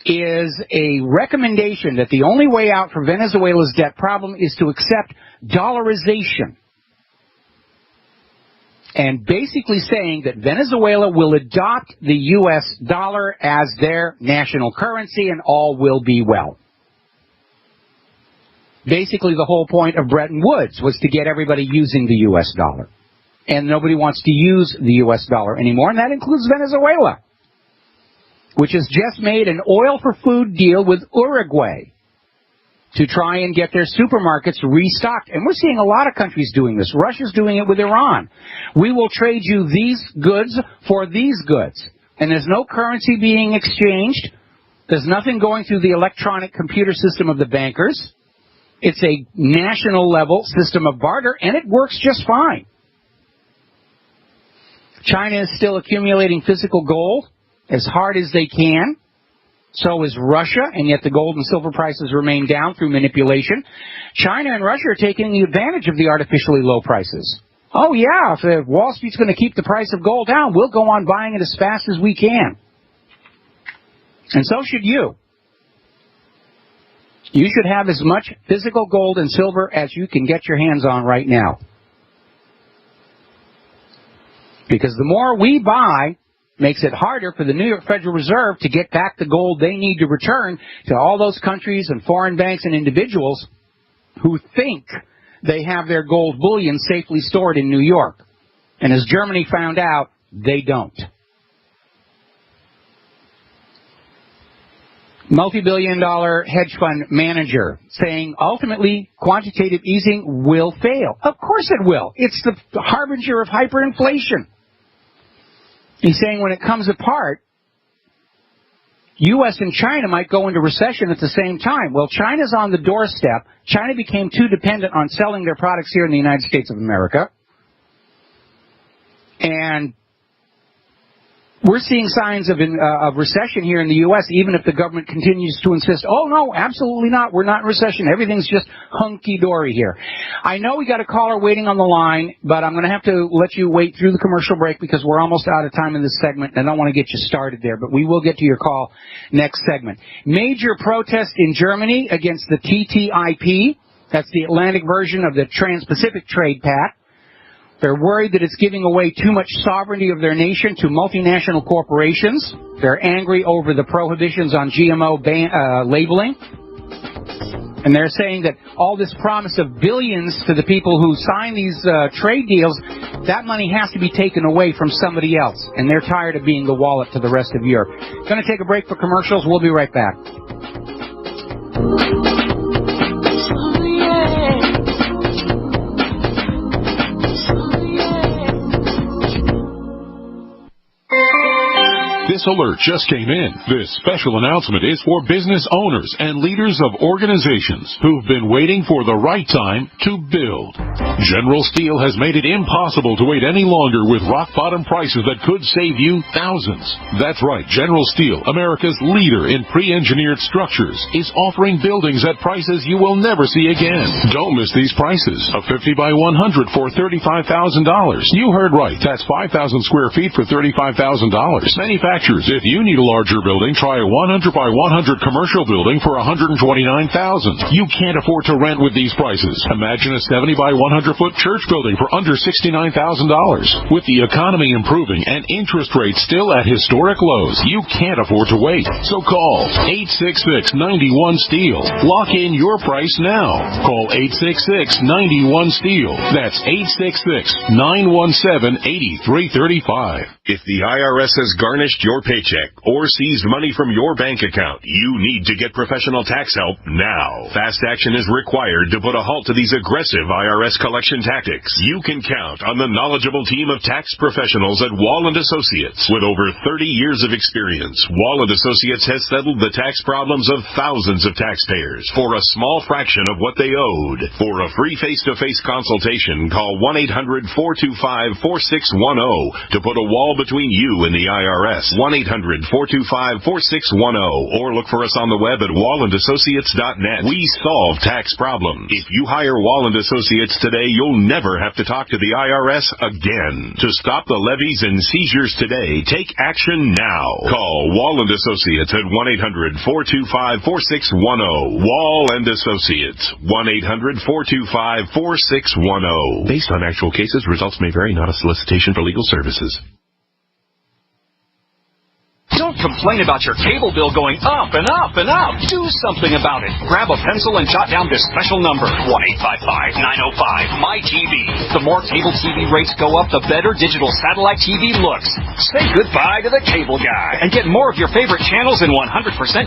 is a recommendation that the only way out for Venezuela's debt problem is to accept dollarization. And basically saying that Venezuela will adopt the U.S. dollar as their national currency and all will be well. Basically, the whole point of Bretton Woods was to get everybody using the U.S. dollar. And nobody wants to use the U.S. dollar anymore, and that includes Venezuela, which has just made an oil-for-food deal with Uruguay to try and get their supermarkets restocked. And we're seeing a lot of countries doing this. Russia's doing it with Iran. We will trade you these goods for these goods. And there's no currency being exchanged. There's nothing going through the electronic computer system of the bankers. It's a national-level system of barter, and it works just fine. China is still accumulating physical gold as hard as they can, So is Russia, and yet the gold and silver prices remain down through manipulation. China and Russia are taking advantage of the artificially low prices. Oh, yeah, if Wall Street's going to keep the price of gold down, we'll go on buying it as fast as we can. And so should you. You should have as much physical gold and silver as you can get your hands on right now. Because the more we buy, makes it harder for the New York Federal Reserve to get back the gold they need to return to all those countries and foreign banks and individuals who think they have their gold bullion safely stored in New York. And as Germany found out, they don't. Multi-billion-dollar hedge fund manager saying ultimately quantitative easing will fail. Of course it will. It's the harbinger of hyperinflation. He's saying when it comes apart, U.S. and China might go into recession at the same time. Well, China's on the doorstep. China became too dependent on selling their products here in the United States of America. And we're seeing signs of recession here in the U.S., even if the government continues to insist, oh, no, absolutely not. We're not in recession. Everything's just hunky-dory here. I know we got a caller waiting on the line, but I'm going to have to let you wait through the commercial break because we're almost out of time in this segment, and I don't want to get you started there, but we will get to your call next segment. Major protest in Germany against the TTIP. That's the Atlantic version of the Trans-Pacific Trade Pact. They're worried that it's giving away too much sovereignty of their nation to multinational corporations. They're angry over the prohibitions on GMO labeling. And they're saying that all this promise of billions to the people who sign these trade deals, that money has to be taken away from somebody else. And they're tired of being the wallet to the rest of Europe. Going to take a break for commercials. We'll be right back. This alert just came in. This special announcement is for business owners and leaders of organizations who've been waiting for the right time to build. General Steel has made it impossible to wait any longer with rock-bottom prices that could save you thousands. That's right, General Steel, America's leader in pre-engineered structures, is offering buildings at prices you will never see again. Don't miss these prices. A 50 by 100 for $35,000. You heard right. That's 5,000 square feet for $35,000. Manufacturers, if you need a larger building, try a 100 by 100 commercial building for $129,000. You can't afford to rent with these prices. Imagine a 70 by 100-foot church building for under $69,000. With the economy improving and interest rates still at historic lows, you can't afford to wait. So call 866-91-STEEL. Lock in your price now. Call 866-91-STEEL. That's 866-917-8335. If the IRS has garnished your paycheck or seized money from your bank account, you need to get professional tax help now. Fast action is required to put a halt to these aggressive IRS collection tactics. You can count on the knowledgeable team of tax professionals at Wall & Associates. With over 30 years of experience, Wall & Associates has settled the tax problems of thousands of taxpayers for a small fraction of what they owed. For a free face-to-face consultation, call 1-800-425-4610 to put a wall between you and the IRS. 1-800-425-4610 or look for us on the web at wallandassociates.net. We solve tax problems. If you hire Wall & Associates today, you'll never have to talk to the IRS again. To stop the levies and seizures today, take action now. Call Wall & Associates at 1-800-425-4610. Wall & Associates. 1-800-425-4610. Based on actual cases, results may vary, not a solicitation for legal services. Don't complain about your cable bill going up and up and up. Do something about it. Grab a pencil and jot down this special number, 1-855-905-MY-TV. The more cable TV rates go up, the better digital satellite TV looks. Say goodbye to the cable guy and get more of your favorite channels in 100%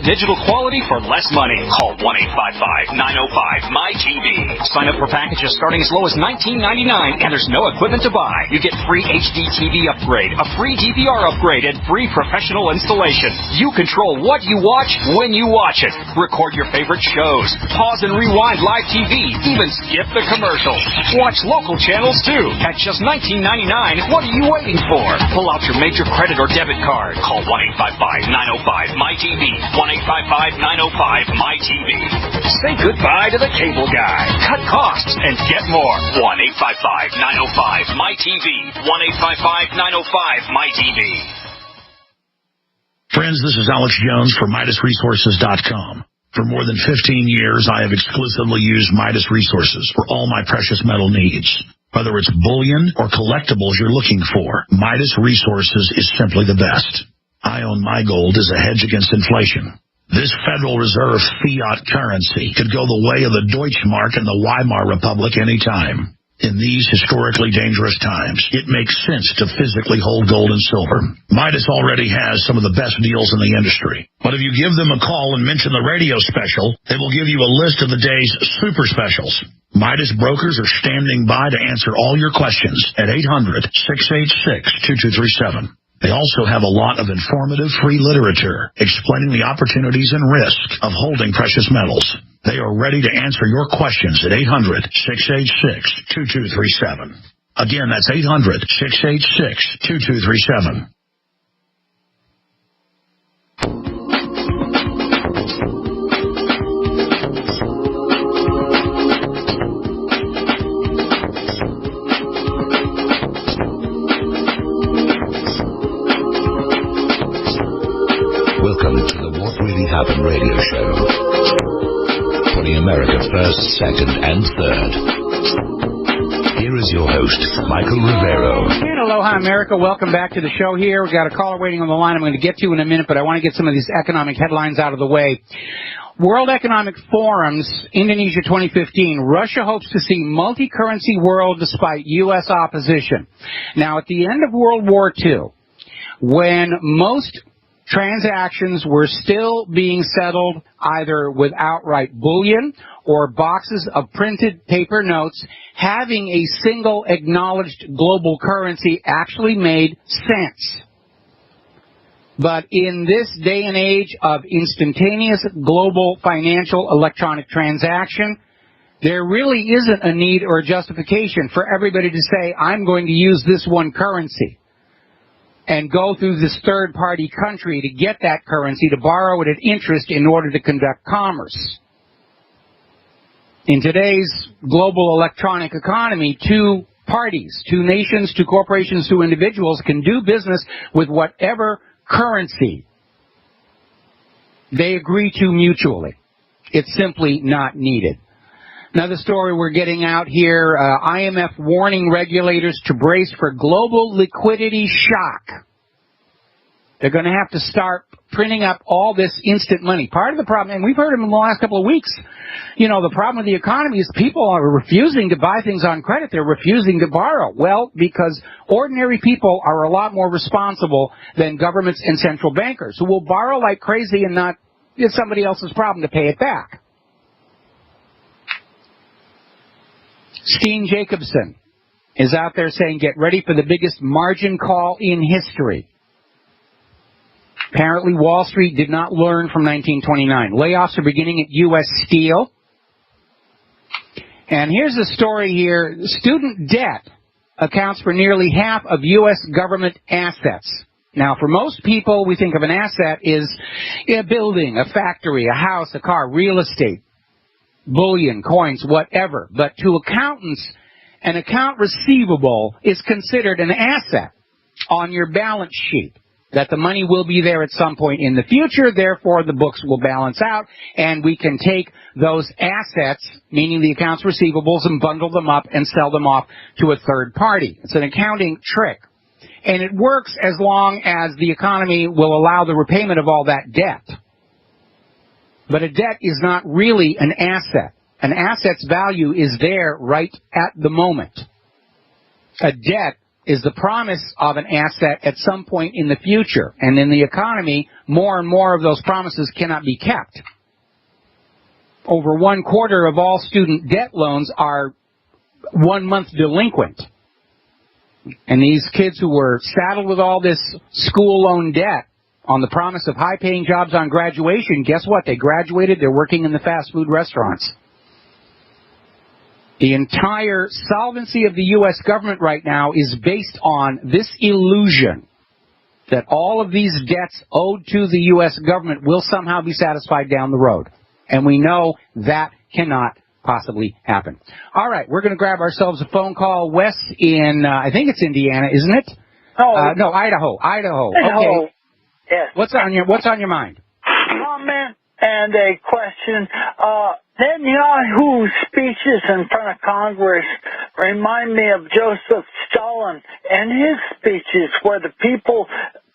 digital quality for less money. Call 1-855-905-MY-TV. Sign up for packages starting as low as $19.99, and there's no equipment to buy. You get free HD TV upgrade, a free DVR upgrade, and free professional installation. You control what you watch when you watch it. Record your favorite shows. Pause and rewind live TV. Even skip the commercials. Watch local channels too. At just $19.99, what are you waiting for? Pull out your major credit or debit card. Call 1-855-905-MyTV. 1-855-905-MyTV. Say goodbye to the cable guy. Cut costs and get more. 1-855-905-MyTV. 1-855-905-MyTV. Friends, this is Alex Jones for MidasResources.com. For more than 15 years, I have exclusively used Midas Resources for all my precious metal needs. Whether it's bullion or collectibles you're looking for, Midas Resources is simply the best. I own my gold as a hedge against inflation. This Federal Reserve fiat currency could go the way of the Deutschmark and the Weimar Republic anytime. In these historically dangerous times, it makes sense to physically hold gold and silver. Midas already has some of the best deals in the industry. But if you give them a call and mention the radio special, they will give you a list of the day's super specials. Midas brokers are standing by to answer all your questions at 800-686-2237. They also have a lot of informative free literature explaining the opportunities and risks of holding precious metals. They are ready to answer your questions at 800-686-2237. Again, that's 800-686-2237. Welcome to the What Really Happened radio show. Putting America first, second, and third. Here is your host, Michael Rivero. And aloha, America. Welcome back to the show here. We've got a caller waiting on the line I'm going to get to in a minute, but I want to get some of these economic headlines out of the way. World Economic Forum's Indonesia 2015. Russia hopes to see multi-currency world despite U.S. opposition. Now, at the end of World War II, when most transactions were still being settled either with outright bullion or boxes of printed paper notes, having a single acknowledged global currency actually made sense. But in this day and age of instantaneous global financial electronic transaction, there really isn't a need or a justification for everybody to say, I'm going to use this one currency and go through this third-party country to get that currency, to borrow it at interest in order to conduct commerce. In today's global electronic economy, two parties, two nations, two corporations, two individuals can do business with whatever currency they agree to mutually. It's simply not needed. Another story we're getting out here, IMF warning regulators to brace for global liquidity shock. They're going to have to start printing up all this instant money. Part of the problem, and we've heard them in the last couple of weeks, you know, the problem with the economy is people are refusing to buy things on credit. They're refusing to borrow. Well, because ordinary people are a lot more responsible than governments and central bankers who will borrow like crazy and not, it's somebody else's problem to pay it back. Steen Jacobson is out there saying, get ready for the biggest margin call in history. Apparently, Wall Street did not learn from 1929. Layoffs are beginning at U.S. Steel. And here's a story here. Student debt accounts for nearly half of U.S. government assets. Now, for most people, we think of an asset as a building, a factory, a house, a car, real estate, bullion, coins, whatever. But to accountants, an account receivable is considered an asset on your balance sheet, that the money will be there at some point in the future, therefore the books will balance out, and we can take those assets, meaning the accounts receivables, and bundle them up and sell them off to a third party. It's an accounting trick. And it works as long as the economy will allow the repayment of all that debt. But a debt is not really an asset. An asset's value is there right at the moment. A debt is the promise of an asset at some point in the future. And in the economy, more and more of those promises cannot be kept. Over 1/4 of all student debt loans are 1 month delinquent. And these kids who were saddled with all this school loan debt on the promise of high-paying jobs on graduation. Guess what? They graduated. They're working in the fast food restaurants. The entire solvency of the U.S. government right now is based on this illusion that all of these debts owed to the U.S. government will somehow be satisfied down the road. And we know that cannot possibly happen. All right, we're going to grab ourselves a phone call. Wes in, I think it's Indiana, isn't it? No, Idaho. Okay. Yes. What's on your mind? Comment and a question. Netanyahu's speeches in front of Congress remind me of Joseph Stalin and his speeches where the people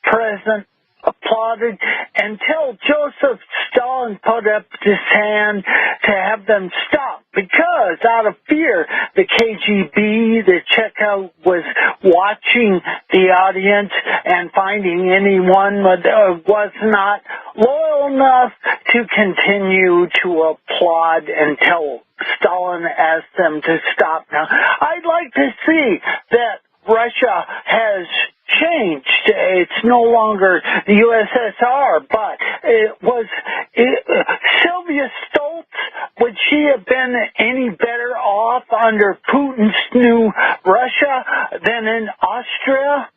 present applauded until Joseph Stalin put up his hand to have them stop, because out of fear the KGB, the Cheka, was watching the audience and finding anyone was not loyal enough to continue to applaud until Stalin asked them to stop. Now, I'd like to see that Russia has changed. It's no longer the USSR, but Sylvia Stoltz, would she have been any better off under Putin's new Russia than in Austria?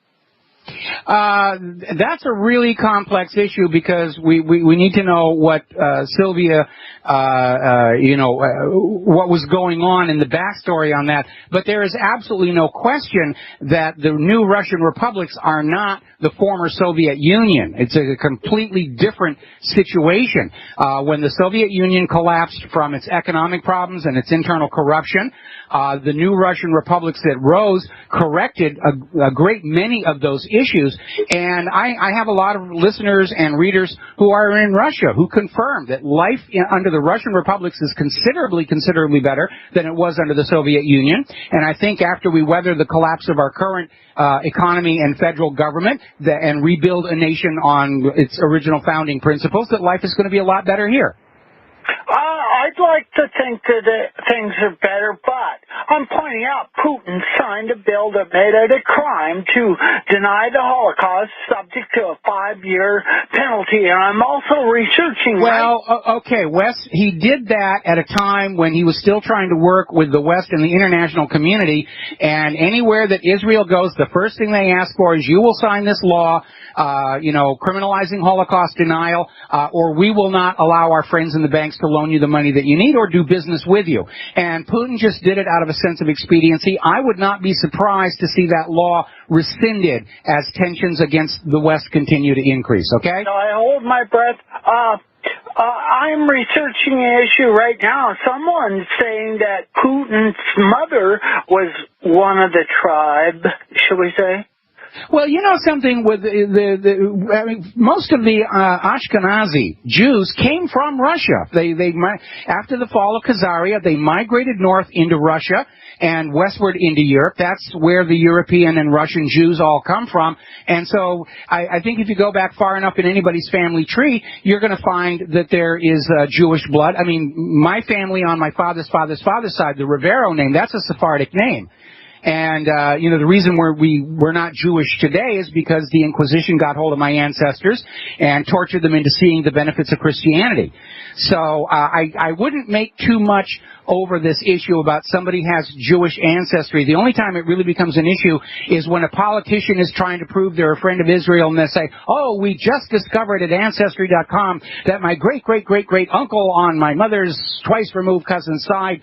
That's a really complex issue, because we need to know what Sylvia, what was going on in the backstory on that. But there is absolutely no question that the new Russian republics are not the former Soviet Union. It's a completely different situation. When the Soviet Union collapsed from its economic problems and its internal corruption, the new Russian republics that rose corrected a great many of those issues. And I have a lot of listeners and readers who are in Russia who confirm that life under the Russian republics is considerably better than it was under the Soviet Union. And I think after we weather the collapse of our current economy and federal government and rebuild a nation on its original founding principles, that life is going to be a lot better here. I'd like to think that things are better, but I'm pointing out Putin signed a bill that made it a crime to deny the Holocaust, subject to a 5-year penalty, and I'm also researching... Okay, Wes, he did that at a time when he was still trying to work with the West and the international community, and anywhere that Israel goes, the first thing they ask for is, you will sign this law, criminalizing Holocaust denial, or we will not allow our friends in the banks to loan you the money that you need or do business with you. And Putin just did it out of a sense of expediency. I would not be surprised to see that law rescinded as tensions against the West continue to increase, okay? So I hold my breath. I'm researching an issue right now. Someone's saying that Putin's mother was one of the tribe, should we say? Well, you know something, with most of the Ashkenazi Jews came from Russia. They after the fall of Khazaria, they migrated north into Russia and westward into Europe. That's where the European and Russian Jews all come from. And so I think if you go back far enough in anybody's family tree, you're going to find that there is Jewish blood. I mean, my family on my father's side, the Rivero name, that's a Sephardic name. And, the reason we're not Jewish today is because the Inquisition got hold of my ancestors and tortured them into seeing the benefits of Christianity. So, I wouldn't make too much over this issue about somebody has Jewish ancestry. The only time it really becomes an issue is when a politician is trying to prove they're a friend of Israel and they say, oh, we just discovered at Ancestry.com that my great-great-great-great-uncle on my mother's twice-removed cousin's side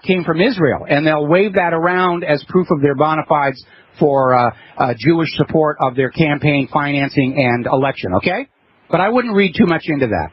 came from Israel. And they'll wave that around as proof of their bona fides for Jewish support of their campaign financing and election, okay? But I wouldn't read too much into that.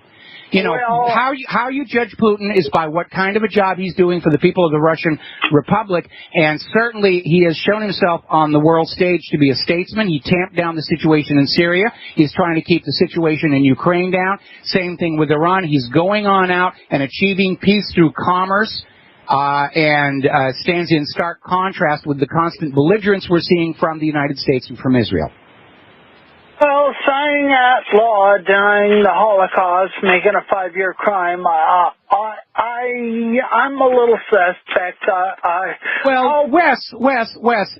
How you judge Putin is by what kind of a job he's doing for the people of the Russian Republic, and certainly he has shown himself on the world stage to be a statesman. He tamped down the situation in Syria. He's trying to keep the situation in Ukraine down. Same thing with Iran. He's going on out and achieving peace through commerce, and stands in stark contrast with the constant belligerence we're seeing from the United States and from Israel. Well, signing that law denying the Holocaust, making a 5-year crime, I'm a little suspect. Wes,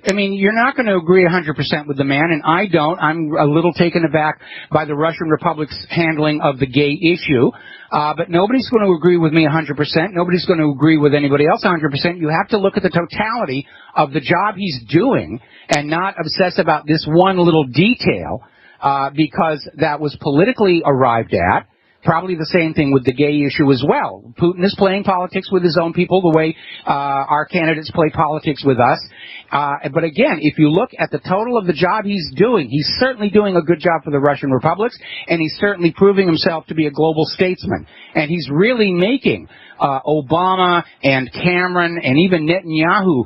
I mean, you're not going to agree 100% with the man, and I don't. I'm a little taken aback by the Russian Republic's handling of the gay issue. But nobody's going to agree with me 100%. Nobody's going to agree with anybody else 100%. You have to look at the totality of the job he's doing and not obsess about this one little detail because that was politically arrived at. Probably the same thing with the gay issue as well. Putin is playing politics with his own people the way our candidates play politics with us. But again, if you look at the total of the job he's doing, he's certainly doing a good job for the Russian republics, and he's certainly proving himself to be a global statesman. And he's really making Obama and Cameron and even Netanyahu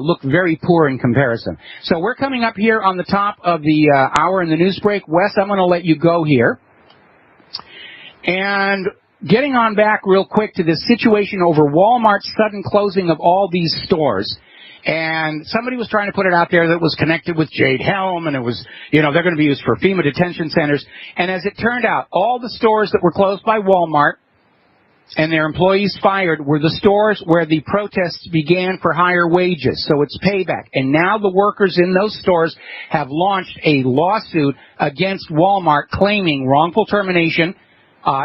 look very poor in comparison. So we're coming up here on the top of the hour in the news break. Wes, I'm going to let you go here. And getting on back real quick to this situation over Walmart's sudden closing of all these stores. And somebody was trying to put it out there that it was connected with Jade Helm, and it was, they're going to be used for FEMA detention centers. And as it turned out, all the stores that were closed by Walmart and their employees fired were the stores where the protests began for higher wages. So it's payback. And now the workers in those stores have launched a lawsuit against Walmart claiming wrongful termination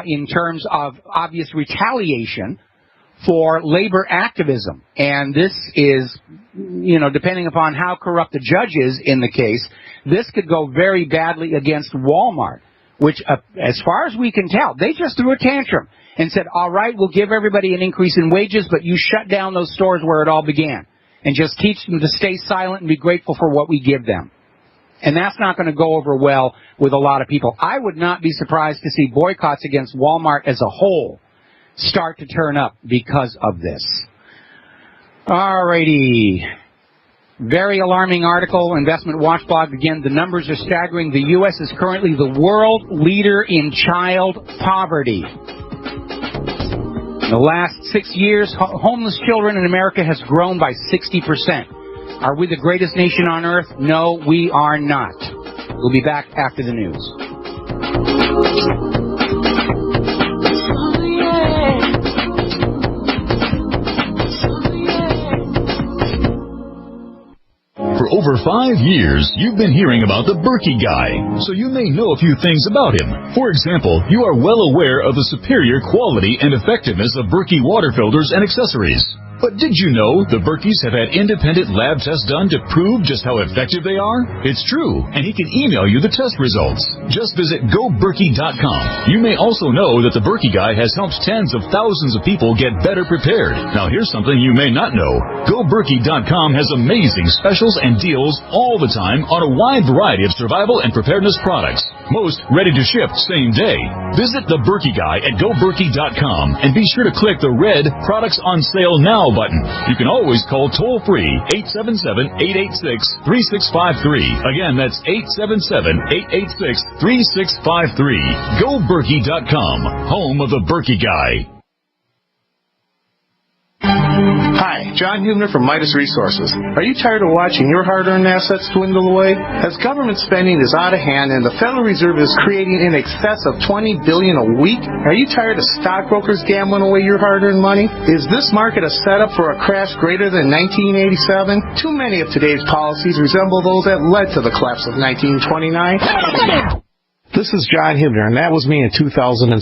in terms of obvious retaliation for labor activism. And this is, depending upon how corrupt the judge is in the case, this could go very badly against Walmart, which, as far as we can tell, they just threw a tantrum and said, all right, we'll give everybody an increase in wages, but you shut down those stores where it all began and just teach them to stay silent and be grateful for what we give them. And that's not going to go over well with a lot of people. I would not be surprised to see boycotts against Walmart as a whole start to turn up because of this. All righty. Very alarming article, Investment Watch blog. Again, the numbers are staggering. The U.S. is currently the world leader in child poverty. In the last 6 years, homeless children in America has grown by 60%. Are we the greatest nation on earth? No, we are not. We'll be back after the news. For over 5 years, you've been hearing about the Berkey guy, so you may know a few things about him. For example, you are well aware of the superior quality and effectiveness of Berkey water filters and accessories. But did you know the Berkeys have had independent lab tests done to prove just how effective they are? It's true, and he can email you the test results. Just visit GoBerkey.com. You may also know that the Berkey Guy has helped tens of thousands of people get better prepared. Now here's something you may not know. GoBerkey.com has amazing specials and deals all the time on a wide variety of survival and preparedness products. Most ready to ship same day. Visit the Berkey Guy at GoBerkey.com and be sure to click the red Products on Sale Now button. You can always call toll-free 877-886-3653. Again, that's 877-886-3653. GoBerkey.com, home of the Berkey Guy. Hi, John Hubner from Midas Resources. Are you tired of watching your hard-earned assets dwindle away? As government spending is out of hand and the Federal Reserve is creating in excess of $20 billion a week, are you tired of stockbrokers gambling away your hard-earned money? Is this market a setup for a crash greater than 1987? Too many of today's policies resemble those that led to the collapse of 1929. This is John Hubner, and that was me in 2007.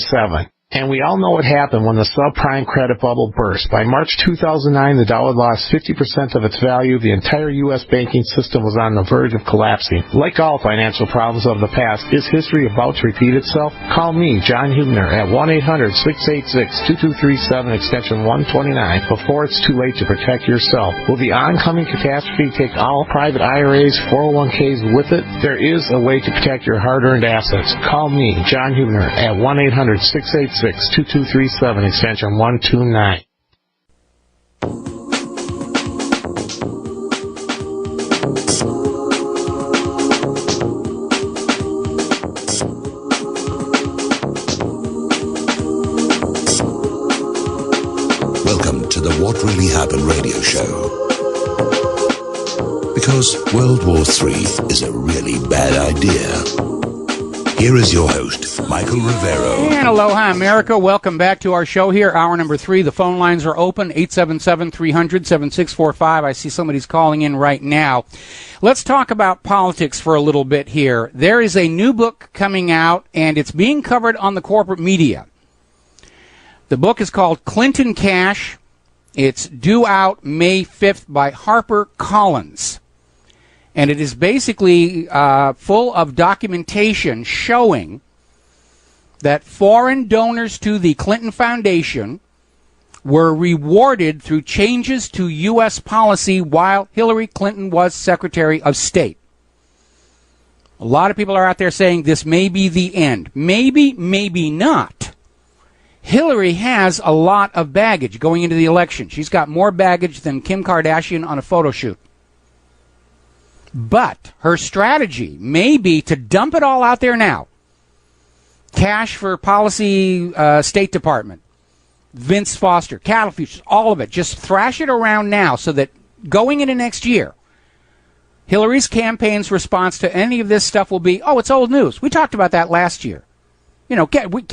And we all know what happened when the subprime credit bubble burst. By March 2009, the dollar lost 50% of its value. The entire U.S. banking system was on the verge of collapsing. Like all financial problems of the past, is history about to repeat itself? Call me, John Hubner, at 1-800-686-2237, extension 129, before it's too late to protect yourself. Will the oncoming catastrophe take all private IRAs, 401ks with it? There is a way to protect your hard-earned assets. Call me, John Hubner, at 1-800-686-2237, extension 129. Welcome to the What Really Happened radio show. Because World War III is a really bad idea. Here is your host, Michael Rivero. And aloha, America. Welcome back to our show here, hour number 3. The phone lines are open, 877-300-7645. I see somebody's calling in right now. Let's talk about politics for a little bit here. There is a new book coming out, and it's being covered on the corporate media. The book is called Clinton Cash. It's due out May 5th by HarperCollins. And it is basically full of documentation showing that foreign donors to the Clinton Foundation were rewarded through changes to U.S. policy while Hillary Clinton was Secretary of State. A lot of people are out there saying this may be the end. Maybe, maybe not. Hillary has a lot of baggage going into the election. She's got more baggage than Kim Kardashian on a photo shoot. But her strategy may be to dump it all out there now. Cash for policy, State Department, Vince Foster, cattle futures, all of it. Just thrash it around now so that going into next year, Hillary's campaign's response to any of this stuff will be, oh, it's old news. We talked about that last year. You know, get with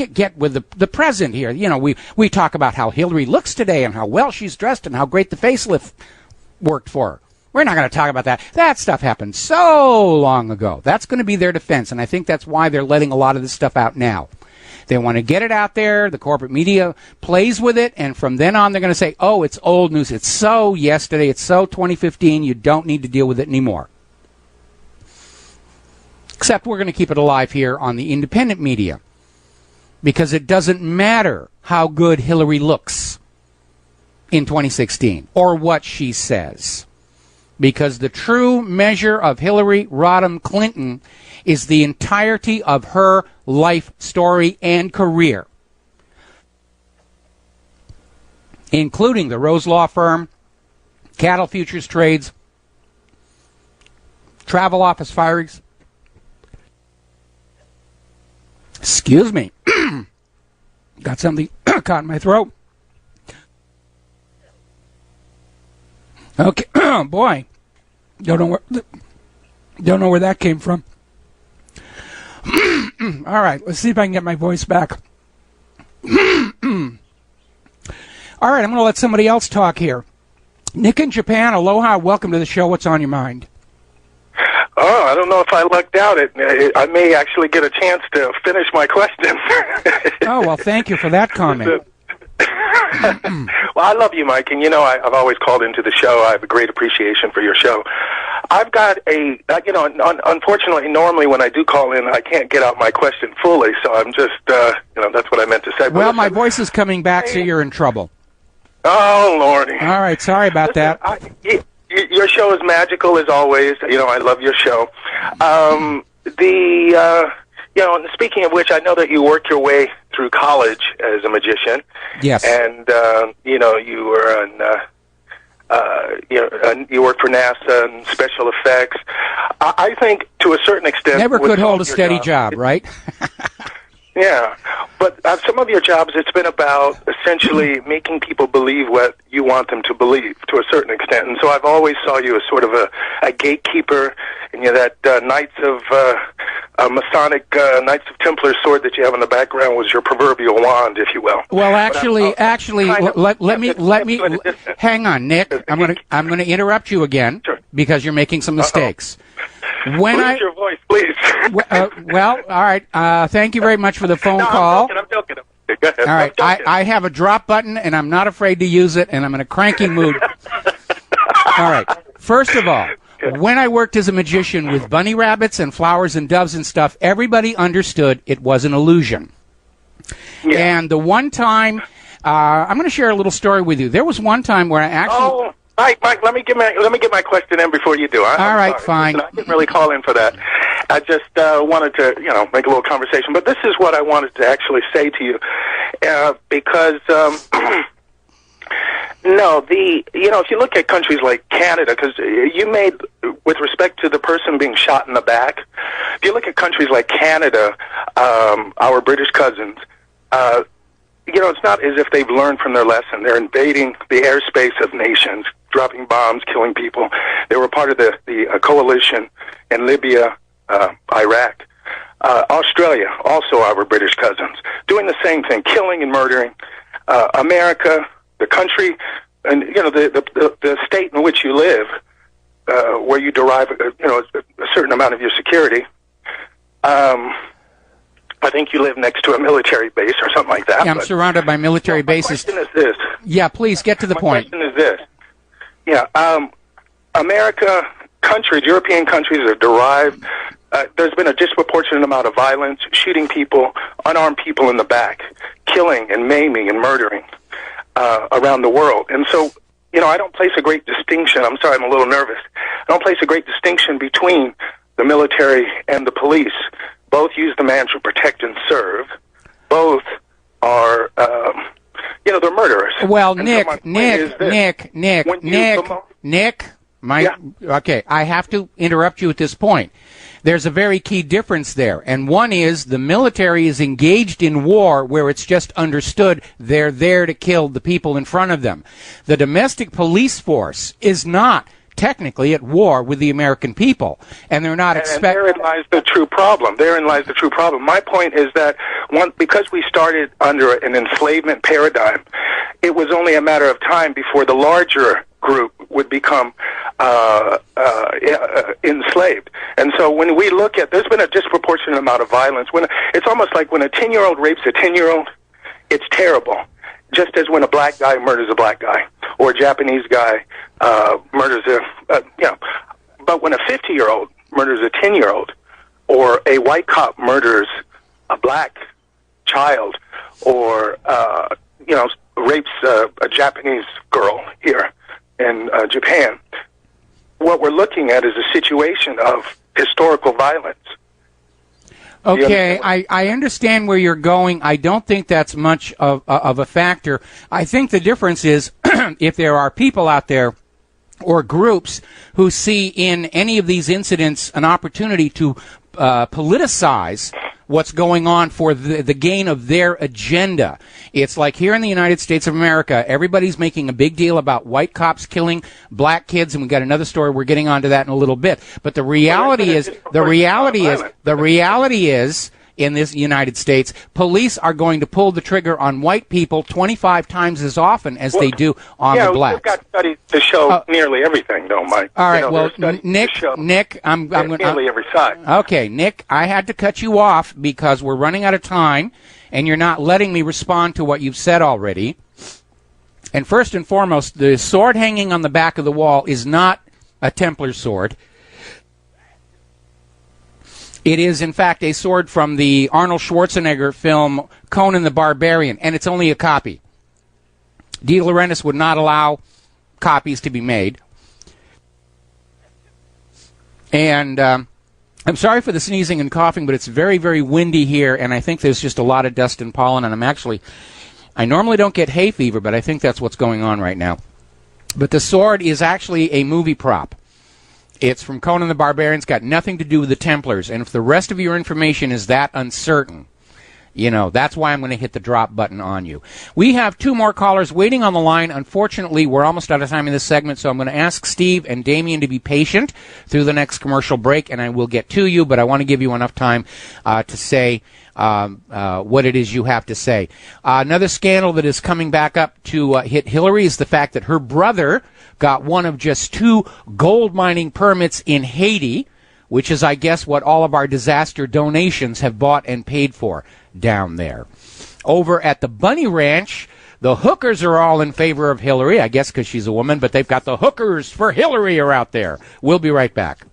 the present here. You know, we talk about how Hillary looks today and how well she's dressed and how great the facelift worked for her. We're not going to talk about that. That stuff happened so long ago. That's going to be their defense, and I think that's why they're letting a lot of this stuff out now. They want to get it out there. The corporate media plays with it, and from then on they're going to say, oh, it's old news. It's so yesterday. It's so 2015. You don't need to deal with it anymore. Except we're going to keep it alive here on the independent media because it doesn't matter how good Hillary looks in 2016 or what she says. Because the true measure of Hillary Rodham Clinton is the entirety of her life story and career, including the Rose Law Firm, cattle futures trades, travel office firings. Excuse me. Got something caught in my throat. Okay, oh boy, don't know where that came from. All right, let's see if I can get my voice back. All right, I'm going to let somebody else talk here. Nick in Japan, aloha, welcome to the show. What's on your mind? Oh, I don't know if I lucked out. I may actually get a chance to finish my question. Oh, well, thank you for that comment. Well, I love you, Mike, and you know I've always called into the show. I have a great appreciation for your show. I've got unfortunately, normally when I do call in, I can't get out my question fully, so I'm just, that's what I meant to say. Well, my voice is coming back, so you're in trouble. Oh, Lordy. All right, sorry about that. Your show is magical as always. You know, I love your show. And speaking of which, I know that you worked your way through college as a magician. Yes. And, you were you worked for NASA and special effects. I think to a certain extent... Never could hold a steady job, right? Yeah. But some of your jobs, it's been about essentially making people believe what you want them to believe to a certain extent. And so I've always saw you as sort of a gatekeeper, and that Knights of Masonic Knights of Templar sword that you have in the background was your proverbial wand, if you will. Well, let me hang on, Nick. I'm going to interrupt you again because you're making some mistakes. Lose your voice, please. Well, all right. Thank you very much for the phone call. I'm joking. Go ahead. All right. I have a drop button, and I'm not afraid to use it, and I'm in a cranky mood. All right. First of all, when I worked as a magician with bunny rabbits and flowers and doves and stuff, everybody understood it was an illusion. Yeah. And the one time, I'm going to share a little story with you. There was one time where I actually... Oh. Mike, let me get my question in before you do. All right, sorry. fine. Listen, I didn't really call in for that. I just wanted to, make a little conversation. But this is what I wanted to actually say to you, because if you look at countries like Canada, because you made, with respect to the person being shot in the back, if you look at countries like Canada, our British cousins. It's not as if they've learned from their lesson. They're invading the airspace of nations, dropping bombs, killing people. They were part of the coalition in Libya, Iraq. Australia, also our British cousins, doing the same thing, killing and murdering. America, the country, and the state in which you live, where you derive a certain amount of your security. I think you live next to a military base or something like that. Yeah, I'm surrounded by military bases. My question is this. Yeah, please get to the point. My question is this. Yeah, America, countries, European countries are derived. There's been a disproportionate amount of violence, shooting people, unarmed people in the back, killing and maiming and murdering around the world. And so, I don't place a great distinction. I'm sorry, I'm a little nervous. I don't place a great distinction between the military and the police. Both use the man to protect and serve. Both are, they're murderers. Well, and Nick, so okay, I have to interrupt you at this point. There's a very key difference there, and one is the military is engaged in war where it's just understood they're there to kill the people in front of them. The domestic police force is not technically at war with the American people, and they're not expecting. Therein lies the true problem. My point is that because we started under an enslavement paradigm, it was only a matter of time before the larger group would become enslaved. And so when we look at, there's been a disproportionate amount of violence. It's almost like when a 10-year-old rapes a 10-year-old, it's terrible. Just as when a black guy murders a black guy, or a Japanese guy murders But when a 50-year-old murders a 10-year-old, or a white cop murders a black child, or rapes a Japanese girl here in Japan, what we're looking at is a situation of historical violence. Okay, I understand where you're going. I don't think that's much of a factor. I think the difference is if there are people out there or groups who see in any of these incidents an opportunity to politicize what's going on for the gain of their agenda. It's like here in the United States of America, everybody's making a big deal about white cops killing black kids, and we've got another story, we're getting onto that in a little bit. But the reality is, in this United States, police are going to pull the trigger on white people 25 times as often as they do on the blacks. We've got studies to show nearly everything, though, Mike. All right, Nick, I'm going to... Nearly every side. Okay, Nick, I had to cut you off because we're running out of time, and you're not letting me respond to what you've said already. And first and foremost, the sword hanging on the back of the wall is not a Templar sword. It is, in fact, a sword from the Arnold Schwarzenegger film Conan the Barbarian, and it's only a copy. De Laurentiis would not allow copies to be made. And I'm sorry for the sneezing and coughing, but it's very, very windy here, and I think there's just a lot of dust and pollen, and I normally don't get hay fever, but I think that's what's going on right now. But the sword is actually a movie prop. It's from Conan the Barbarian. It's got nothing to do with the Templars. And if the rest of your information is that uncertain, that's why I'm going to hit the drop button on you. We have two more callers waiting on the line. Unfortunately, we're almost out of time in this segment, so I'm going to ask Steve and Damien to be patient through the next commercial break, and I will get to you, but I want to give you enough time to say what it is you have to say. Another scandal that is coming back up to hit Hillary is the fact that her brother got one of just 2 gold mining permits in Haiti, which is, I guess, what all of our disaster donations have bought and paid for down there. Over at the Bunny Ranch, the hookers are all in favor of Hillary, I guess because she's a woman, but they've got the hookers for Hillary are out there. We'll be right back.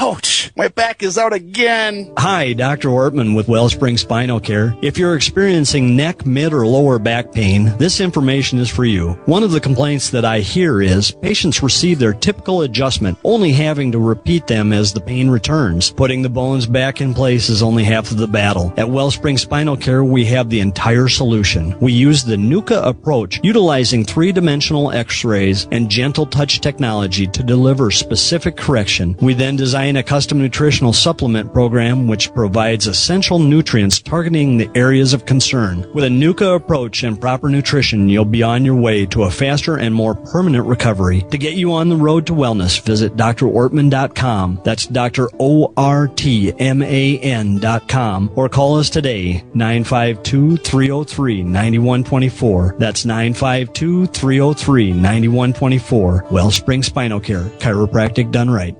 Ouch! My back back is out again. Hi, Dr. Ortman with Wellspring Spinal Care. If you're experiencing neck, mid, or lower back pain, this information is for you. One of the complaints that I hear is patients receive their typical adjustment, only having to repeat them as the pain returns. Putting the bones back in place is only half of the battle. At Wellspring Spinal Care, we have the entire solution. We use the NUCA approach, utilizing three-dimensional x-rays and gentle touch technology to deliver specific correction. We then design a custom nutritional supplement program which provides essential nutrients targeting the areas of concern. With a NUCA approach and proper nutrition, you'll be on your way to a faster and more permanent recovery. To get you on the road to wellness, visit drortman.com. That's drortman.com, or call us today, 952-303-9124. That's 952-303-9124. Wellspring Spinal Care, chiropractic done right.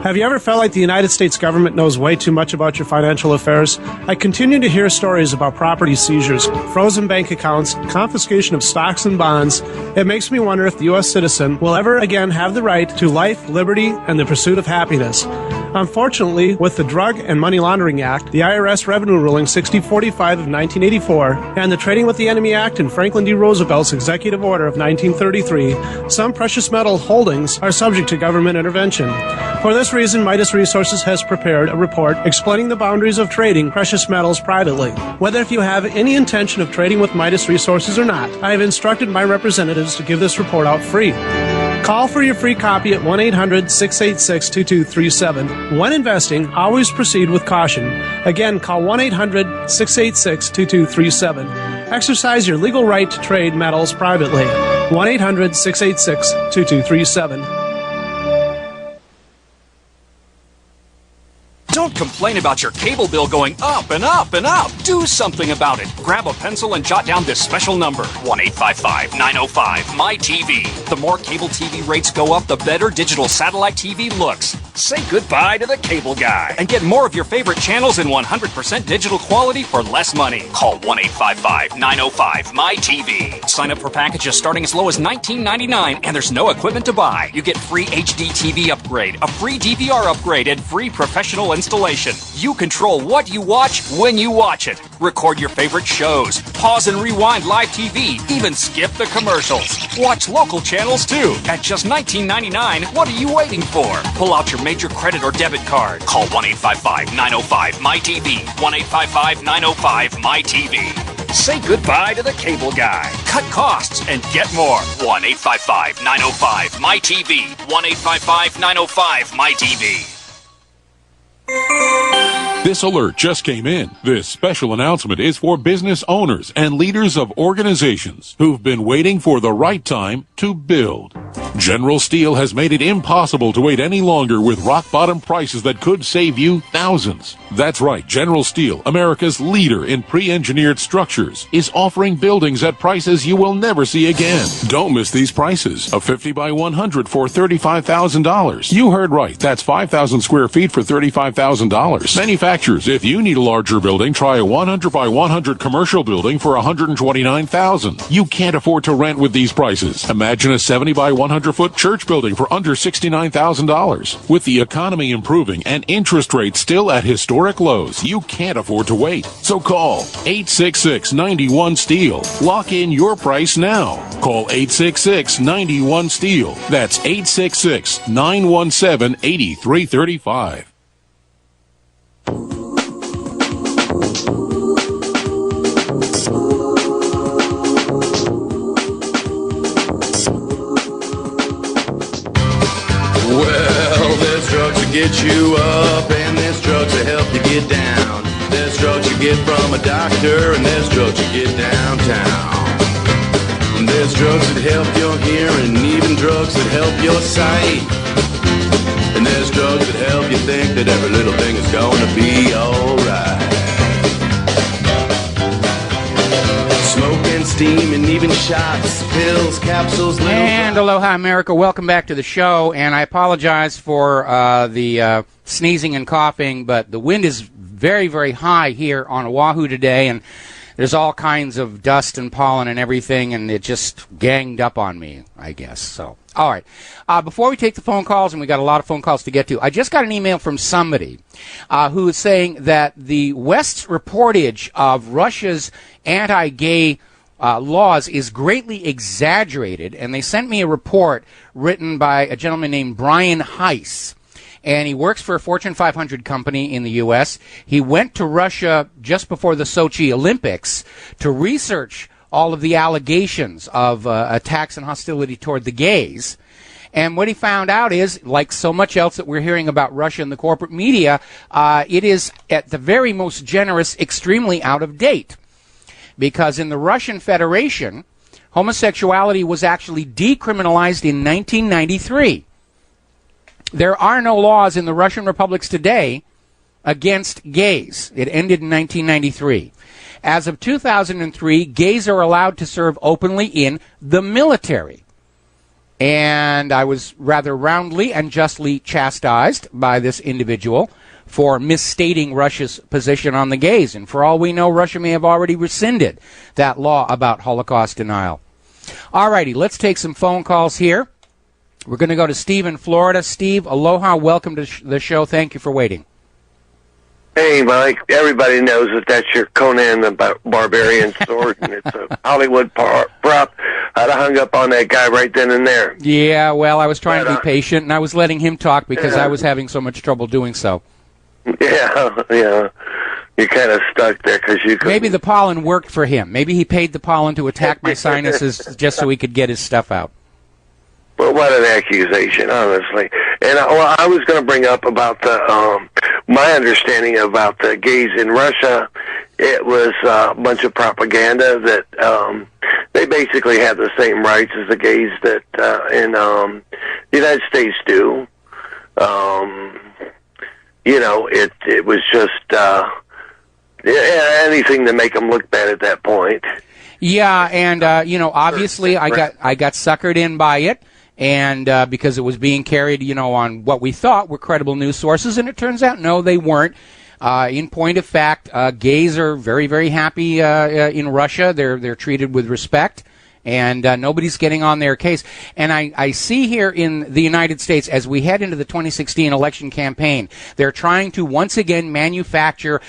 Have you ever felt like the United States government knows way too much about your financial affairs? I continue to hear stories about property seizures, frozen bank accounts, confiscation of stocks and bonds. It makes me wonder if the U.S. citizen will ever again have the right to life, liberty, and the pursuit of happiness. Unfortunately, with the Drug and Money Laundering Act, the IRS Revenue Ruling 6045 of 1984, and the Trading with the Enemy Act and Franklin D. Roosevelt's Executive Order of 1933, some precious metal holdings are subject to government intervention. For this reason, Midas Resources has prepared a report explaining the boundaries of trading precious metals privately. Whether if you have any intention of trading with Midas Resources or not, I have instructed my representatives to give this report out free. Call for your free copy at 1-800-686-2237. When investing, always proceed with caution. Again, call 1-800-686-2237. Exercise your legal right to trade metals privately. 1-800-686-2237. Don't complain about your cable bill going up and up and up. Do something about it. Grab a pencil and jot down this special number, 1-855-905-MY-TV. The more cable TV rates go up, the better digital satellite TV looks. Say goodbye to the cable guy and get more of your favorite channels in 100% digital quality for less money. Call 1-855-905-MY-TV. Sign up for packages starting as low as $19.99, and there's no equipment to buy. You get free HD TV upgrade, a free DVR upgrade, and free professional installation. You control what you watch when you watch it. Record your favorite shows, pause and rewind live TV, even skip the commercials. Watch local channels too. At just $19.99, what are you waiting for? Pull out your major credit or debit card. Call 1-855-905-MY-TV. 1-855-905-MY-TV. Say goodbye to the cable guy. Cut costs and get more. 1-855-905-MY-TV. 1-855-905-MY-TV. This alert just came in. This special announcement is for business owners and leaders of organizations who've been waiting for the right time to build. General Steel has made it impossible to wait any longer with rock-bottom prices that could save you thousands. That's right, General Steel, America's leader in pre-engineered structures, is offering buildings at prices you will never see again. Don't miss these prices. A 50 by 100 for $35,000. You heard right. That's 5,000 square feet for $35,000. Manufacturers, if you need a larger building, try a 100 by 100 commercial building for $129,000. You can't afford to rent with these prices. Imagine a 70 by 100-foot church building for under $69,000. With the economy improving and interest rates still at historic lows, you can't afford to wait. So call 866-91-STEEL. Lock in your price now. Call 866-91-STEEL. That's 866-917-8335. Well, there's drugs to get you up, and there's drugs to help you get down. There's drugs you get from a doctor, and there's drugs you get downtown. And there's drugs that help your hearing, even drugs that help your sight. And there's drugs that help you think that every little thing is going to be alright. Smoke and steam and even shots, pills, capsules, little... And aloha, America. Welcome back to the show. And I apologize for the sneezing and coughing, but the wind is very, very high here on Oahu today, and there's all kinds of dust and pollen and everything, and it just ganged up on me, I guess. So All right. Before we take the phone calls, and we got a lot of phone calls to get to, I just got an email from somebody who is saying that the West's reportage of Russia's anti-gay laws is greatly exaggerated, and they sent me a report written by a gentleman named Brian Heiss. And he works for a Fortune 500 company in the U.S. He went to Russia just before the Sochi Olympics to research all of the allegations of attacks and hostility toward the gays. And what he found out is, like so much else that we're hearing about Russia in the corporate media, it is at the very most generous, extremely out of date. Because in the Russian Federation, homosexuality was actually decriminalized in 1993. There are no laws in the Russian republics today against gays. It ended in 1993. As of 2003, gays are allowed to serve openly in the military. And I was rather roundly and justly chastised by this individual for misstating Russia's position on the gays. And for all we know, Russia may have already rescinded that law about Holocaust denial. All righty, let's take some phone calls here. We're going to go to Steve in Florida. Steve, aloha, welcome to the show. Thank you for waiting. Hey, Mike, everybody knows that that's your Conan the Barbarian sword, and it's a Hollywood prop. I'd have hung up on that guy right then and there. Yeah, well, I was trying to be patient, and I was letting him talk because I was having so much trouble doing so. Yeah. You're kind of stuck there because you could. Maybe the pollen worked for him. Maybe he paid the pollen to attack my sinuses just so he could get his stuff out. Well, what an accusation, honestly. And I was going to bring up about the my understanding about the gays in Russia. It was a bunch of propaganda that they basically have the same rights as the gays that in the United States do. It was just anything to make them look bad at that point. Yeah, and obviously I got suckered in by it. And because it was being carried, on what we thought were credible news sources, and it turns out, no, they weren't. In point of fact, gays are very, very happy in Russia. They're treated with respect, and nobody's getting on their case. And I see here in the United States, as we head into the 2016 election campaign, they're trying to once again manufacture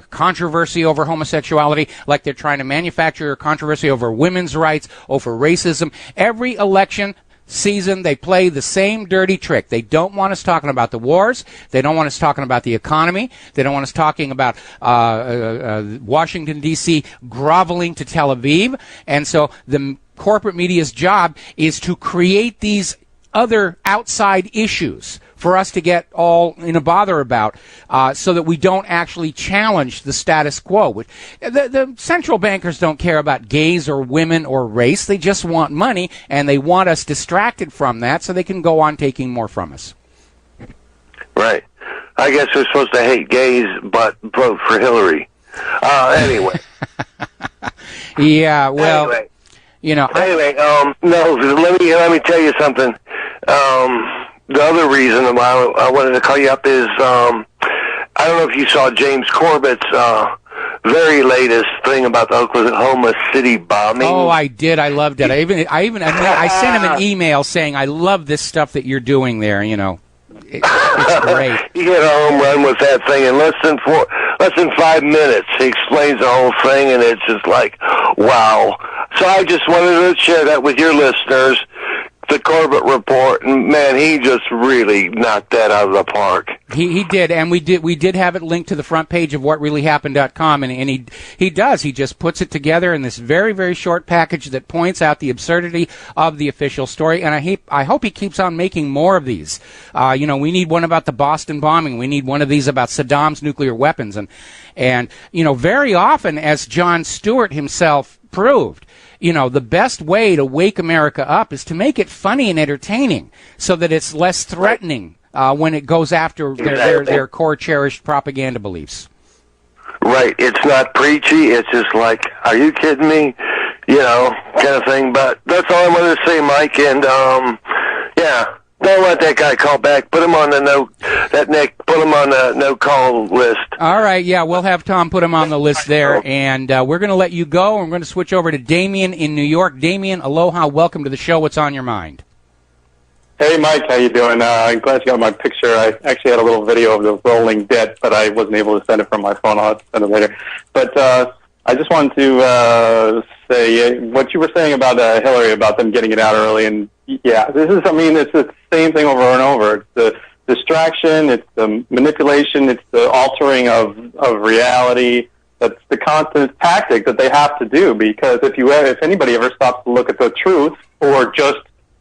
controversy over homosexuality, like they're trying to manufacture controversy over women's rights, over racism. Every election season, they play the same dirty trick. They don't want us talking about the wars. They don't want us talking about the economy. They don't want us talking about Washington, D.C. groveling to Tel Aviv. And so the corporate media's job is to create these other outside issues for us to get all in a bother about, so that we don't actually challenge the status quo. The central bankers don't care about gays or women or race. They just want money, and they want us distracted from that so they can go on taking more from us. Right. I guess we're supposed to hate gays, but vote for Hillary. Anyway. Yeah, well, anyway. No, let me tell you something. The other reason why I wanted to call you up is, I don't know if you saw James Corbett's very latest thing about the Oklahoma City bombing. Oh, I did. I loved it. I sent him an email saying, I love this stuff that you're doing there, It's great. He hit a home run with that thing in less than 5 minutes. He explains the whole thing, and it's just like, wow. So I just wanted to share that with your listeners, the Corbett report, and man, he just really knocked that out of the park. He did, and we did have it linked to the front page of whatreallyhappened.com, and he does. He just puts it together in this very, very short package that points out the absurdity of the official story, and I hope he keeps on making more of these. We need one about the Boston bombing. We need one of these about Saddam's nuclear weapons, and very often, as Jon Stewart himself proved, the best way to wake America up is to make it funny and entertaining so that it's less threatening when it goes after their core cherished propaganda beliefs. Right. It's not preachy. It's just like, are you kidding me? Kind of thing. But that's all I wanted to say, Mike. And, don't let that guy call back. Put him on the no-call list. All right, yeah, we'll have Tom put him on the list there, and we're going to let you go. We're going to switch over to Damien in New York. Damien, aloha, welcome to the show. What's on your mind? Hey, Mike, how you doing? I'm glad you got my picture. I actually had a little video of the rolling debt, but I wasn't able to send it from my phone. I'll send it later. But I just wanted to say what you were saying about Hillary, about them getting it out early. And, yeah, it's the same thing over and over. It's the distraction, it's the manipulation, it's the altering of reality. That's the constant tactic that they have to do, because if anybody ever stops to look at the truth or just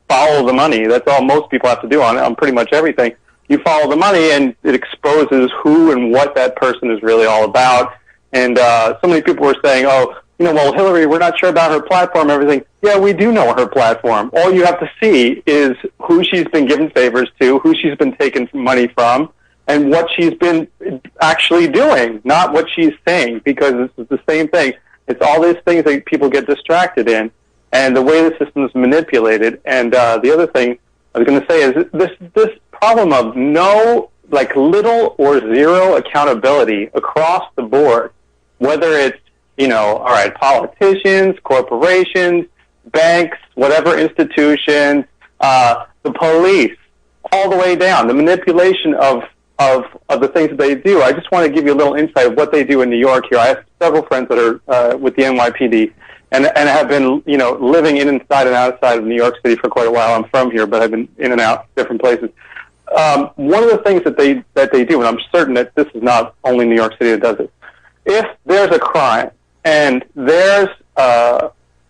follow the money, that's all most people have to do on pretty much everything. You follow the money and it exposes who and what that person is really all about. And so many people were saying, well, Hillary, we're not sure about her platform and everything. Yeah, we do know her platform. All you have to see is who she's been giving favors to, who she's been taking money from, and what she's been actually doing, not what she's saying, because it's the same thing. It's all these things that people get distracted in, and the way the system is manipulated. And the other thing I was going to say is this problem of little or zero accountability across the board, whether it's, all right, politicians, corporations, banks, whatever institutions, the police, all the way down, the manipulation of the things that they do. I just want to give you a little insight of what they do in New York here. I have several friends that are with the NYPD and have been, living inside and outside of New York City for quite a while. I'm from here, but I've been in and out different places. One of the things that they do, and I'm certain that this is not only New York City that does it, if there's a crime and there's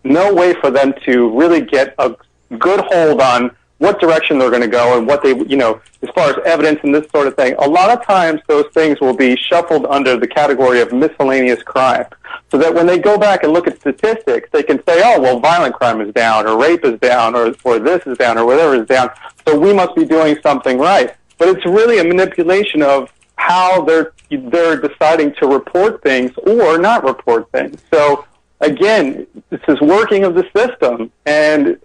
no way for them to really get a good hold on what direction they're going to go and what they, as far as evidence and this sort of thing, a lot of times those things will be shuffled under the category of miscellaneous crime. So that when they go back and look at statistics, they can say, oh, well, violent crime is down, or rape is down, or this is down, or whatever is down, so we must be doing something right. But it's really a manipulation of how they're deciding to report things or not report things. So again, it's this working of the system and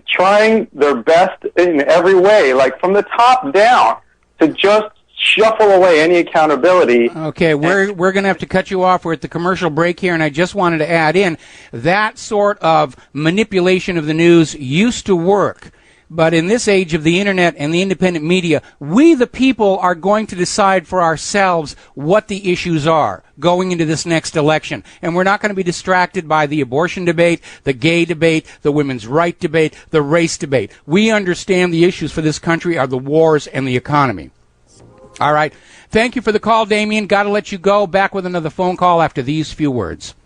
trying their best in every way, like from the top down, to just shuffle away any accountability. Okay, we're going to have to cut you off. We're at the commercial break here, and I just wanted to add in that sort of manipulation of the news used to work. But in this age of the internet and the independent media, we the people are going to decide for ourselves what the issues are going into this next election. And we're not going to be distracted by the abortion debate, the gay debate, the women's right debate, the race debate. We understand the issues for this country are the wars and the economy. All right. Thank you for the call, Damien. Got to let you go. Back with another phone call after these few words.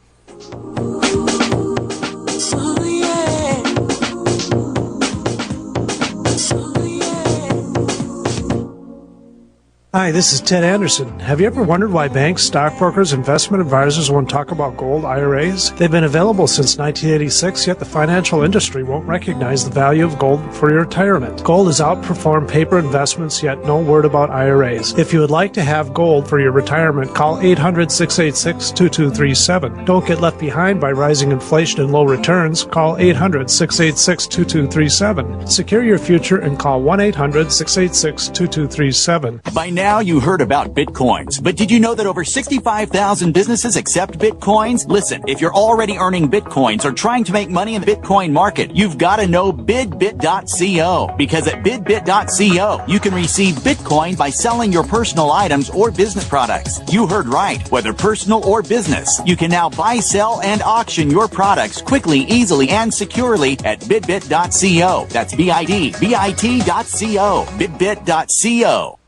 Hi, this is Ted Anderson. Have you ever wondered why banks, stockbrokers, investment advisors won't talk about gold IRAs? They've been available since 1986, yet the financial industry won't recognize the value of gold for your retirement. Gold has outperformed paper investments, yet no word about IRAs. If you would like to have gold for your retirement, call 800-686-2237. Don't get left behind by rising inflation and low returns. Call 800-686-2237. Secure your future and call 1-800-686-2237. By now you heard about Bitcoins, but did you know that over 65,000 businesses accept Bitcoins? Listen, if you're already earning Bitcoins or trying to make money in the Bitcoin market, you've got to know bidbit.co, because at bidbit.co, you can receive Bitcoin by selling your personal items or business products. You heard right. Whether personal or business, you can now buy, sell, and auction your products quickly, easily, and securely at bidbit.co. That's bit.co. bidbit.co.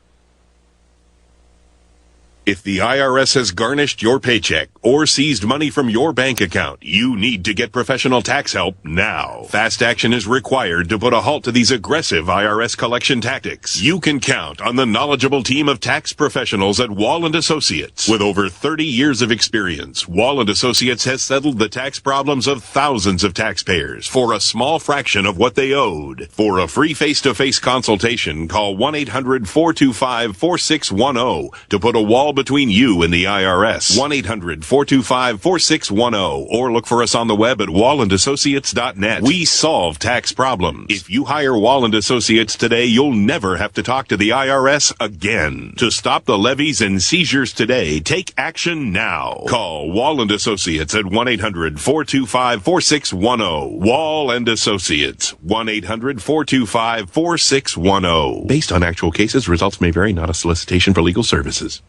If the IRS has garnished your paycheck or seized money from your bank account, you need to get professional tax help now. Fast action is required to put a halt to these aggressive IRS collection tactics. You can count on the knowledgeable team of tax professionals at Wall & Associates. With over 30 years of experience, Wall & Associates has settled the tax problems of thousands of taxpayers for a small fraction of what they owed. For a free face-to-face consultation, call 1-800-425-4610 to put a wall between you and the IRS. 1-800-425-4610. 1-800-425-4610 or look for us on the web at wallandassociates.net. We solve tax problems. If you hire Walland Associates today, you'll never have to talk to the IRS again. To stop the levies and seizures today, take action now. Call Walland Associates at 1-800-425-4610. Wall and Associates, 1-800-425-4610. Based on actual cases, results may vary, not a solicitation for legal services.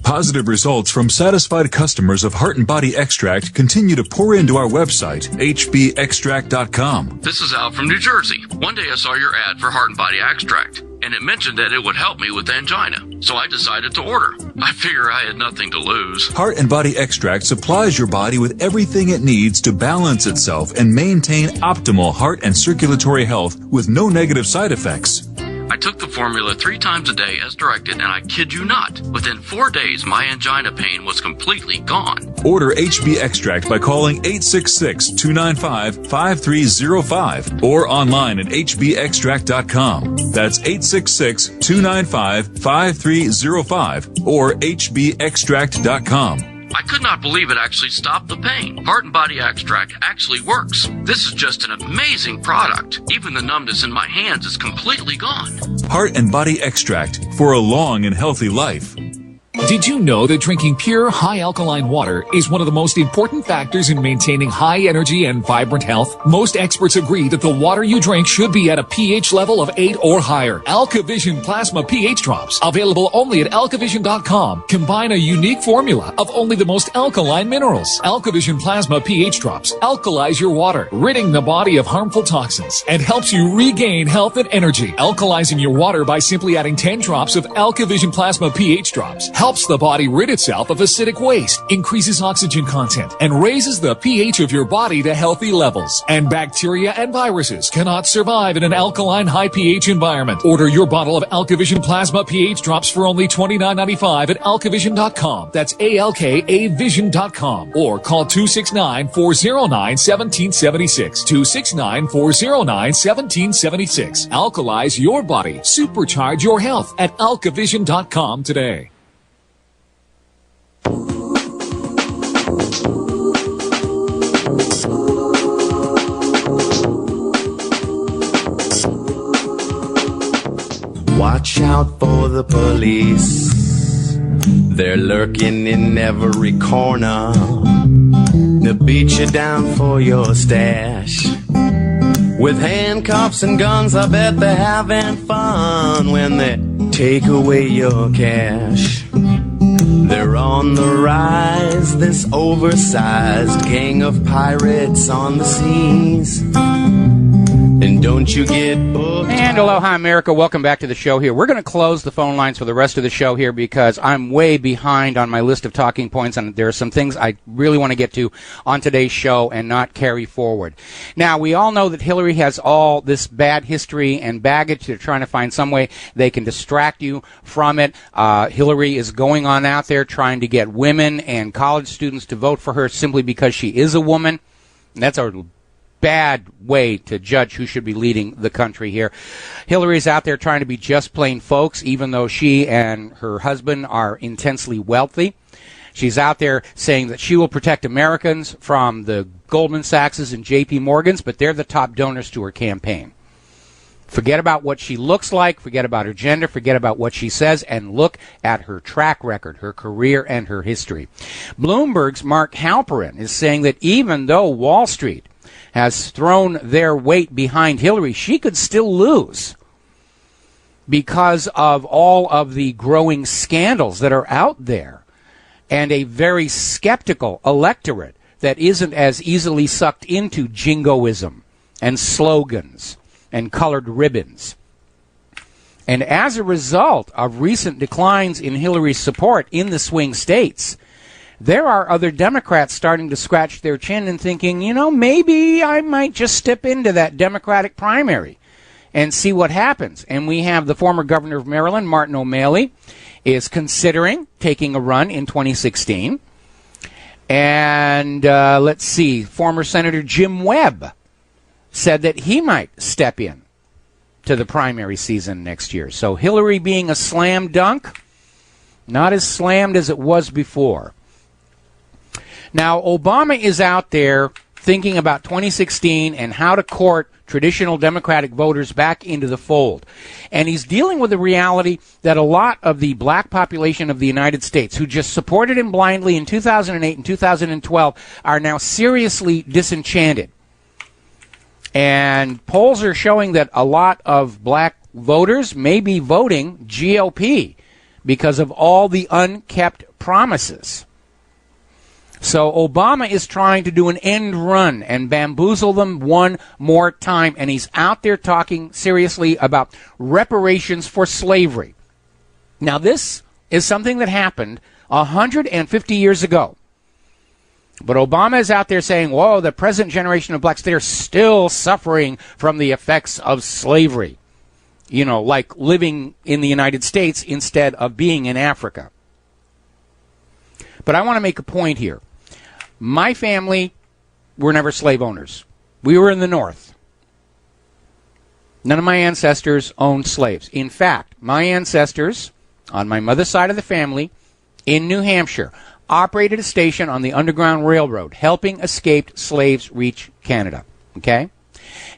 Positive results from satisfied customers of Heart and Body Extract continue to pour into our website, hbextract.com. This is Al from New Jersey. One day I saw your ad for Heart and Body Extract, and it mentioned that it would help me with angina. So I decided to order. I figure I had nothing to lose. Heart and Body Extract supplies your body with everything it needs to balance itself and maintain optimal heart and circulatory health with no negative side effects. I took the formula 3 times a day as directed, and I kid you not, within 4 days my angina pain was completely gone. Order HB Extract by calling 866-295-5305 or online at hbextract.com. That's 866-295-5305 or hbextract.com. I could not believe it actually stopped the pain. Heart and Body Extract actually works. This is just an amazing product. Even the numbness in my hands is completely gone. Heart and Body Extract for a long and healthy life. Did you know that drinking pure, high alkaline water is one of the most important factors in maintaining high energy and vibrant health? Most experts agree that the water you drink should be at a pH level of 8 or higher. AlkaVision Plasma pH Drops, available only at alkavision.com, combine a unique formula of only the most alkaline minerals. AlkaVision Plasma pH Drops alkalize your water, ridding the body of harmful toxins, and helps you regain health and energy. Alkalizing your water by simply adding 10 drops of AlkaVision Plasma pH Drops helps the body rid itself of acidic waste, increases oxygen content, and raises the pH of your body to healthy levels. And bacteria and viruses cannot survive in an alkaline high pH environment. Order your bottle of AlkaVision Plasma pH Drops for only $29.95 at alkavision.com. That's ALKAvision.com. Or call 269-409-1776. 269-409-1776. Alkalize your body. Supercharge your health at alkavision.com today. Watch out for the police. They're lurking in every corner. They'll beat you down for your stash. With handcuffs and guns, I bet they're having fun when they take away your cash. They're on the rise, this oversized gang of pirates on the seas. And don't you get booked. And aloha, America. Welcome back to the show here. We're going to close the phone lines for the rest of the show here because I'm way behind on my list of talking points, and there are some things I really want to get to on today's show and not carry forward. Now, we all know that Hillary has all this bad history and baggage. They're trying to find some way they can distract you from it. Hillary is going on out there trying to get women and college students to vote for her simply because she is a woman. And that's a bad way to judge who should be leading the country here. Hillary's out there trying to be just plain folks, even though she and her husband are intensely wealthy. She's out there saying that she will protect Americans from the Goldman Sachs and J.P. Morgans, but they're the top donors to her campaign. Forget about what she looks like, forget about her gender, forget about what she says, and look at her track record, her career, and her history. Bloomberg's Mark Halperin is saying that even though Wall Street has thrown their weight behind Hillary, she could still lose because of all of the growing scandals that are out there and a very skeptical electorate that isn't as easily sucked into jingoism and slogans and colored ribbons. And as a result of recent declines in Hillary's support in the swing states, there are other Democrats starting to scratch their chin and thinking, you know, maybe I might just step into that Democratic primary and see what happens. And we have the former governor of Maryland, Martin O'Malley, is considering taking a run in 2016. And let's see, former Senator Jim Webb said that he might step in to the primary season next year. So Hillary being a slam dunk, not as slammed as it was before. Now, Obama is out there thinking about 2016 and how to court traditional Democratic voters back into the fold. And he's dealing with the reality that a lot of the black population of the United States who just supported him blindly in 2008 and 2012 are now seriously disenchanted. And polls are showing that a lot of black voters may be voting GOP because of all the unkept promises. So Obama is trying to do an end run and bamboozle them one more time, and he's out there talking seriously about reparations for slavery. Now, this is something that happened 150 years ago. But Obama is out there saying, whoa, the present generation of blacks, they're still suffering from the effects of slavery. You know, like living in the United States instead of being in Africa. But I want to make a point here. My family were never slave owners. We were in the North. None of my ancestors owned slaves. In fact, my ancestors, on my mother's side of the family, in New Hampshire, operated a station on the Underground Railroad, helping escaped slaves reach Canada. Okay?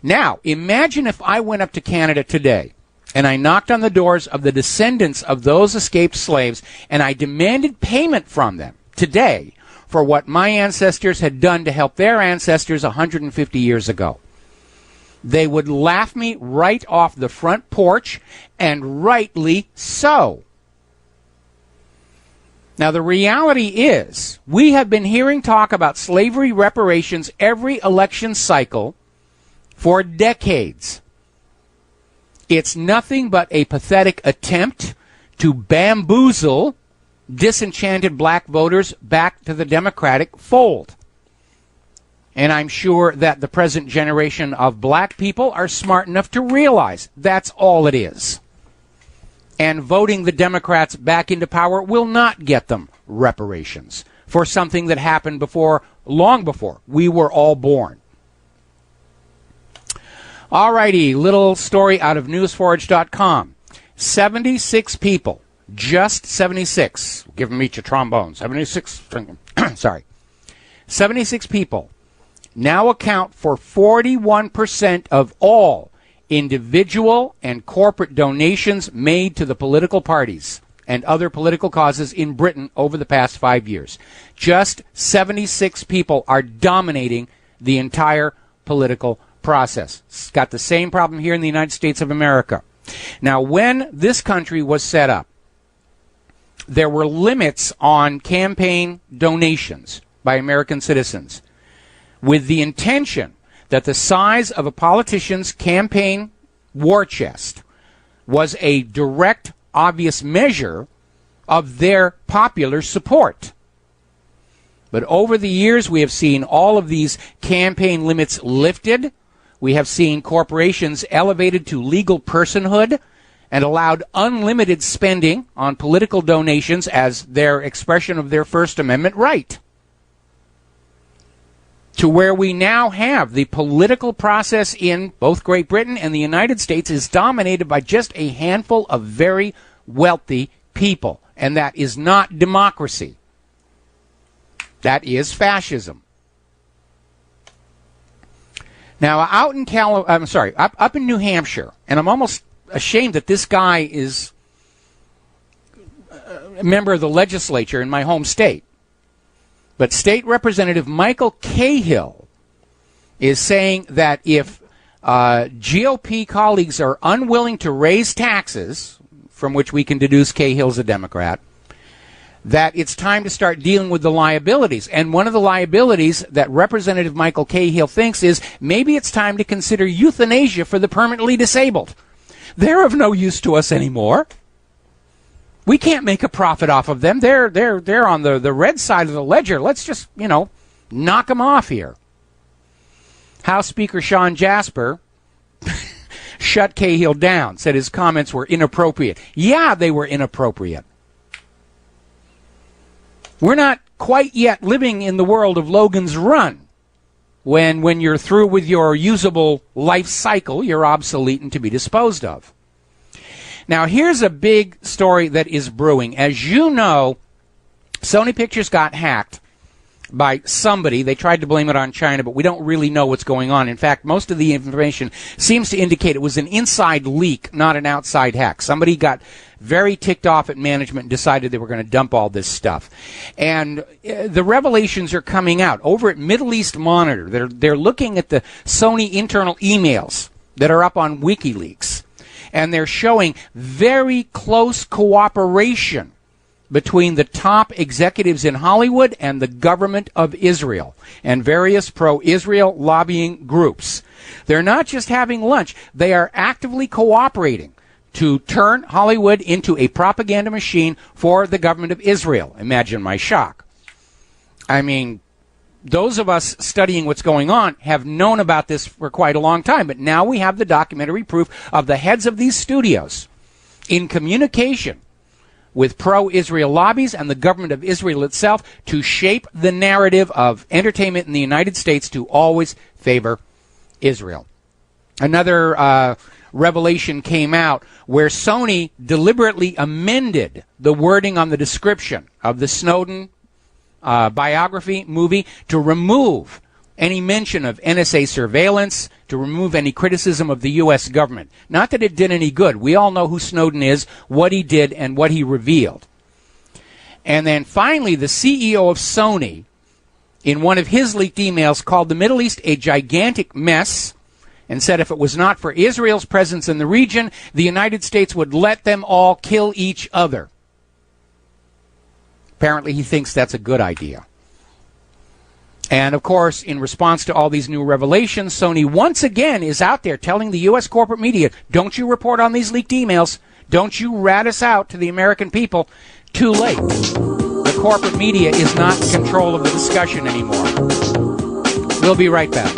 Now, imagine if I went up to Canada today and I knocked on the doors of the descendants of those escaped slaves and I demanded payment from them today for what my ancestors had done to help their ancestors 150 years ago. They would laugh me right off the front porch, and rightly so. Now, the reality is, we have been hearing talk about slavery reparations every election cycle for decades. It's nothing but a pathetic attempt to bamboozle disenchanted black voters back to the Democratic fold. And I'm sure that the present generation of black people are smart enough to realize that's all it is. And voting the Democrats back into power will not get them reparations for something that happened before, long before we were all born. All righty, little story out of newsforge.com. 76 people, just 76, give them each a trombone, 76, sorry, 76 people now account for 41% of all individual and corporate donations made to the political parties and other political causes in Britain over the past 5 years. Just 76 people are dominating the entire political process. It's got the same problem here in the United States of America. Now, when this country was set up, there were limits on campaign donations by American citizens with the intention that the size of a politician's campaign war chest was a direct, obvious measure of their popular support. But over the years, we have seen all of these campaign limits lifted. We have seen corporations elevated to legal personhood and allowed unlimited spending on political donations as their expression of their First Amendment right. To where we now have the political process in both Great Britain and the United States is dominated by just a handful of very wealthy people. And that is not democracy. That is fascism. Now, out in up in New Hampshire, and I'm almost ashamed that this guy is a member of the legislature in my home state. But State Representative Michael Cahill is saying that if GOP colleagues are unwilling to raise taxes, from which we can deduce Cahill's a Democrat, that it's time to start dealing with the liabilities. And one of the liabilities that Representative Michael Cahill thinks is maybe it's time to consider euthanasia for the permanently disabled. They're of no use to us anymore. We can't make a profit off of them. They're on the red side of the ledger. Let's just, knock them off here. House Speaker Sean Jasper shut Cahill down, said his comments were inappropriate. Yeah, they were inappropriate. We're not quite yet living in the world of Logan's Run, when you're through with your usable life cycle, you're obsolete and to be disposed of. Now, here's a big story that is brewing. As you know, Sony Pictures got hacked by somebody. They tried to blame it on China, but we don't really know what's going on. In fact, most of the information seems to indicate it was an inside leak, not an outside hack. Somebody got very ticked off at management and decided they were going to dump all this stuff. And the revelations are coming out. Over at Middle East Monitor, they're looking at the Sony internal emails that are up on WikiLeaks, and they're showing very close cooperation between the top executives in Hollywood and the government of Israel and various pro-Israel lobbying groups. They're not just having lunch. They are actively cooperating to turn Hollywood into a propaganda machine for the government of Israel. Imagine my shock. I mean, those of us studying what's going on have known about this for quite a long time, but now we have the documentary proof of the heads of these studios in communication with pro-Israel lobbies and the government of Israel itself to shape the narrative of entertainment in the United States to always favor Israel. Another revelation came out where Sony deliberately amended the wording on the description of the Snowden biography movie to remove any mention of NSA surveillance, to remove any criticism of the U.S. government. Not that it did any good. We all know who Snowden is, what he did, and what he revealed. And then finally, the CEO of Sony, in one of his leaked emails, called the Middle East a gigantic mess and said if it was not for Israel's presence in the region, the United States would let them all kill each other. Apparently he thinks that's a good idea. And, of course, in response to all these new revelations, Sony once again is out there telling the U.S. corporate media, don't you report on these leaked emails. Don't you rat us out to the American people. Too late. The corporate media is not in control of the discussion anymore. We'll be right back.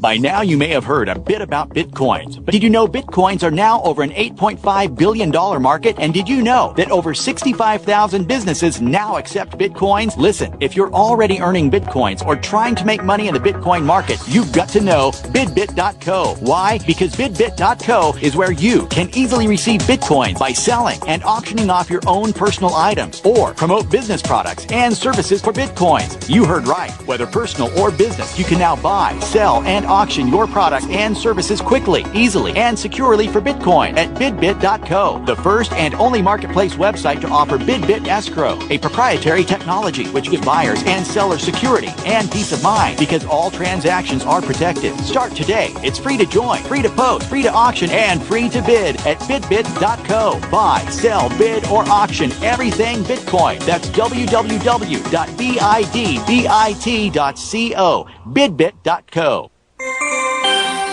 By now, you may have heard a bit about Bitcoins. But did you know Bitcoins are now over an $8.5 billion market? And did you know that over 65,000 businesses now accept Bitcoins? Listen, if you're already earning Bitcoins or trying to make money in the Bitcoin market, you've got to know BidBit.co. Why? Because BidBit.co is where you can easily receive Bitcoins by selling and auctioning off your own personal items or promote business products and services for Bitcoins. You heard right. Whether personal or business, you can now buy, sell, and auction your products and services quickly, easily, and securely for Bitcoin at BidBit.co, the first and only marketplace website to offer BidBit Escrow, a proprietary technology which gives buyers and sellers security and peace of mind because all transactions are protected. Start today. It's free to join, free to post, free to auction, and free to bid at BidBit.co. Buy, sell, bid, or auction everything Bitcoin. That's www.bidbit.co. BidBit.co.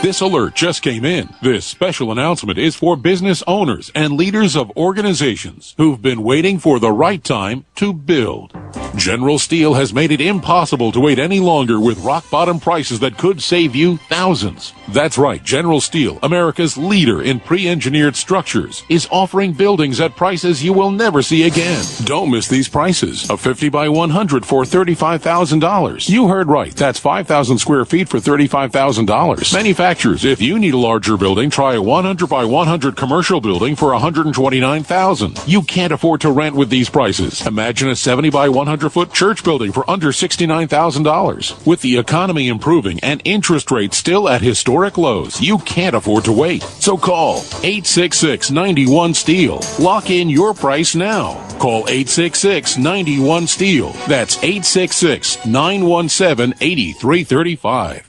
This alert just came in. This special announcement is for business owners and leaders of organizations who've been waiting for the right time to build. General Steel has made it impossible to wait any longer with rock-bottom prices that could save you thousands. That's right, General Steel, America's leader in pre-engineered structures, is offering buildings at prices you will never see again. Don't miss these prices. A 50 by 100 for $35,000. You heard right. That's 5,000 square feet for $35,000. Manufacturers, if you need a larger building, try a 100 by 100 commercial building for $129,000. You can't afford to rent with these prices. Imagine a 70 by 100-foot church building for under $69,000. With the economy improving and interest rates still at historic lows, you can't afford to wait. So call 866-91-STEEL. Lock in your price now. Call 866-91-STEEL. That's 866-917-8335.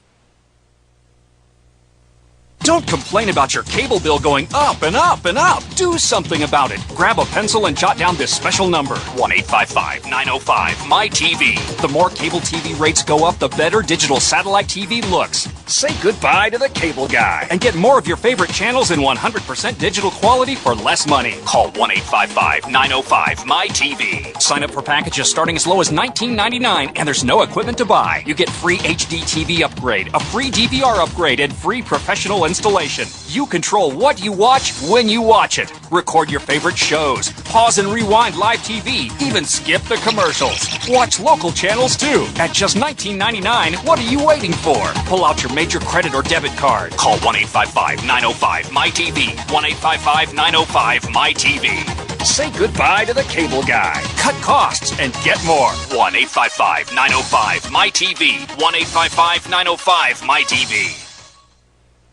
Don't complain about your cable bill going up and up and up. Do something about it. Grab a pencil and jot down this special number, 1-855-905-MY-TV. The more cable TV rates go up, the better digital satellite TV looks. Say goodbye to the cable guy and get more of your favorite channels in 100% digital quality for less money. Call 1-855-905-MY-TV. Sign up for packages starting as low as $19.99, and there's no equipment to buy. You get free HD TV upgrade, a free DVR upgrade, and free professional installation. installation. You control what you watch when you watch it. Record your favorite shows. Pause and rewind live TV. Even skip the commercials. Watch local channels too. At just $19.99, what are you waiting for? Pull out your major credit or debit card. Call 1-855-905-MyTV. 1-855-905-MyTV. Say goodbye to the cable guy. Cut costs and get more. 1-855-905-MyTV. 1-855-905-MyTV.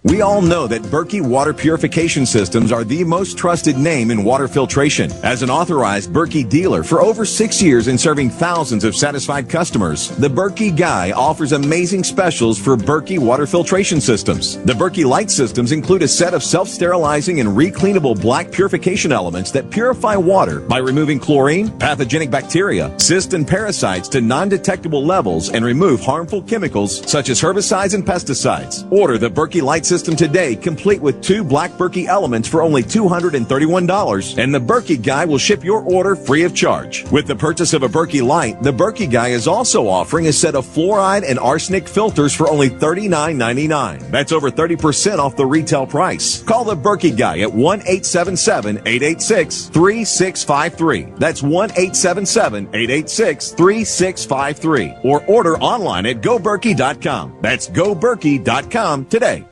We all know that Berkey Water Purification Systems are the most trusted name in water filtration. As an authorized Berkey dealer for over 6 years and serving thousands of satisfied customers, the Berkey Guy offers amazing specials for Berkey water filtration systems. The Berkey Light systems include a set of self-sterilizing and recleanable black purification elements that purify water by removing chlorine, pathogenic bacteria, cysts, and parasites to non-detectable levels and remove harmful chemicals such as herbicides and pesticides. Order the Berkey Light system today, complete with 2 black Berkey elements for only $231, and the Berkey Guy will ship your order free of charge. With the purchase of a Berkey Light, the Berkey Guy is also offering a set of fluoride and arsenic filters for only $39.99. That's over 30% off the retail price. Call the Berkey Guy at 1-877-886-3653. That's 1-877-886-3653. Or order online at GoBerkey.com. That's GoBerkey.com today.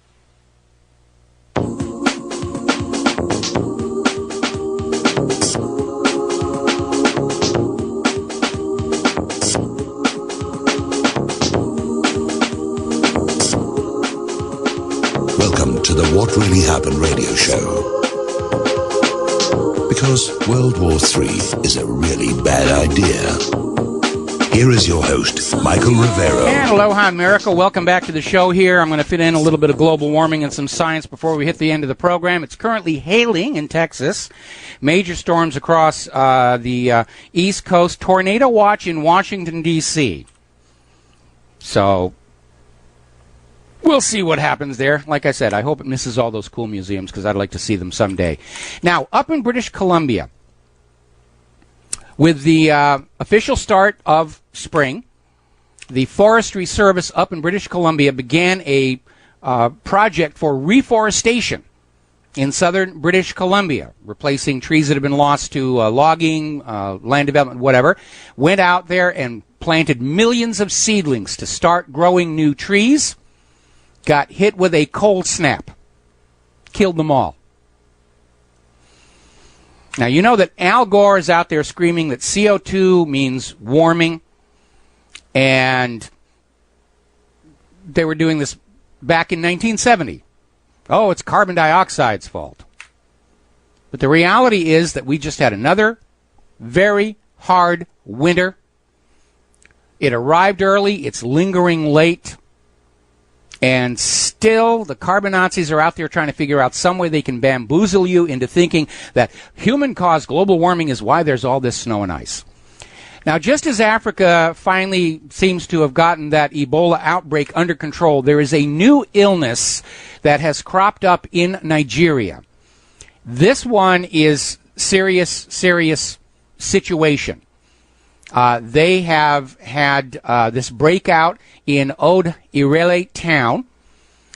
Welcome to the What Really Happened radio show. Because World War III is a really bad idea. Here is your host, Michael Rivero. And aloha, America. Welcome back to the show here. I'm going to fit in a little bit of global warming and some science before we hit the end of the program. It's currently hailing in Texas. Major storms across the East Coast. Tornado watch in Washington, D.C. So we'll see what happens there. Like I said, I hope it misses all those cool museums because I'd like to see them someday. Now, up in British Columbia, with the official start of spring, the Forestry Service up in British Columbia began a project for reforestation in southern British Columbia, replacing trees that have been lost to logging, land development, whatever. Went out there and planted millions of seedlings to start growing new trees. Got hit with a cold snap. Killed them all. Now, you know that Al Gore is out there screaming that CO2 means warming, and they were doing this back in 1970. Oh, it's carbon dioxide's fault. But the reality is that we just had another very hard winter. It arrived early. It's lingering late. And still, the carbon Nazis are out there trying to figure out some way they can bamboozle you into thinking that human-caused global warming is why there's all this snow and ice. Now, just as Africa finally seems to have gotten that Ebola outbreak under control, there is a new illness that has cropped up in Nigeria. This one is serious situation. They have had this breakout in Ode Irele town.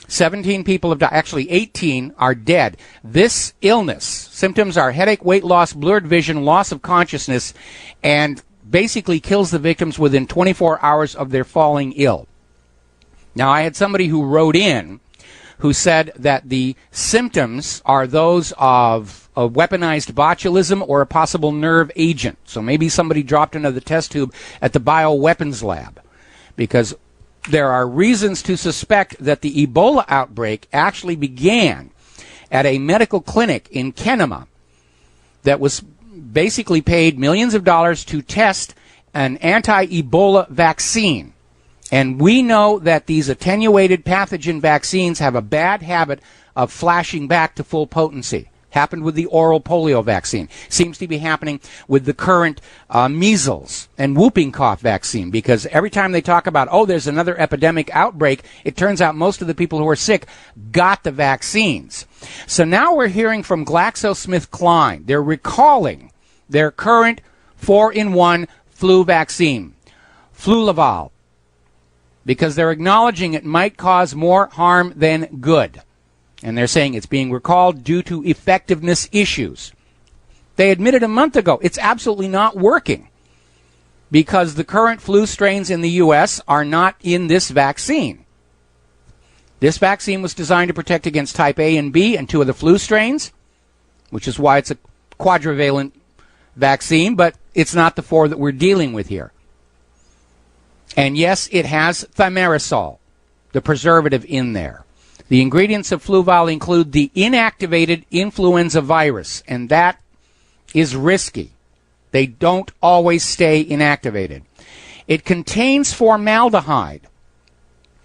17 people have died. Actually, 18 are dead. This illness, symptoms are headache, weight loss, blurred vision, loss of consciousness, and basically kills the victims within 24 hours of their falling ill. Now, I had somebody who wrote in who said that the symptoms are those of weaponized botulism or a possible nerve agent. So maybe somebody dropped into the test tube at the bioweapons lab, because there are reasons to suspect that the Ebola outbreak actually began at a medical clinic in Kenema that was basically paid millions of dollars to test an anti-Ebola vaccine. And we know that these attenuated pathogen vaccines have a bad habit of flashing back to full potency. Happened with the oral polio vaccine. Seems to be happening with the current measles and whooping cough vaccine, because every time they talk about, oh, there's another epidemic outbreak, it turns out most of the people who are sick got the vaccines. So now we're hearing from GlaxoSmithKline. They're recalling their current 4-in-1 flu vaccine, Fluvaval, because they're acknowledging it might cause more harm than good. And they're saying it's being recalled due to effectiveness issues. They admitted a month ago it's absolutely not working because the current flu strains in the U.S. are not in this vaccine. This vaccine was designed to protect against type A and B and 2 of the flu strains, which is why it's a quadrivalent vaccine, but it's not the 4 that we're dealing with here. And yes, it has thimerosal, the preservative, in there. The ingredients of Fluval include the inactivated influenza virus, and that is risky. They don't always stay inactivated. It contains formaldehyde.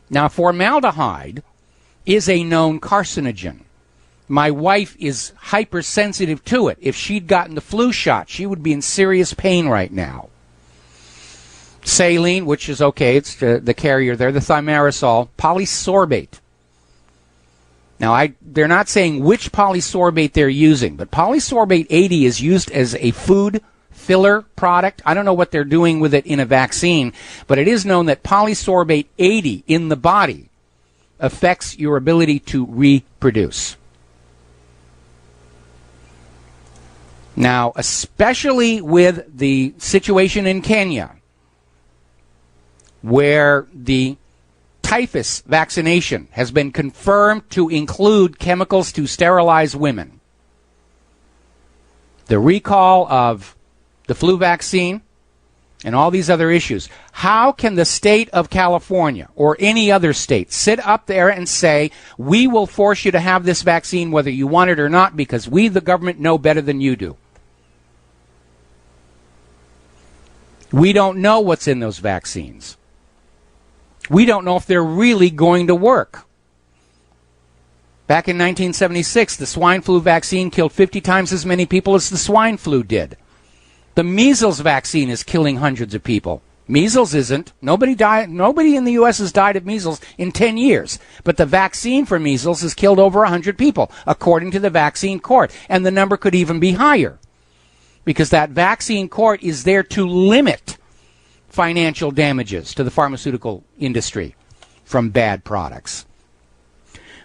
Now, formaldehyde is a known carcinogen. My wife is hypersensitive to it. If she'd gotten the flu shot, she would be in serious pain right now. Saline, which is okay, it's the carrier there, the thimerosal, polysorbate. Now, they're not saying which polysorbate they're using, but polysorbate 80 is used as a food filler product. I don't know what they're doing with it in a vaccine, but it is known that polysorbate 80 in the body affects your ability to reproduce. Now, especially with the situation in Kenya, where the typhus vaccination has been confirmed to include chemicals to sterilize women, the recall of the flu vaccine, and all these other issues. How can the state of California or any other state sit up there and say, we will force you to have this vaccine whether you want it or not because we, the government, know better than you do? We don't know what's in those vaccines. We don't know if they're really going to work. Back in 1976, the swine flu vaccine killed 50 times as many people as the swine flu did. The measles vaccine is killing hundreds of people. Measles isn't. Nobody in the U.S. has died of measles in 10 years. But the vaccine for measles has killed over 100 people, according to the vaccine court. And the number could even be higher, because that vaccine court is there to limit financial damages to the pharmaceutical industry from bad products.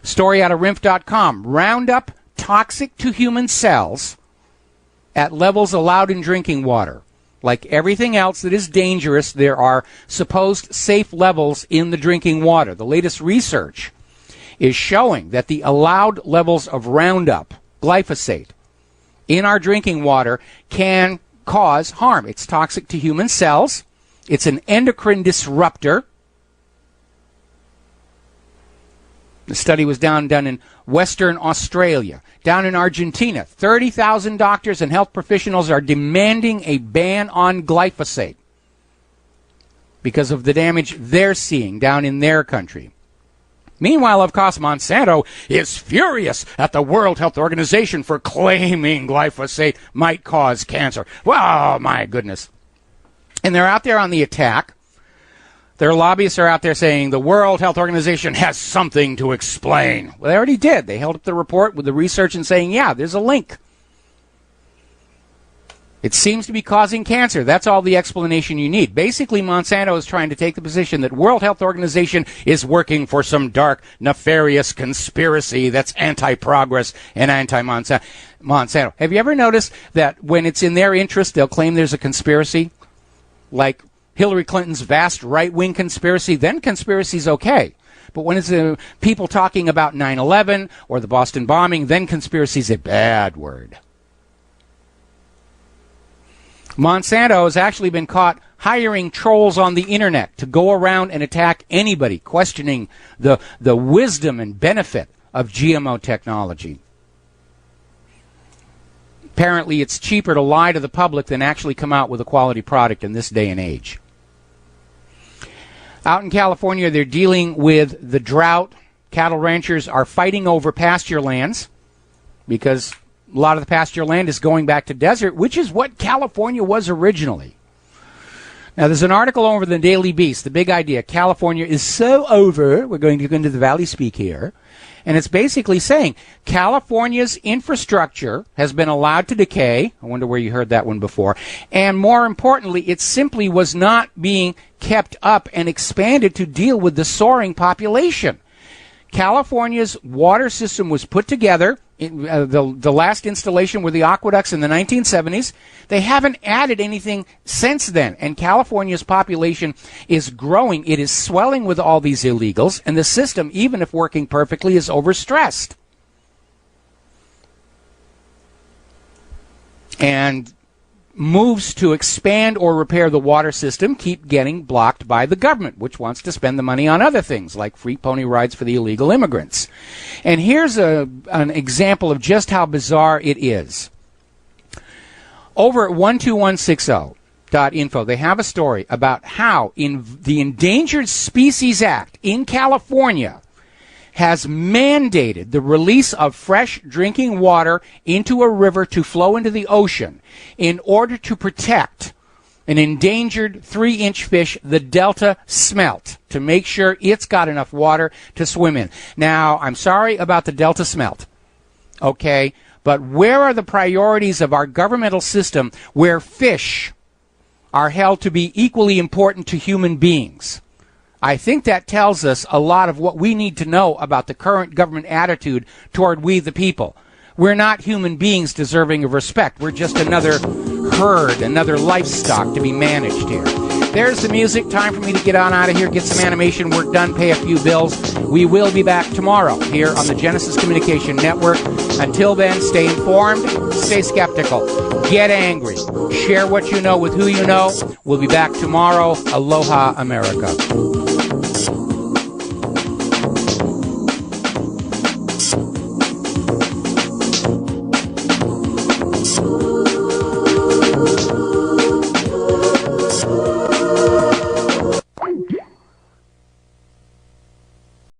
Story out of RINF.com. Roundup toxic to human cells at levels allowed in drinking water. Like everything else that is dangerous, there are supposed safe levels in the drinking water. The latest research is showing that the allowed levels of Roundup, glyphosate, in our drinking water can cause harm. It's toxic to human cells. It's an endocrine disruptor. The study was done in Western Australia. Down in Argentina, 30,000 doctors and health professionals are demanding a ban on glyphosate because of the damage they're seeing down in their country. Meanwhile, of course, Monsanto is furious at the World Health Organization for claiming glyphosate might cause cancer. Well, my goodness. And they're out there on the attack. Their lobbyists are out there saying the World Health Organization has something to explain. Well, they already did. They held up the report with the research and saying, yeah, there's a link. It seems to be causing cancer. That's all the explanation you need. Basically, Monsanto is trying to take the position that World Health Organization is working for some dark, nefarious conspiracy that's anti-progress and anti-Monsanto. Have you ever noticed that when it's in their interest, they'll claim there's a conspiracy? Like Hillary Clinton's vast right-wing conspiracy, then conspiracy's okay. But when it's people talking about 9/11 or the Boston bombing, then conspiracy's a bad word. Monsanto has actually been caught hiring trolls on the internet to go around and attack anybody questioning the wisdom and benefit of GMO technology. Apparently, it's cheaper to lie to the public than actually come out with a quality product in this day and age. Out in California, they're dealing with the drought. Cattle ranchers are fighting over pasture lands because a lot of the pasture land is going back to desert, which is what California was originally. Now, there's an article over the Daily Beast, the big idea, California is so over, we're going to go into the Valley speak here, and it's basically saying California's infrastructure has been allowed to decay. I wonder where you heard that one before. And more importantly, it simply was not being kept up and expanded to deal with the soaring population. California's water system was put together. The last installation were the aqueducts in the 1970s. They haven't added anything since then. And California's population is growing. It is swelling with all these illegals. And the system, even if working perfectly, is overstressed. And moves to expand or repair the water system keep getting blocked by the government, which wants to spend the money on other things like free pony rides for the illegal immigrants. And here's an example of just how bizarre it is. Over at 12160.info, they have a story about how in the Endangered Species Act in California has mandated the release of fresh drinking water into a river to flow into the ocean in order to protect an endangered 3-inch fish, the Delta smelt, to make sure it's got enough water to swim in. Now, I'm sorry about the Delta smelt, okay, but where are the priorities of our governmental system where fish are held to be equally important to human beings? I think that tells us a lot of what we need to know about the current government attitude toward we the people. We're not human beings deserving of respect. We're just another herd, another livestock to be managed here. There's the music. Time for me to get on out of here, get some animation work done, pay a few bills. We will be back tomorrow here on the Genesis Communication Network. Until then, stay informed, stay skeptical, get angry, share what you know with who you know. We'll be back tomorrow. Aloha, America.